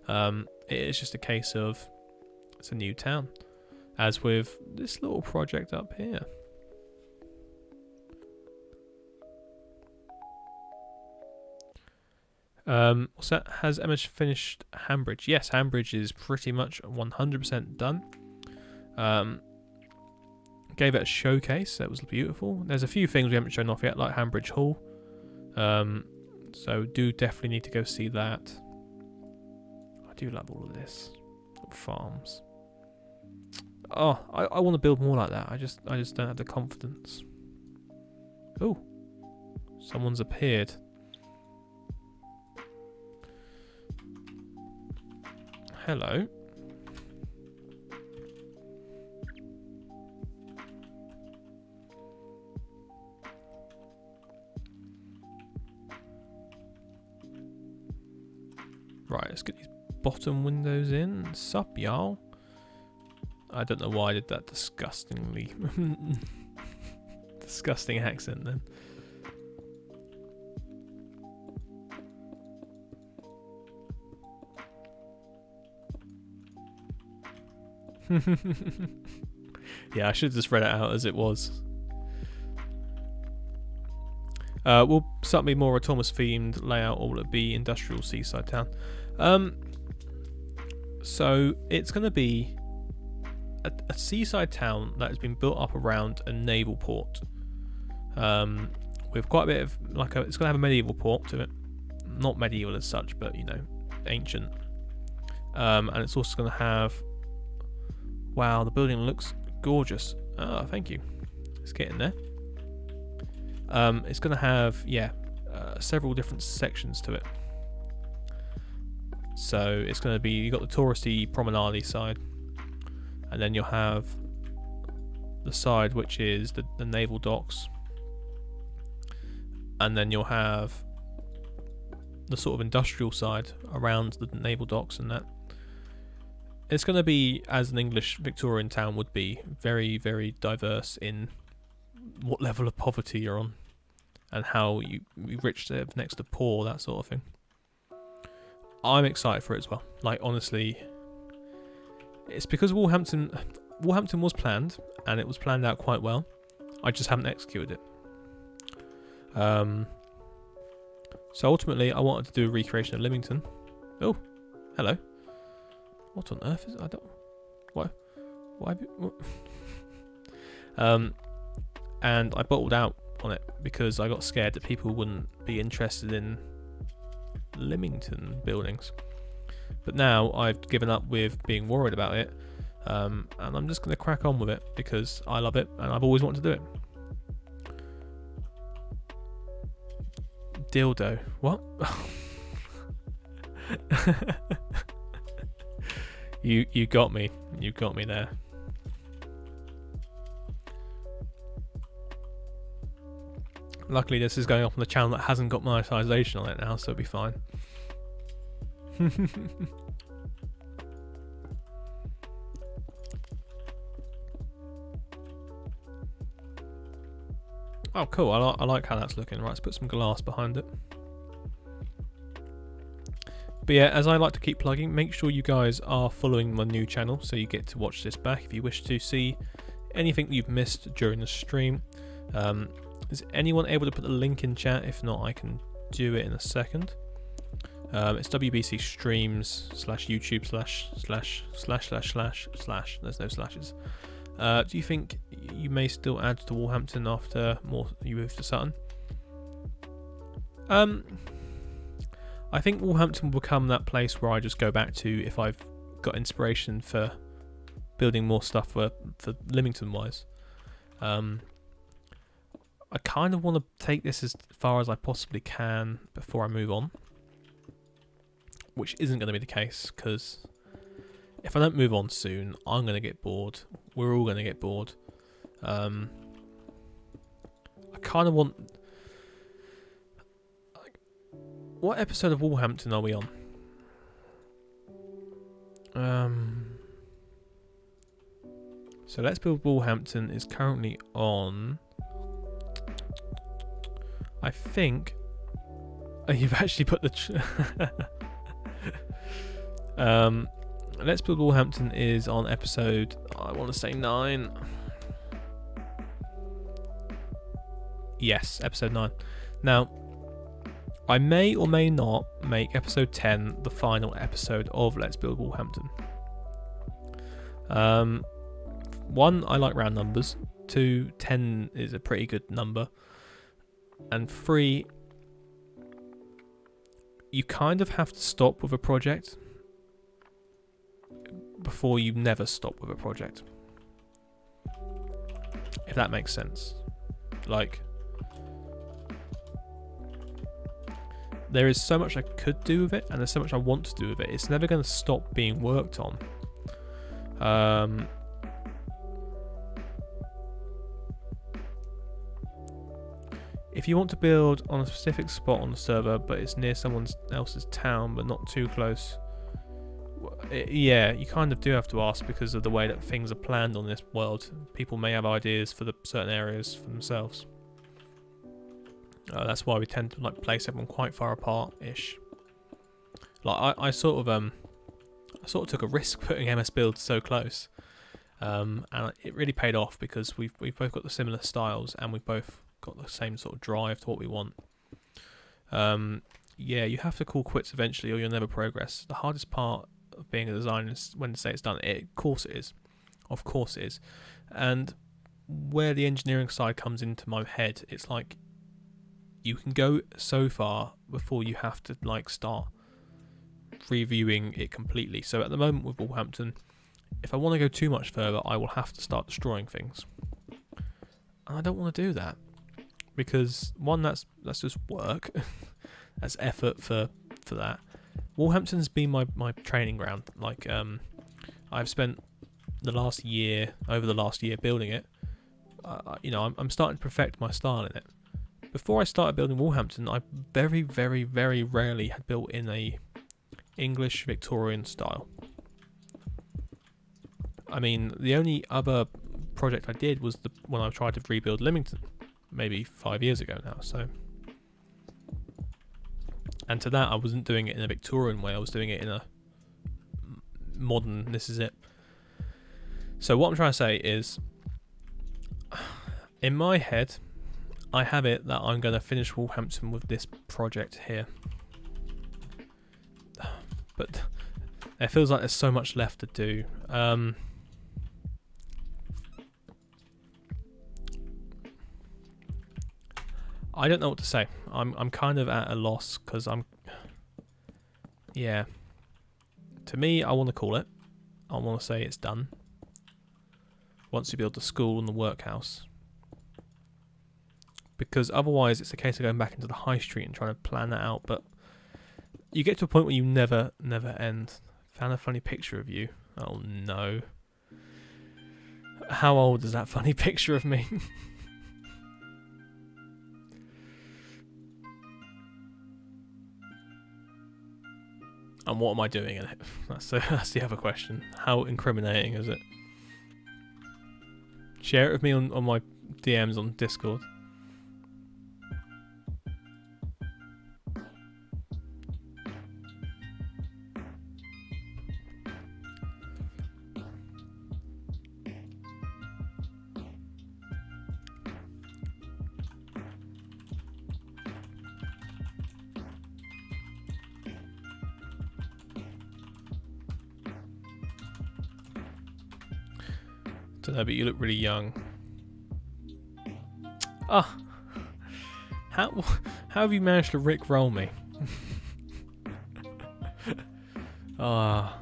It is just a case of it's a new town. as with this little project up here. What's that? Has Emma finished Hambridge? Yes, Hambridge is pretty much 100% done. Gave it a showcase. That was beautiful. There's a few things we haven't shown off yet, like Hambridge Hall. So do definitely need to go see that. I do love all of this. Farms. Oh, I want to build more like that. I just don't have the confidence. Oh, someone's appeared. Hello. Right, let's get these bottom windows in. Sup, y'all? I don't know why I did that disgustingly disgusting accent then. Yeah, I should have just read it out as it was. Will something be more a Thomas themed layout, or will it be industrial seaside town? So it's going to be a seaside town that has been built up around a naval port. With quite a bit of it's going to have a medieval port to it, not medieval as such, but you know, ancient. And it's also going to have. Wow, the building looks gorgeous. Oh, thank you. Let's get in there. It's going to have, several different sections to it. So it's going to be, you've got the touristy promenade side, and then you'll have the side which is the naval docks, and then you'll have the sort of industrial side around the naval docks and that. It's going to be, as an English Victorian town would be, very, very diverse in what level of poverty you're on and how you rich live next to poor, that sort of thing. I'm excited for it as well. Like, honestly, it's because Walhampton was planned, and it was planned out quite well. I just haven't executed it. So ultimately, I wanted to do a recreation of Lymington. Oh, hello. What on earth is... I don't... Why have you... What? And I bottled out on it because I got scared that people wouldn't be interested in Lymington buildings. But now I've given up with being worried about it, and I'm just going to crack on with it because I love it and I've always wanted to do it. Dildo. What? You got me. You got me there. Luckily, this is going up on the channel that hasn't got monetization on it now, so it'll be fine. Oh, cool. I like how that's looking. Right, let's put some glass behind it. But yeah, as I like to keep plugging, make sure you guys are following my new channel so you get to watch this back if you wish to see anything you've missed during the stream. Is anyone able to put the link in chat? If not, I can do it in a second. It's WBC streams /YouTube // there's no slashes. Do you think you may still add to Walhampton after you move to Sutton? I think Walhampton will become that place where I just go back to if I've got inspiration for building more stuff for Lymington wise. I kind of want to take this as far as I possibly can before I move on, which isn't going to be the case because if I don't move on soon, I'm going to get bored. We're all going to get bored. I kind of want... What episode of Walhampton are we on? So Let's Build Walhampton is currently on... I think... Oh, you've actually put the... Let's Build Walhampton is on episode... I want to say 9. Yes, episode 9. Now, I may or may not make episode 10 the final episode of Let's Build Walhampton. 1, I like round numbers. 2, 10 is a pretty good number. And 3, you kind of have to stop with a project before you never stop with a project. If that makes sense. Like, there is so much I could do with it, and there's so much I want to do with it. It's never going to stop being worked on. If you want to build on a specific spot on the server, but it's near someone else's town, but not too close, yeah, you kind of do have to ask because of the way that things are planned on this world. People may have ideas for the certain areas for themselves. That's why we tend to like place everyone quite far apart-ish. Like I sort of took a risk putting MS Build so close, and it really paid off because we've both got the similar styles and we've both got the same sort of drive to what we want. Yeah, you have to call quits eventually or you'll never progress. The hardest part of being a designer is when to say it's done. Of course it is. Of course it is. And where the engineering side comes into my head, it's like you can go so far before you have to like start reviewing it completely. So at the moment with Walhampton, if I want to go too much further, I will have to start destroying things. And I don't want to do that because 1, that's just work. That's effort for that. Walhampton's been my training ground. Like I've spent over the last year building it. You know, I'm starting to perfect my style in it. Before I started building Walhampton, I very, very, very rarely had built in a English Victorian style. I mean, the only other project I did was when I tried to rebuild Lymington, maybe 5 years ago now. So, and to that, I wasn't doing it in a Victorian way. I was doing it in a modern. This is it. So what I'm trying to say is, in my head, I have it that I'm going to finish Walhampton with this project here. But it feels like there's so much left to do. I don't know what to say. I'm kind of at a loss because yeah. To me, I want to call it. I want to say it's done. Once you build the school and the workhouse. Because otherwise it's a case of going back into the high street and trying to plan that out, but you get to a point where you never end. Found a funny picture of you. Oh no. How old is that funny picture of me? And what am I doing in it? That's the other question. How incriminating is it? Share it with me on my DMs on Discord. Don't know, but you look really young. Ah, how have you managed to rickroll me? Ah,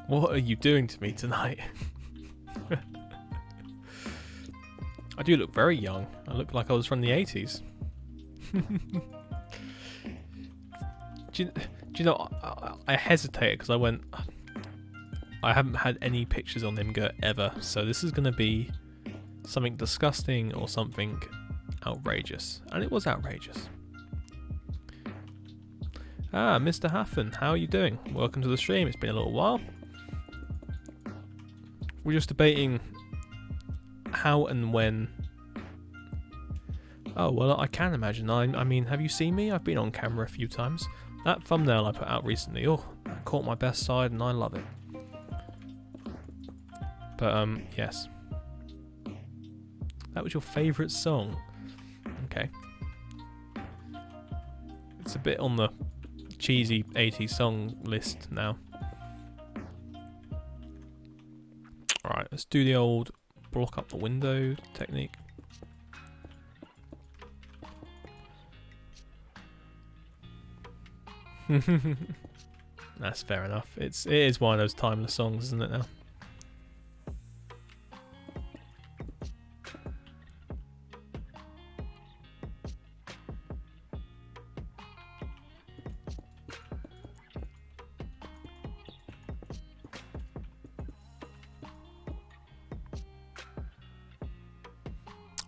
what are you doing to me tonight? I do look very young. I look like I was from the 80s. do you know? I hesitated because I went. I haven't had any pictures on Imgur ever, so this is going to be something disgusting or something outrageous. And it was outrageous. Ah, Mr. Haffen, how are you doing? Welcome to the stream, it's been a little while. We're just debating how and when. Oh, well, I can imagine. I mean, have you seen me? I've been on camera a few times. That thumbnail I put out recently, oh, that caught my best side and I love it. But yes. That was your favourite song? Okay. It's a bit on the cheesy 80s song list now. Alright, let's do the old block up the window technique. That's fair enough. It is one of those timeless songs, isn't it now?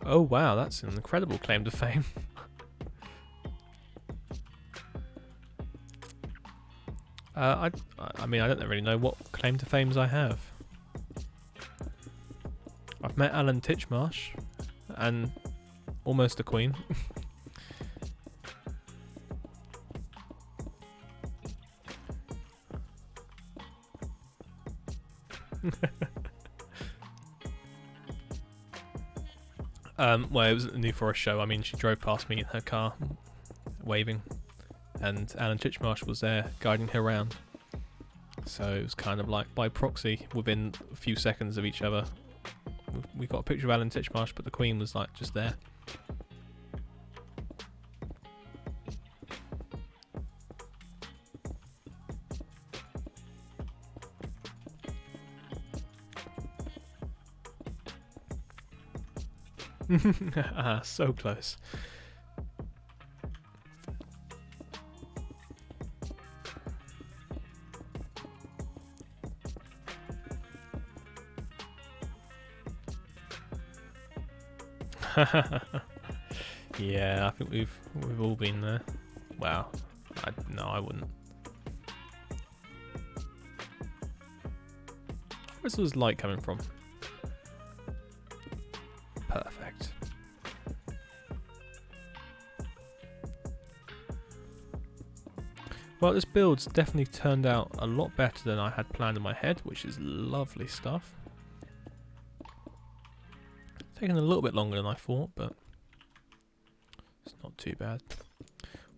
Oh wow, that's an incredible claim to fame. I mean, I don't really know what claim to fames I have. I've met Alan Titchmarsh and almost the Queen. Well, it was a New Forest show. I mean, she drove past me in her car, waving, and Alan Titchmarsh was there guiding her around. So it was kind of like by proxy, within a few seconds of each other, we got a picture of Alan Titchmarsh, but the Queen was like just there. Ah, so close. Yeah, I think we've all been there. Wow. No, I wouldn't. Where's this light coming from? Perfect. Well, this build's definitely turned out a lot better than I had planned in my head, which is lovely stuff. Taking a little bit longer than I thought, but it's not too bad.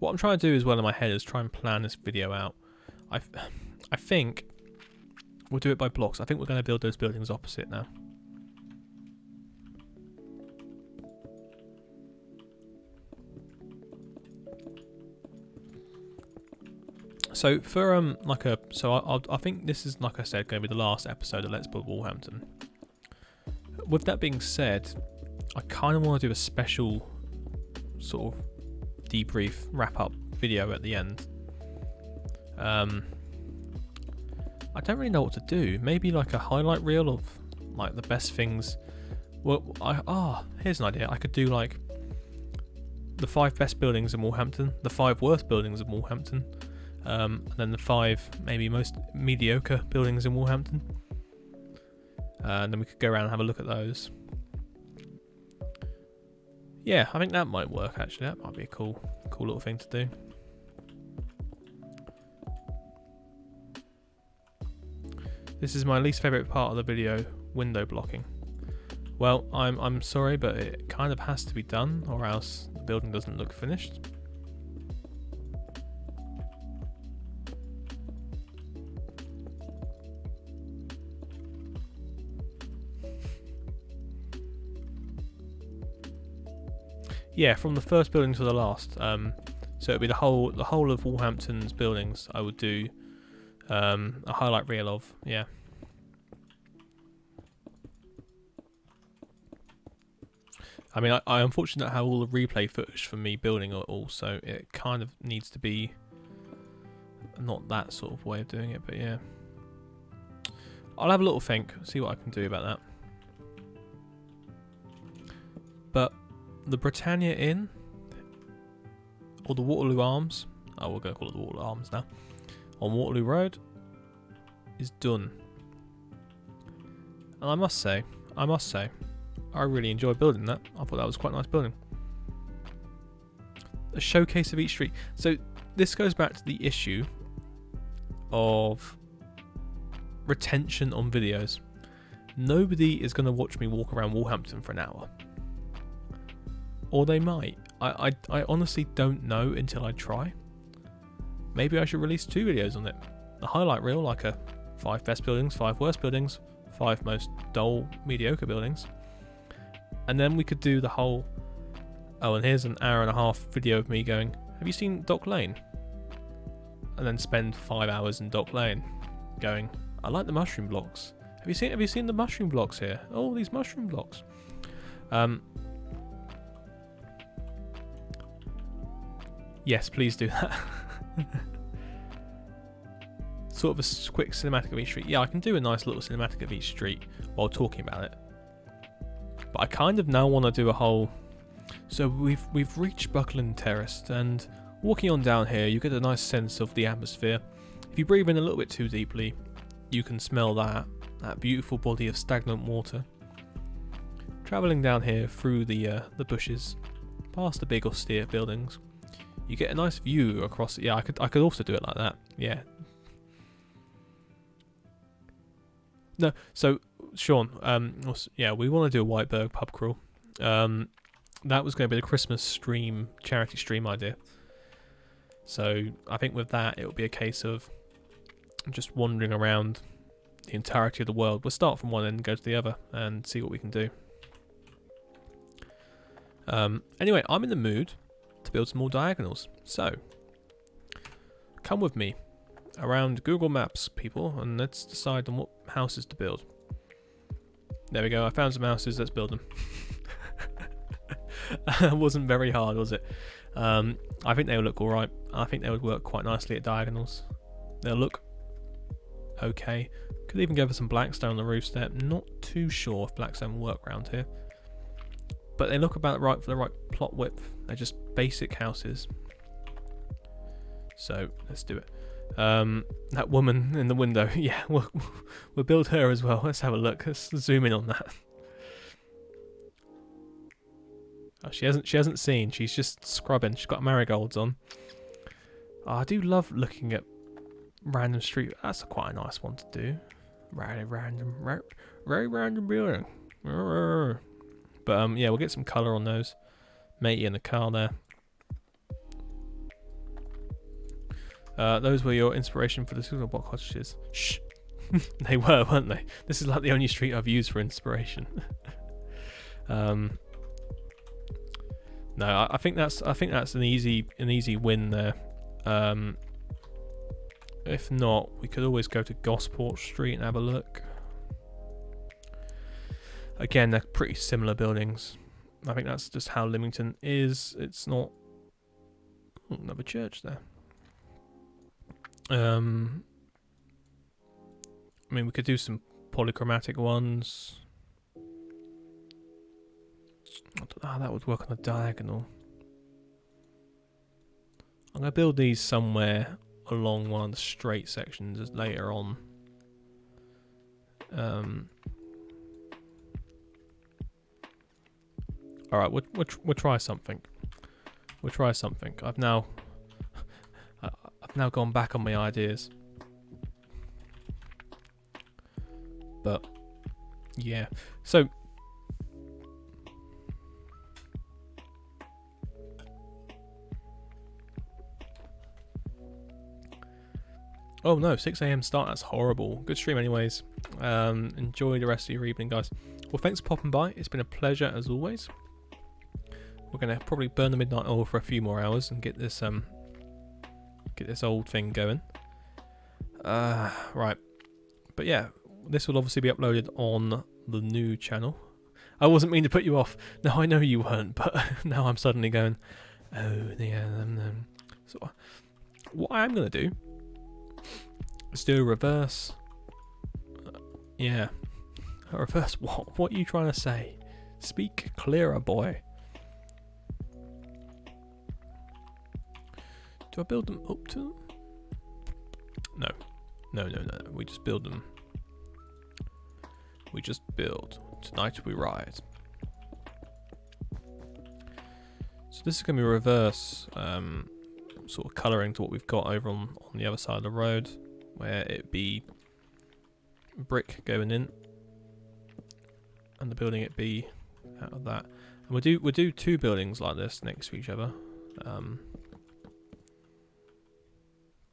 What I'm trying to do as well in my head is try and plan this video out. I think we'll do it by blocks. I think we're going to build those buildings opposite now. So for I think this is, like I said, going to be the last episode of Let's Build Walhampton. With that being said, I kind of want to do a special sort of debrief wrap-up video at the end. I don't really know what to do. Maybe like a highlight reel of like the best things. Well, here's an idea. I could do like the 5 best buildings in Walhampton, the 5 worst buildings in Walhampton, and then the 5 maybe most mediocre buildings in Walhampton. And then we could go around and have a look at those. Yeah, I think that might work actually. That might be a cool little thing to do. This is my least favourite part of the video, window blocking. Well, I'm sorry, but it kind of has to be done, or else the building doesn't look finished. Yeah, from the first building to the last. So it'd be the whole of Walhampton's buildings. I would do a highlight reel of. Yeah. I mean, I unfortunately don't have all the replay footage from me building it all, so it kind of needs to be not that sort of way of doing it, but yeah. I'll have a little think, see what I can do about that. But the Britannia Inn, or the Waterloo Arms, we're going to call it the Waterloo Arms now, on Waterloo Road, is done. And I must say, I really enjoyed building that. I thought that was quite a nice building. A showcase of each street. So this goes back to the issue of retention on videos. Nobody is going to watch me walk around Walhampton for an hour. Or they might. I honestly don't know until I try. Maybe I should release 2 videos on it. A highlight reel, like a 5 best buildings, 5 worst buildings, 5 most dull, mediocre buildings. And then we could do the whole... Oh, and here's an hour and a half video of me going, have you seen Dock Lane? And then spend 5 hours in Dock Lane going, I like the mushroom blocks. Have you seen the mushroom blocks here? Oh, these mushroom blocks. Yes, please do that. Sort of a quick cinematic of each street. Yeah, I can do a nice little cinematic of each street while talking about it. But I kind of now want to do a whole... So we've reached Buckland Terrace, and walking on down here, you get a nice sense of the atmosphere. If you breathe in a little bit too deeply, you can smell that beautiful body of stagnant water. Travelling down here through the bushes, past the big austere buildings, you get a nice view across. Yeah, I could also do it like that. Yeah. No, so Sean, yeah, we want to do a Whiteberg pub crawl. That was going to be the Christmas stream, charity stream idea. So I think with that, it'll be a case of just wandering around the entirety of the world. We'll start from one end and go to the other and see what we can do. Anyway, I'm in the mood to build some more diagonals. So, come with me around Google Maps, people, and let's decide on what houses to build. There we go, I found some houses, let's build them. It wasn't very hard, was it? I think they would look alright. I think they would work quite nicely at diagonals. They'll look okay. Could even go for some blackstone on the roof step. Not too sure if blackstone will work around here. But they look about right for the right plot width. They're just basic houses. So, let's do it. That woman in the window, yeah, we'll build her as well. Let's have a look. Let's zoom in on that. Oh, she hasn't seen. She's just scrubbing. She's got marigolds on. Oh, I do love looking at random street. That's quite a nice one to do. Very random building. But yeah, we'll get some colour on those. Matey in the car there. Those were your inspiration for the single block cottages. Shh. They were, weren't they? This is like the only street I've used for inspiration. No, I think that's an easy win there. If not, we could always go to Gosport Street and have a look. Again, they're pretty similar buildings. I think that's just how Lymington is. It's not... Oh, another church there. I mean, we could do some polychromatic ones. Ah, that would work on a diagonal. I'm going to build these somewhere along one of the straight sections later on. Alright, we'll try something. We'll try something. I've now gone back on my ideas. But yeah. So oh no, 6 AM start, that's horrible. Good stream anyways. Enjoy the rest of your evening, guys. Well, thanks for popping by. It's been a pleasure as always. We're gonna probably burn the midnight oil for a few more hours and get this old thing going. Right. But yeah, this will obviously be uploaded on the new channel. I wasn't meaning to put you off. No, I know you weren't, but now I'm suddenly going, oh yeah. So what I'm gonna do is do a reverse. Yeah. A reverse what? What are you trying to say? Speak clearer, boy. Do I build them up to them? No. No. We just build them. We just build. Tonight we ride. So this is going to be reverse sort of colouring to what we've got over on the other side of the road, where it'd be brick going in. and the building it be out of that. And we'll do 2 buildings like this next to each other, because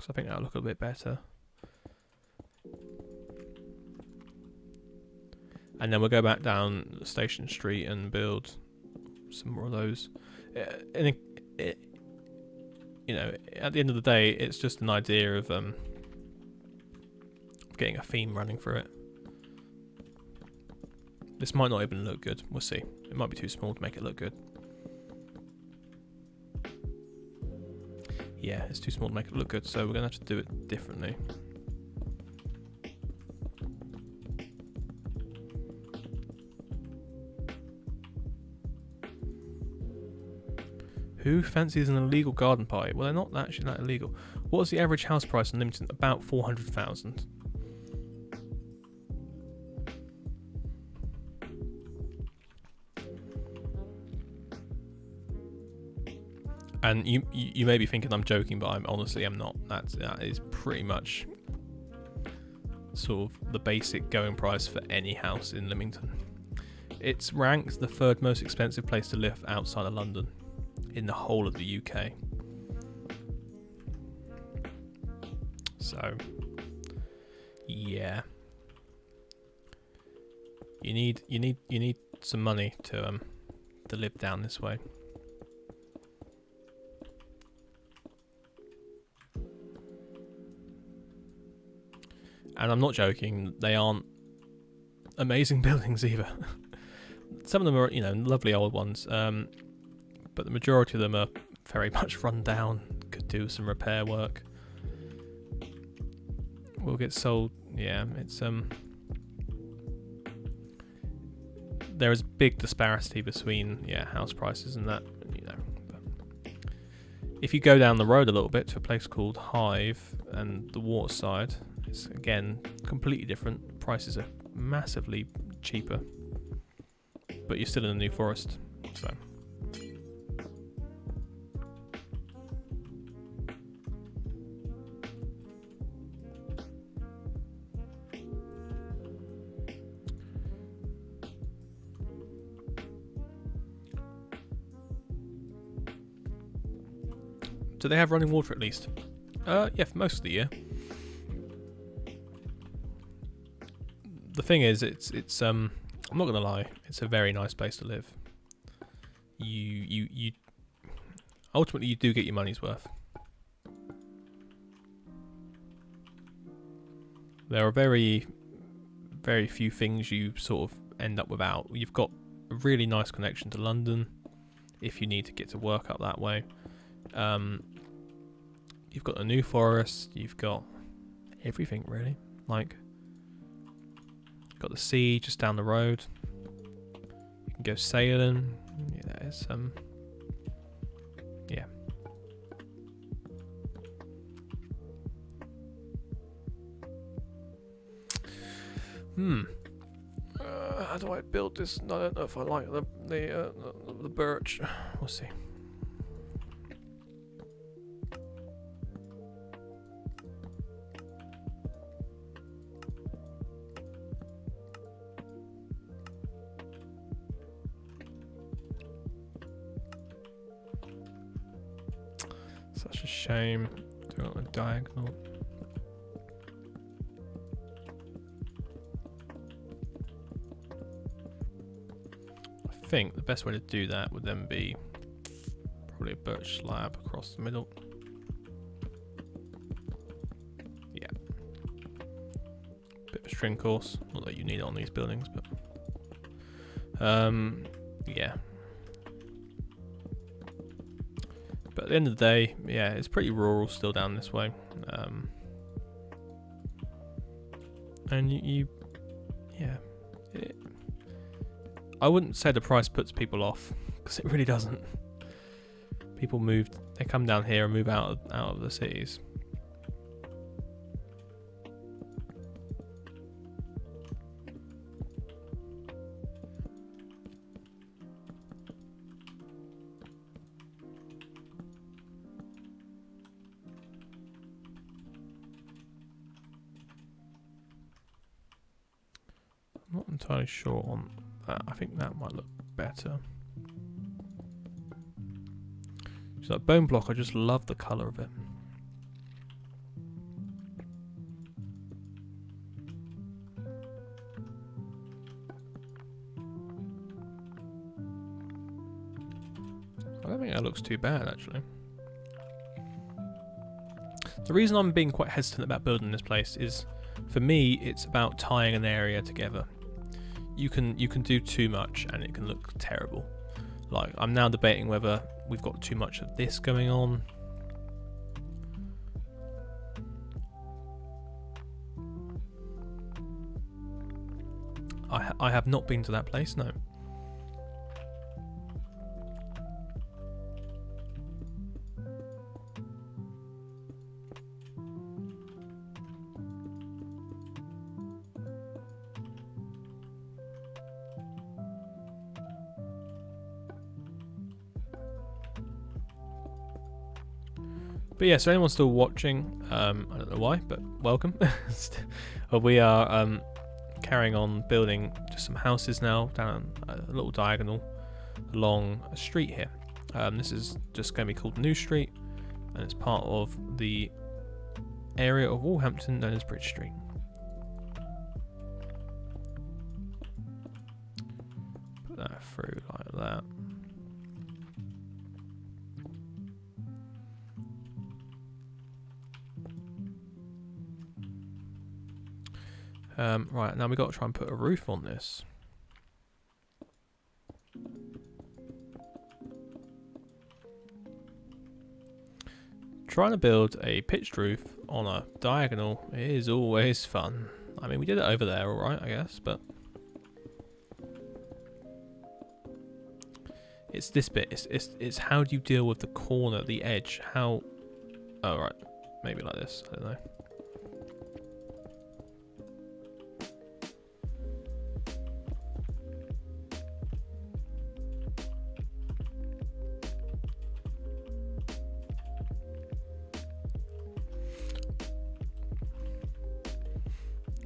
I think that'll look a bit better. And then we'll go back down Station Street and build some more of those. And you know, at the end of the day, it's just an idea of getting a theme running through it. This might not even look good. We'll see. It might be too small to make it look good. Yeah, it's too small to make it look good, so we're going to have to do it differently. Who fancies an illegal garden party? Well, they're not actually that illegal. What was the average house price in Lymington? About 400,000. And you may be thinking I'm joking, but I'm not. That is pretty much sort of the basic going price for any house in Lymington. It's ranked the 3rd most expensive place to live outside of London in the whole of the UK. So yeah, you need some money to live down this way. And I'm not joking, they aren't amazing buildings either. Some of them are, you know, lovely old ones, but the majority of them are very much run down, could do some repair work. Will get sold, yeah, it's there is a big disparity between house prices and that, you know. But if you go down the road a little bit to a place called Hive and the Waterside, it's again completely different. Prices are massively cheaper, but you're still in the New Forest, so. Do they have running water at least? Yeah, for most of the year. The thing is, it's I'm not gonna lie, it's a very nice place to live. You ultimately you do get your money's worth. There are very few things you sort of end up without. You've got a really nice connection to London if you need to get to work up that way. You've got the New Forest, you've got everything really. Like, got the sea just down the road. You can go sailing. Yeah, it's yeah. How do I build this? I don't know if I like the birch. We'll see. Such a shame. Do it on a diagonal. I think the best way to do that would then be probably a birch slab across the middle. Yeah. Bit of a string course. Not that you need it on these buildings, but yeah. But at the end of the day, yeah, it's pretty rural still down this way. And yeah. I wouldn't say the price puts people off, because it really doesn't. People they come down here and move out of the cities. I'm not entirely sure on I think that might look better. So that bone block, I just love the colour of it. I don't think that looks too bad, actually. The reason I'm being quite hesitant about building this place is, for me, it's about tying an area together. You can do too much and it can look terrible. Like, I'm now debating whether we've got too much of this going on. I have not been to that place, no. But yeah, so anyone still watching, I don't know why, but welcome. We are carrying on building just some houses now down a little diagonal along a street here. This is just going to be called New Street, and it's part of the area of Walhampton known as Bridge Street. Put that through like that. Right, now we've got to try and put a roof on this. Trying to build a pitched roof on a diagonal is always fun. I mean, we did it over there alright, I guess, but it's this bit. It's how do you deal with the corner, the edge, how... Oh, right. Maybe like this, I don't know.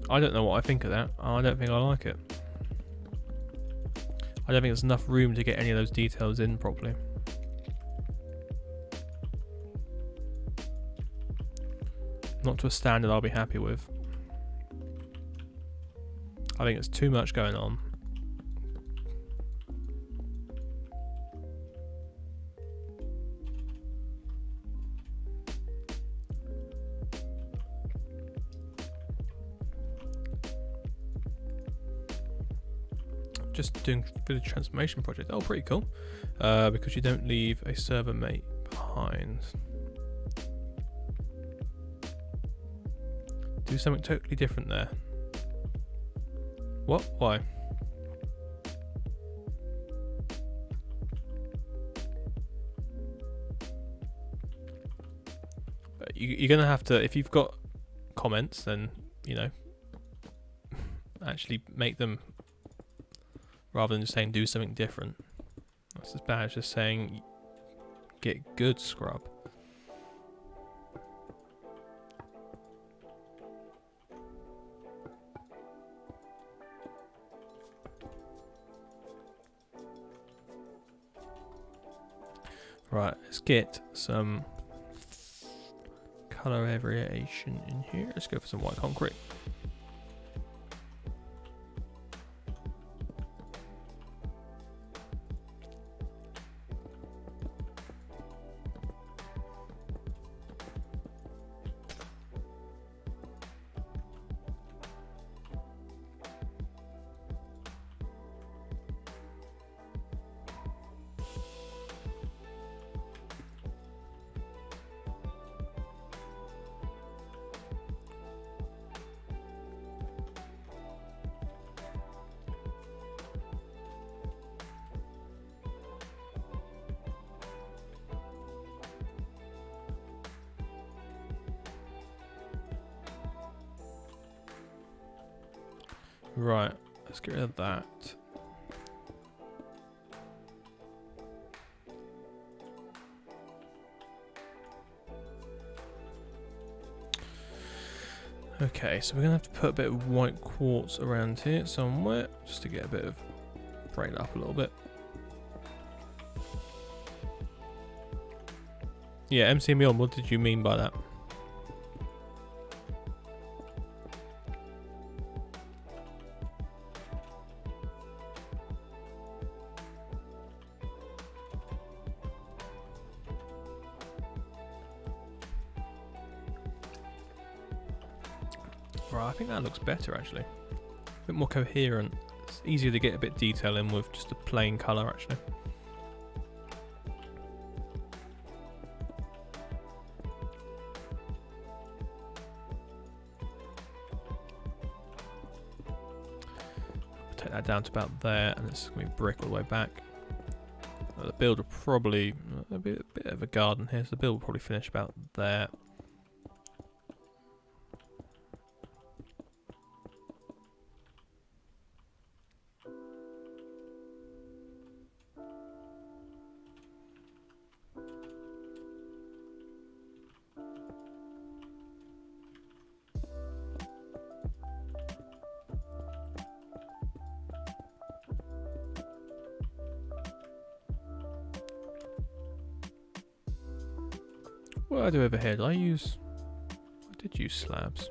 I don't know what I think of that. I don't think I like it. I don't think there's enough room to get any of those details in properly. Not to a standard I'll be happy with. I think it's too much going on. Just doing for the transformation project. Oh, pretty cool. Because you don't leave a server mate behind. Do something totally different there. What? Why? You're gonna have to, if you've got comments, then, you know, actually make them, rather than just saying do something different. That's as bad as just saying get good, scrub. Right, let's get some colour variation in here. Let's go for some white concrete. Right, let's get rid of that. Okay, so we're going to have to put a bit of white quartz around here somewhere, just to get a bit of break it up a little bit. Yeah, MC me on, what did you mean by that? Right, I think that looks better actually. A bit more coherent. It's easier to get a bit of detail in with just a plain colour actually. Take that down to about there, and it's going to be brick all the way back. The build will probably a bit of a garden here, so the build will probably finish about there. What did I do over here? I did use slabs.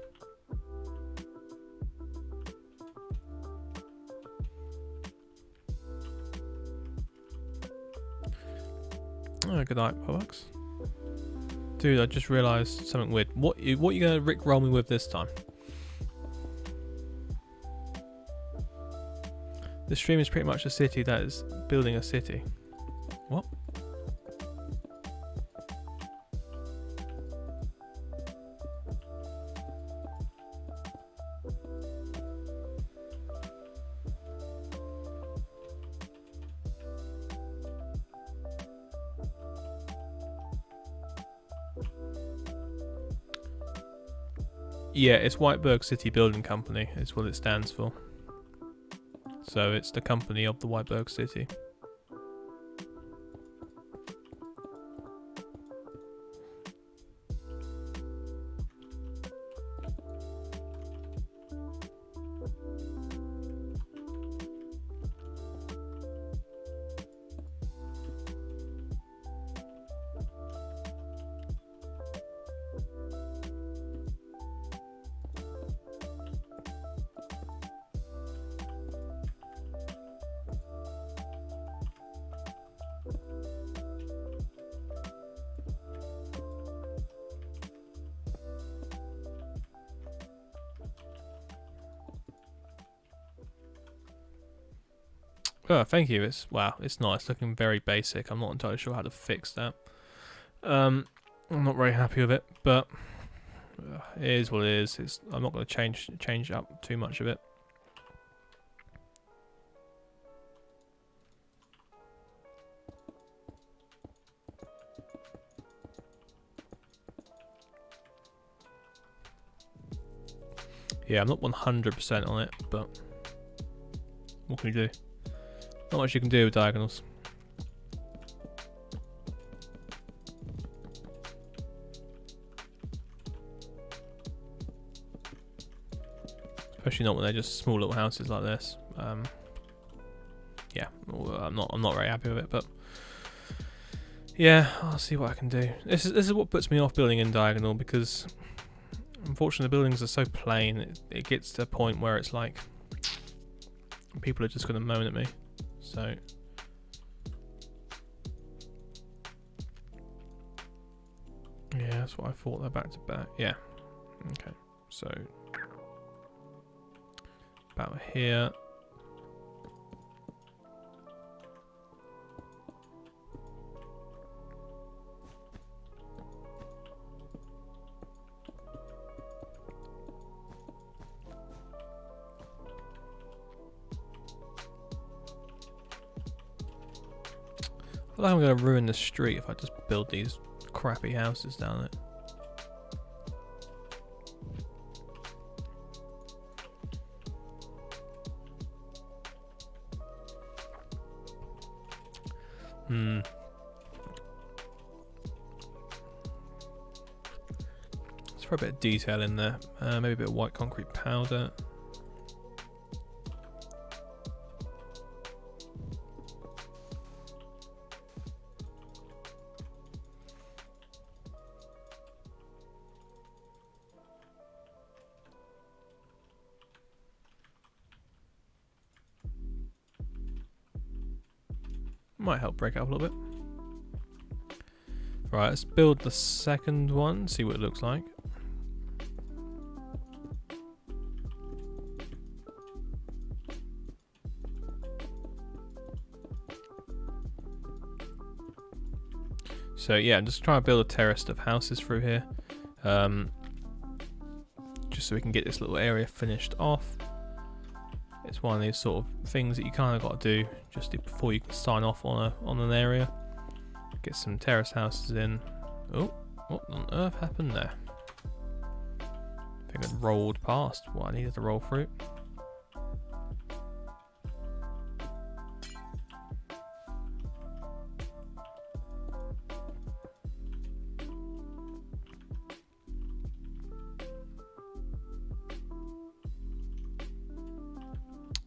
Oh, good night, Pox. Dude, I just realised something weird. What you gonna rickroll me with this time? This stream is pretty much a city that is building a city. What? Yeah, it's Whiteberg City Building Company is what it stands for. So it's the company of the Whiteberg City. Oh, thank you. Wow, it's nice. Looking very basic. I'm not entirely sure how to fix that. I'm not very happy with it, but it is what it is. I'm not going to change up too much of it. Yeah, I'm not 100% on it, but what can you do? Not much you can do with diagonals. Especially not when they're just small little houses like this. Yeah, I'm not very happy with it, but yeah, I'll see what I can do. This is what puts me off building in diagonal, because unfortunately the buildings are so plain. It gets to a point where it's like people are just going to moan at me. So yeah, that's what I thought. They're back to back. Yeah. Okay. So about here. I feel like I'm going to ruin the street if I just build these crappy houses down it. Let's throw a bit of detail in there. Maybe a bit of white concrete powder. Might help break it up a little bit. Right, let's build the second one, see what it looks like. So yeah, I'm just trying to build a terrace of houses through here, just so we can get this little area finished off. It's one of these sort of things that you kind of got to do just before you can sign off on an area. Get some terrace houses in. Oh, what on earth happened there? I think it rolled past what I needed to roll through.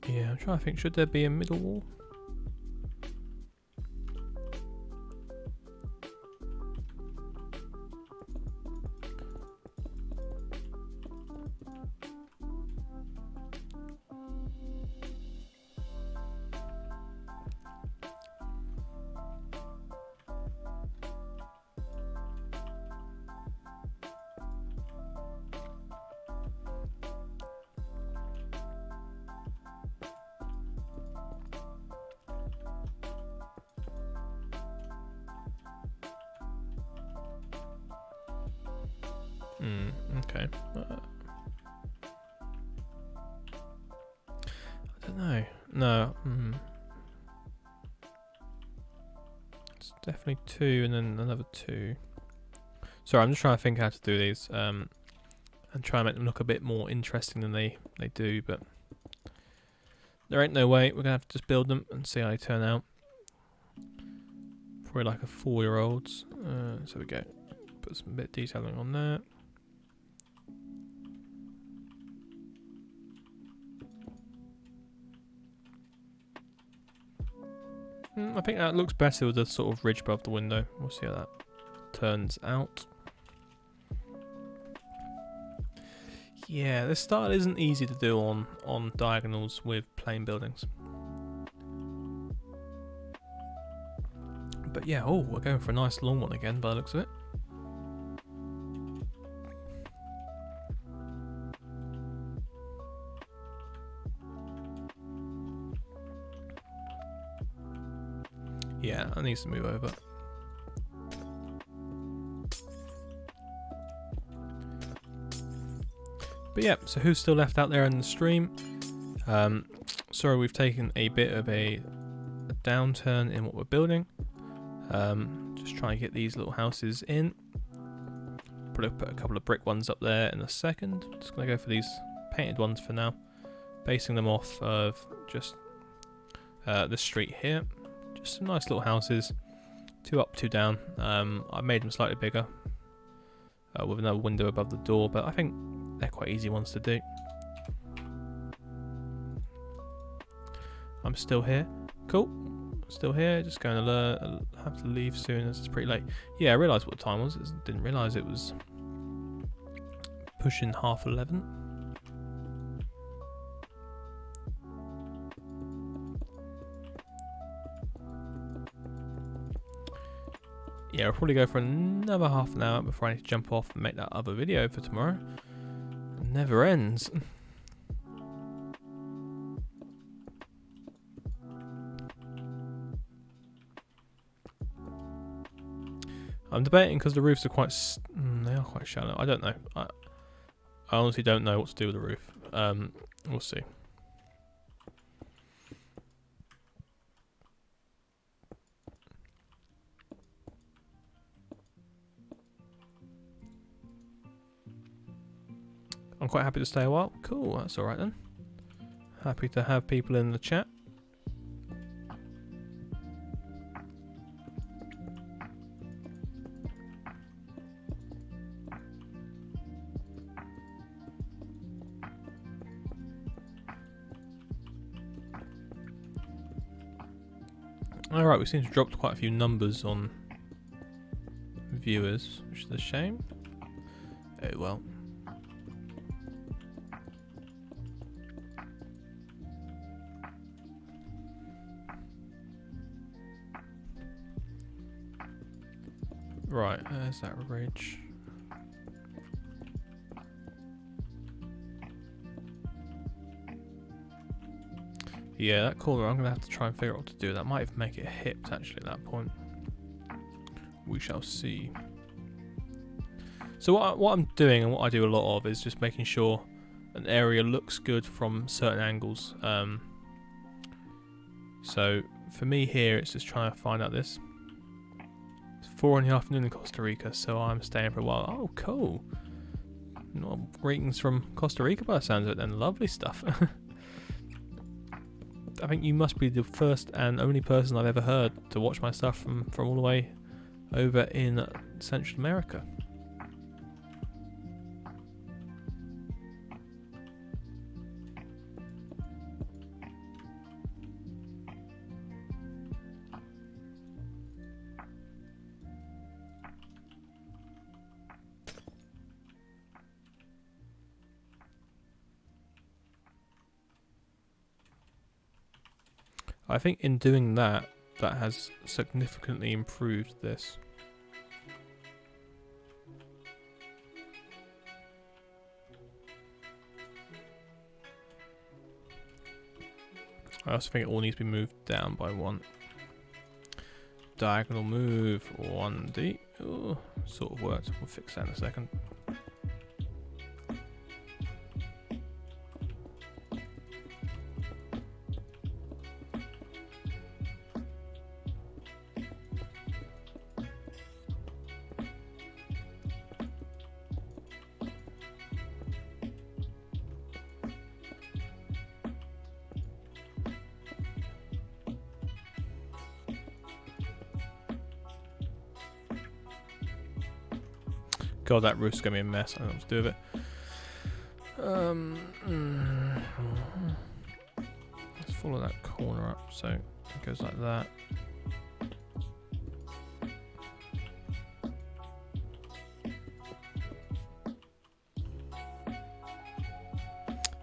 Yeah, I'm trying to think, should there be a middle wall? Okay. I don't know. No. It's definitely 2 and then another 2. Sorry, I'm just trying to think how to do these and try and make them look a bit more interesting than they do, but there ain't no way. We're going to have to just build them and see how they turn out. Probably like a 4-year-old's. So we go. Put some bit of detailing on there. I think that looks better with the sort of ridge above the window. We'll see how that turns out. Yeah, this style isn't easy to do on diagonals with plain buildings. But yeah, oh, we're going for a nice long one again by the looks of it. Yeah, that needs to move over. But yeah, so who's still left out there in the stream? Sorry, we've taken a bit of a downturn in what we're building. Just trying to get these little houses in. Probably put a couple of brick ones up there in a second. Just going to go for these painted ones for now. Basing them off of just this street here. Just some nice little houses. 2 up, 2 down. I made them slightly bigger. With another window above the door, but I think they're quite easy ones to do. I'm still here. Cool. Still here. Just going to have to leave soon as it's pretty late. Yeah, I realised what the time was. Didn't realise it was pushing 11:30. Yeah, I'll probably go for another half an hour before I need to jump off and make that other video for tomorrow. It never ends. I'm debating because the roofs are quite they are quite shallow. I don't know. I honestly don't know what to do with the roof. We'll see. I'm quite happy to stay a while. Cool, that's alright then. Happy to have people in the chat. Alright, we seem to have dropped quite a few numbers on viewers, which is a shame. Oh well. Right, there's that ridge. Yeah, that corner, I'm going to have to try and figure out what to do. That might even make it hipped, actually, at that point. We shall see. So what I'm doing, and what I do a lot of, is just making sure an area looks good from certain angles. So, for me here, it's just trying to find out this. It's 4 in the afternoon in Costa Rica, so I'm staying for a while. Oh, cool. Greetings from Costa Rica by the sounds of it then. Lovely stuff. I think you must be the first and only person I've ever heard to watch my stuff from all the way over in Central America. I think in doing that, that has significantly improved this. I also think it all needs to be moved down by 1. Diagonal move 1D. Ooh, sort of worked. We'll fix that in a second. God, that roof's gonna be a mess. I don't know what to do with it. Let's follow that corner up, so it goes like that.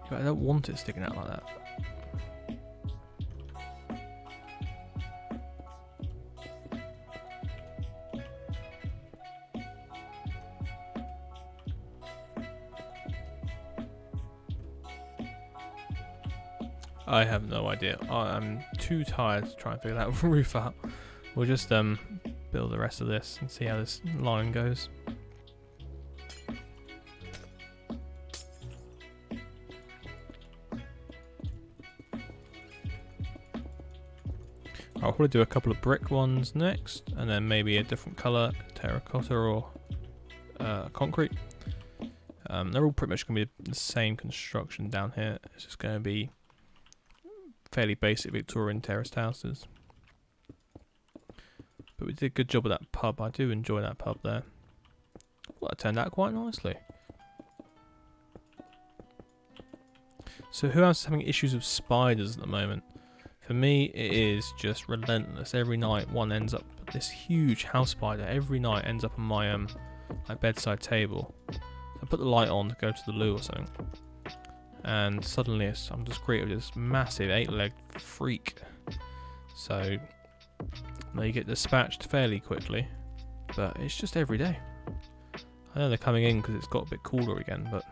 But I don't want it sticking out like that. I have no idea. I'm too tired to try and figure that roof out. We'll just build the rest of this and see how this line goes. I'll probably do a couple of brick ones next, and then maybe a different colour, terracotta or concrete. They're all pretty much going to be the same construction down here. It's just going to be fairly basic Victorian terraced houses. But we did a good job of that pub. I do enjoy that pub there. Well, that turned out quite nicely. So who else is having issues with spiders at the moment? For me, it is just relentless. Every night one ends up, this huge house spider every night ends up on my bedside table. So I put the light on to go to the loo or something. And suddenly I'm just greeted with this massive 8-legged freak. So they get dispatched fairly quickly, but it's just every day. I know they're coming in because it's got a bit cooler again, but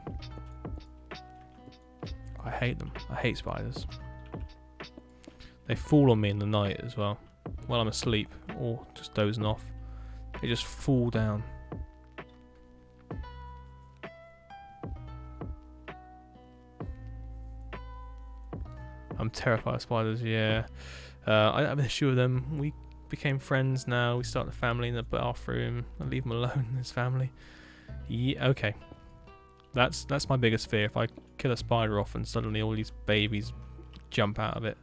I hate them. I hate spiders. They fall on me in the night as well, while I'm asleep or just dozing off. They just fall down. I'm terrified of spiders, yeah. I have an issue with them. We became friends now. We started a family in the bathroom. I leave them alone in his family. Yeah, okay. That's my biggest fear. If I kill a spider off and suddenly all these babies jump out of it,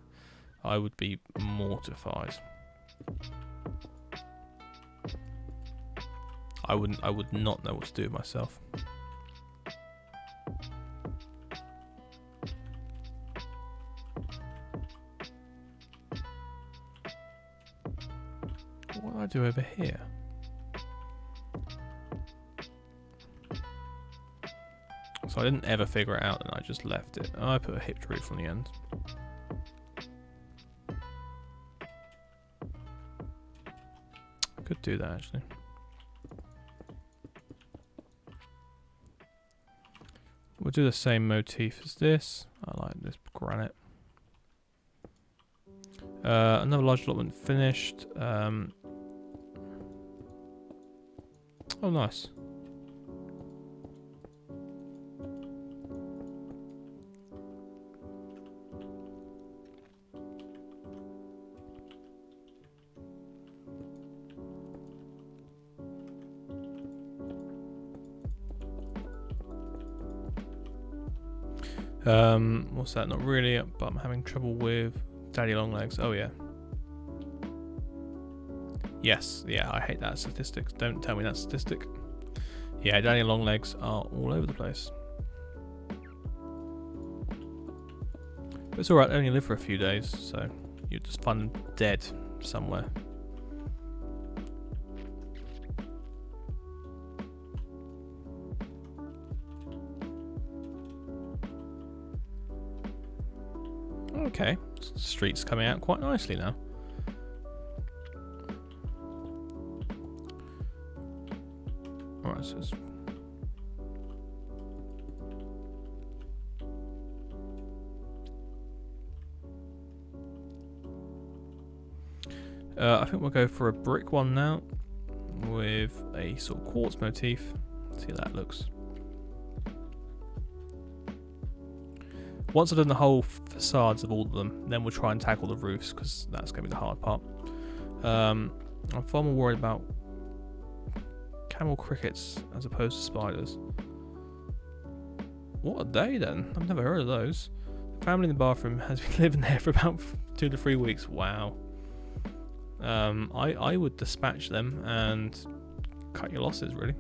I would be mortified. I would not know what to do with myself. What do I do over here? So I didn't ever figure it out and I just left it. Oh, I put a hipped roof on the end. Could do that actually. do the same motif as this. I like this granite. Another large allotment finished. Oh, nice. What's that? Not really, but I'm having trouble with daddy long legs. Oh yeah. Yes, yeah, I hate that statistic. Don't tell me that statistic. Yeah, daddy long legs are all over the place. But it's alright, they only live for a few days, so you just find them dead somewhere. Okay, the street's coming out quite nicely now. Alright, so it's... I think we'll go for a brick one now with a sort of quartz motif. See how that looks. Once I've done the whole facades of all of them, then we'll try and tackle the roofs, because that's going to be the hard part. I'm far more worried about camel crickets as opposed to spiders. What are they then? I've never heard of those. The family in the bathroom has been living there for about 2 to 3 weeks. Wow. I would dispatch them and cut your losses, really.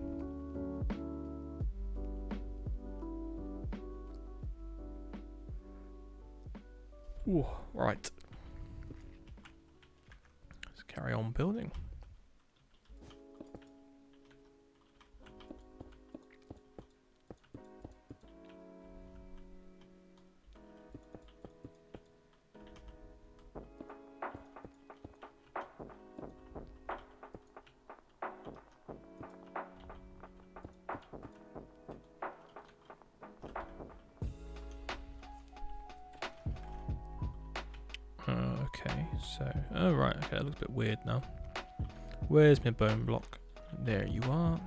Ooh, right. Let's carry on building. Okay, so, oh right, okay, that looks a bit weird now. Where's my bone block? There you are.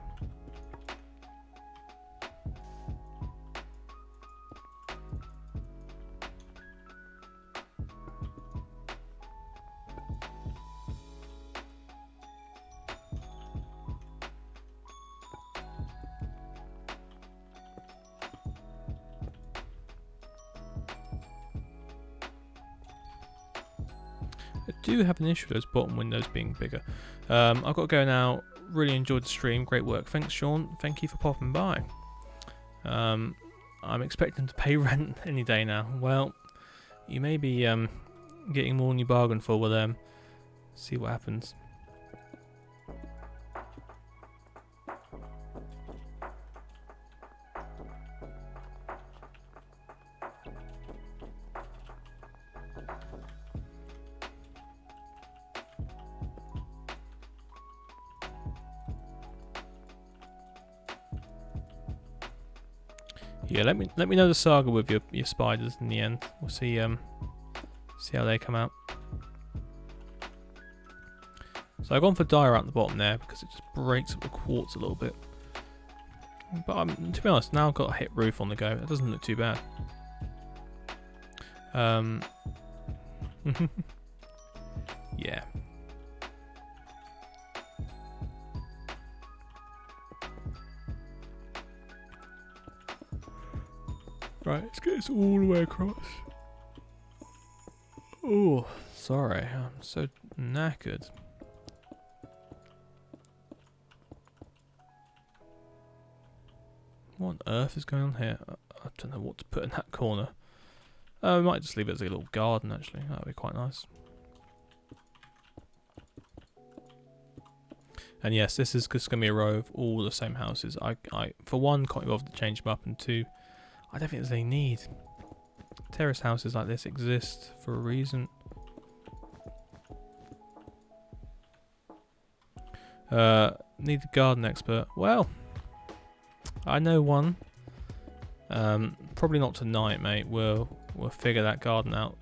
I do have an issue with those bottom windows being bigger. I've got to go now. Really enjoyed the stream. Great work. Thanks, Sean. Thank you for popping by. I'm expecting to pay rent any day now. Well, you may be getting more than you bargained for with them. See what happens. Yeah, let me know the saga with your spiders in the end. We'll see how they come out. So I've gone for dire at the bottom there because it just breaks up the quartz a little bit. But to be honest, now I've got a hip roof on the go. It doesn't look too bad. Yeah. Right, let's get this all the way across. Oh, sorry, I'm so knackered. What on earth is going on here? I don't know what to put in that corner. We might just leave it as a little garden, actually. That would be quite nice. And yes, this is just going to be a row of all the same houses. I for one, can't be bothered to change them up, and two, I don't think there's any need. Terrace houses like this exist for a reason. Need a garden expert. Well, I know one. Probably not tonight, mate. We'll figure that garden out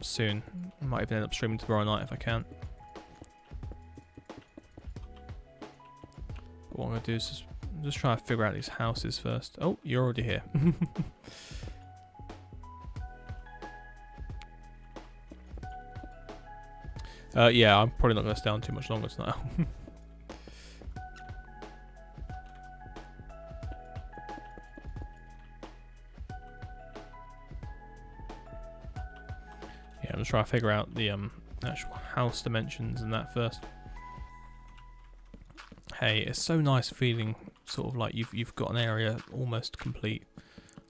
soon. Might even end up streaming tomorrow night if I can. But what I'm gonna do is just try to figure out these houses first. Oh, you're already here. Yeah, I'm probably not going to stay on too much longer tonight. Yeah, I'm just trying to figure out the actual house dimensions and that first. Hey, it's so nice feeling sort of like you've got an area almost complete.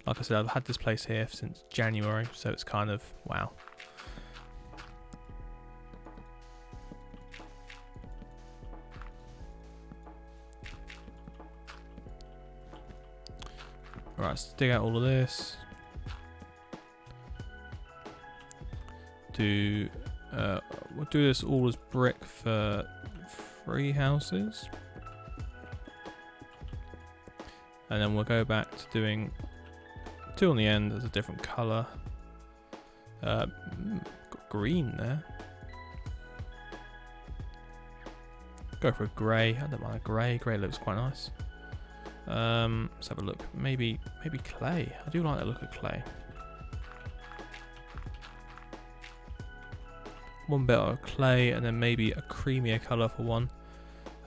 Like I said, I've had this place here since January, so it's kind of wow. Alright, let's dig out all of this. We'll do this all as brick for 3 houses. And then we'll go back to doing 2 on the end as a different colour. Got green there. Go for a grey. I don't mind a grey. Grey looks quite nice. Let's have a look. Maybe clay. I do like the look of clay. One bit of clay and then maybe a creamier colour for one.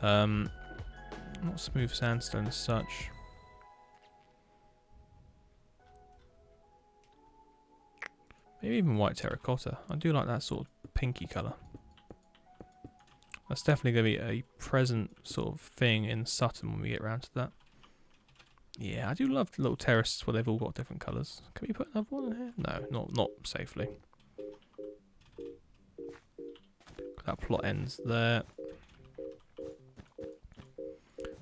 Not smooth sandstone as such. Maybe even white terracotta. I do like that sort of pinky colour. That's definitely going to be a present sort of thing in Sutton when we get around to that. Yeah, I do love the little terraces where they've all got different colours. Can we put another one in here? No, not safely. That plot ends there.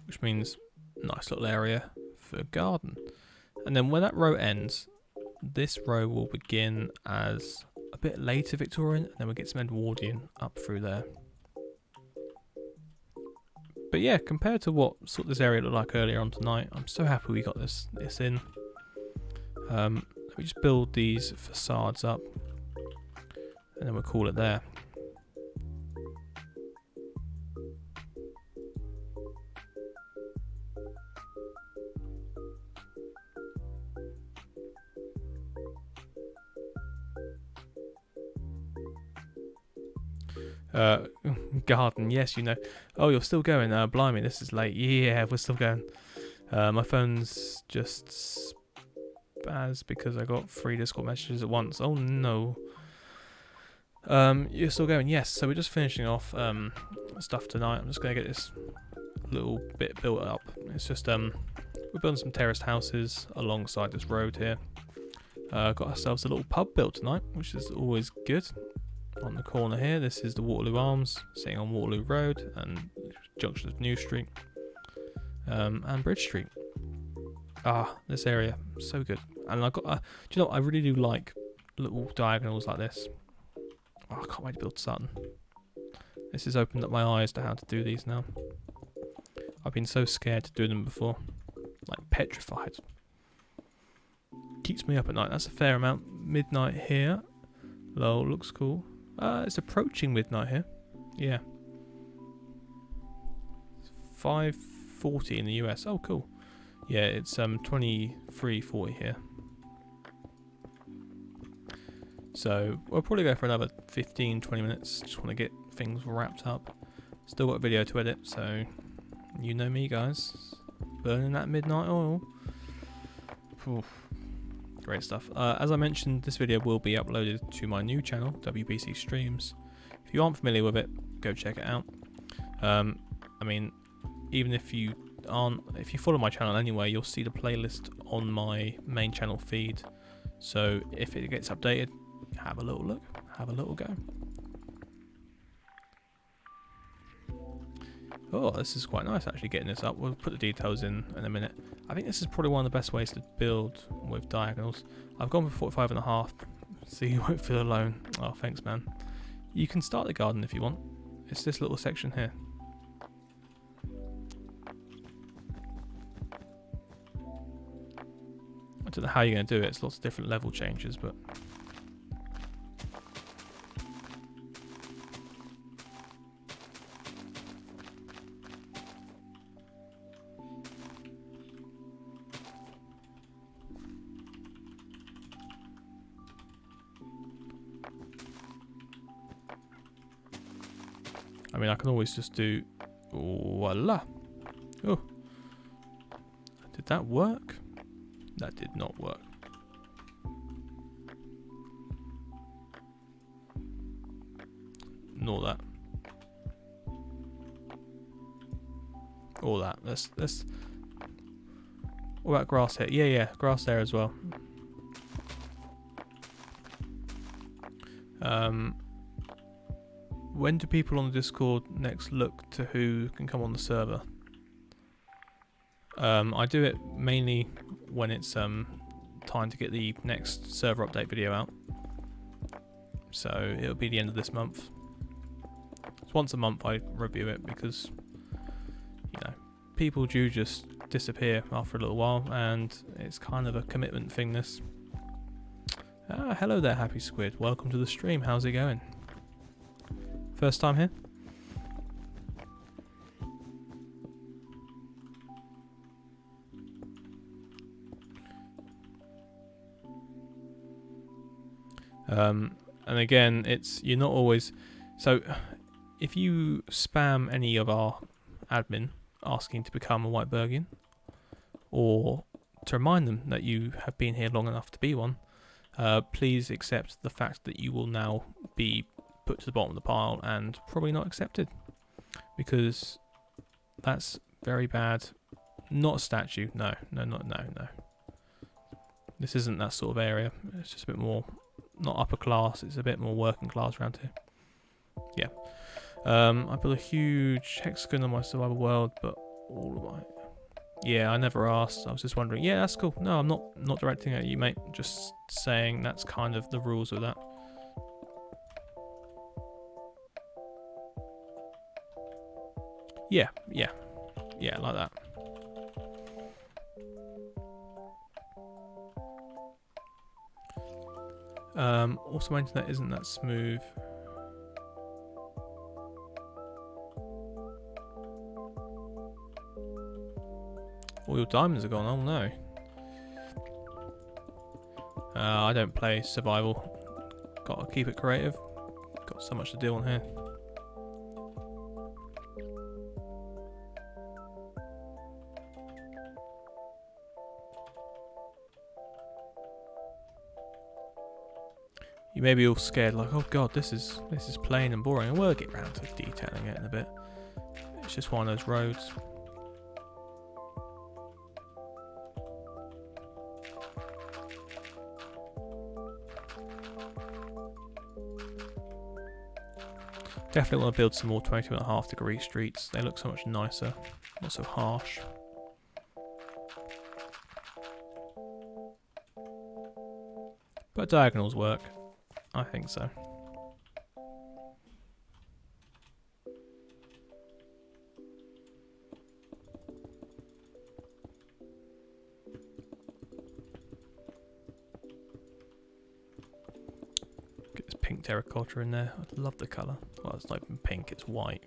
Which means nice little area for a garden. And then when that row ends, this row will begin as a bit later Victorian, and then we'll get some Edwardian up through there. But yeah, compared to what sort of this area looked like earlier on tonight, I'm so happy we got this in. Let me just build these facades up, and then we'll call it there. Garden, yes, you know. Oh, you're still going. Blimey, this is late. Yeah, we're still going. My phone's just spaz because I got 3 Discord messages at once. Oh no. You're still going. Yes. So we're just finishing off stuff tonight. I'm just gonna get this little bit built up. It's just we're building some terraced houses alongside this road here. Got ourselves a little pub built tonight, which is always good. On the corner here, this is the Waterloo Arms, sitting on Waterloo Road and junction of New Street and Bridge Street. Ah, this area, so good. And I got, do you know what? I really do like little diagonals like this. Oh, I can't wait to build Sutton. This has opened up my eyes to how to do these now. I've been so scared to do them before, like petrified. Keeps me up at night. That's a fair amount. Midnight here. Lol, looks cool. It's approaching midnight here. Yeah. 5:40 in the US. Oh, cool. Yeah, it's 23:40 here. So we'll probably go for another 15-20 minutes. Just want to get things wrapped up. Still got a video to edit, so you know me, guys. Burning that midnight oil. Oof. Great stuff. As I mentioned, this video will be uploaded to my new channel, WBC Streams. If you aren't familiar with it, go check it out. I mean, even if you follow my channel anyway, you'll see the playlist on my main channel feed. So if it gets updated, have a little look, have a little go. Oh, this is quite nice actually, getting this up. We'll put the details in a minute. I think this is probably one of the best ways to build with diagonals. I've gone for 45.5, so you won't feel alone. Oh, thanks, man. You can start the garden if you want. It's this little section here. don't know how you're going to do it. It's lots of different level changes, but I mean, I can always just do voila. Oh, did that work? That did not work. Ignore that. All that. Let's. What about grass here? Yeah, grass there as well. When do people on the Discord next look to who can come on the server? I do it mainly when it's time to get the next server update video out. So it'll be the end of this month. So once a month I review it because, you know, people do just disappear after a little while and it's kind of a commitment thing, this. Hello there, Happy Squid. Welcome to the stream. How's it going? First time here? And again, you're not always, so if you spam any of our admin asking to become a Whitebergian, or to remind them that you have been here long enough to be one, please accept the fact that you will now be put to the bottom of the pile and probably not accepted, because that's very bad. Not a statue, no. This isn't that sort of area. It's just a bit more, not upper class, it's a bit more working class around here. Yeah. I built a huge hexagon on my survival world, but all of my... Yeah, I never asked. I was just wondering. Yeah, that's cool. No, I'm not directing at you, mate. Just saying that's kind of the rules of that. Yeah, like that. Also, my internet isn't that smooth. All your diamonds are gone. Oh no. I don't play survival. Gotta keep it creative. Got so much to deal on here. You may be all scared, like, oh god, this is plain and boring. And we'll get round to detailing it in a bit. It's just one of those roads. Definitely want to build some more 22.5-degree streets. They look so much nicer, not so harsh. But diagonals work. I think so. Get this pink terracotta in there. I love the colour. Well, it's not even pink, it's white.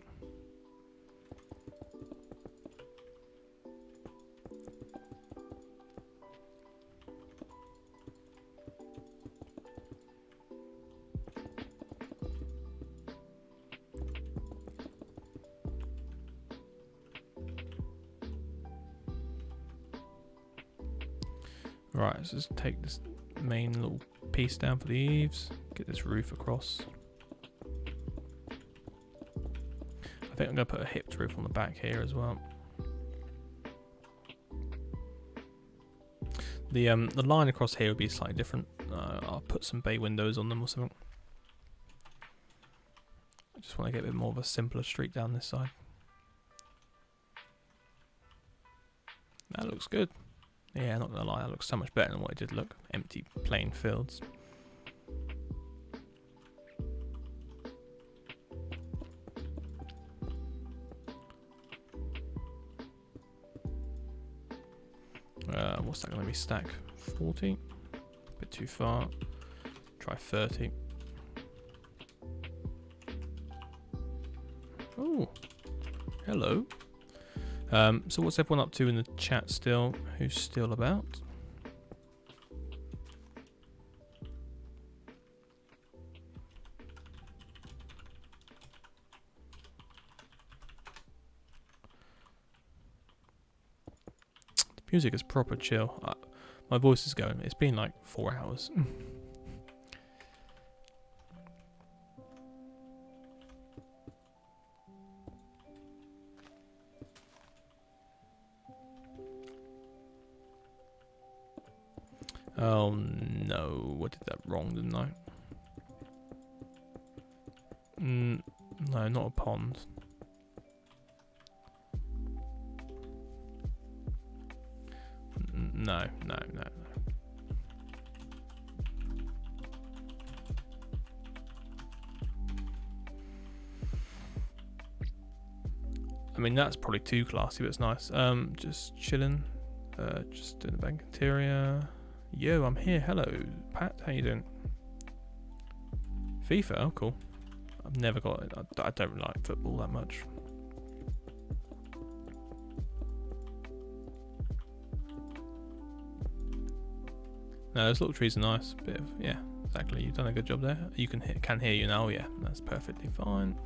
Right, let's just take this main little piece down for the eaves, get this roof across. I think I'm going to put a hipped roof on the back here as well. The line across here would be slightly different. I'll put some bay windows on them or something. I just want to get a bit more of a simpler street down this side. That looks good. Yeah, not gonna lie, that looks so much better than what it did look. Empty, plain fields. What's that gonna be? Stack 40. Bit too far. Try 30. Oh, hello. So what's everyone up to in the chat still? Who's still about? The music is proper chill. My voice is going. It's been like 4 hours. Oh no, I did that wrong, didn't I? No, not a pond. No. I mean, that's probably too classy, but it's nice. Just chilling. Just doing the bank interior. Yo, I'm here. Hello, Pat. How you doing? FIFA? Oh, cool. I've never got it. I don't really like football that much. No, those little trees are nice. Bit of, yeah, exactly. You've done a good job there. You can hear you now. Yeah, that's perfectly fine.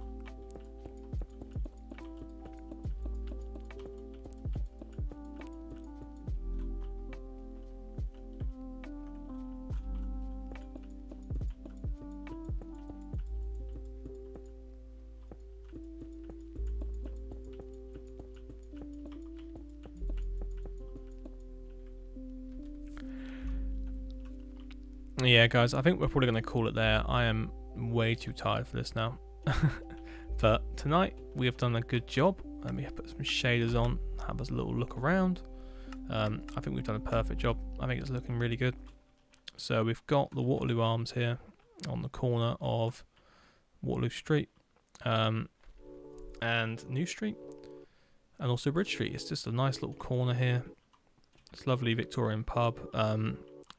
Yeah, guys, I think we're probably going to call it there. I am way too tired for this now. But tonight, we have done a good job. Let me put some shaders on, have us a little look around. I think we've done a perfect job. I think it's looking really good. So we've got the Waterloo Arms here on the corner of Waterloo Street and New Street, and also Bridge Street. It's just a nice little corner here. It's lovely Victorian pub.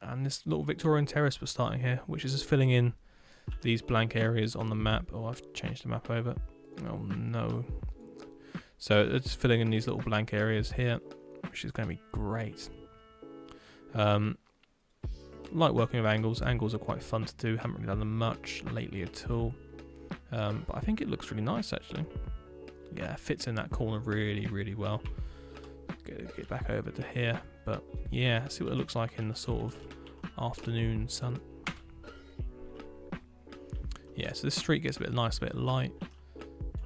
And this little Victorian terrace we're starting here, which is just filling in these blank areas on the map. Oh, I've changed the map over. Oh no. So it's filling in these little blank areas here, which is going to be great. Like working with angles. Angles are quite fun to do. Haven't really done them much lately at all. But I think it looks really nice actually. Yeah, it fits in that corner really, really well. Get back over to here. But yeah, see what it looks like in the sort of afternoon sun. Yeah, so this street gets a bit nice, a bit light.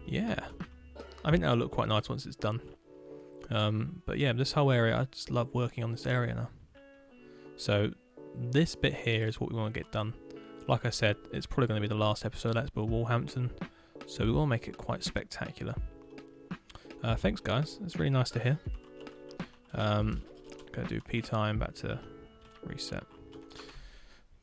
Yeah, I think that'll look quite nice once it's done. But yeah, this whole area, I just love working on this area now. So this bit here is what we want to get done. Like I said, it's probably going to be the last episode of Let's Build Walhampton, so we want to make it quite spectacular. Thanks guys, it's really nice to hear. Gonna do P time, back to reset.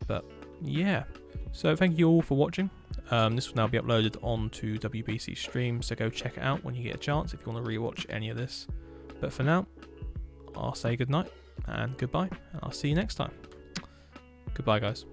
But yeah, so thank you all for watching. This will now be uploaded onto WBC Stream, so go check it out when you get a chance if you want to rewatch any of this. But for now, I'll say goodnight and goodbye, and I'll see you next time. Goodbye guys.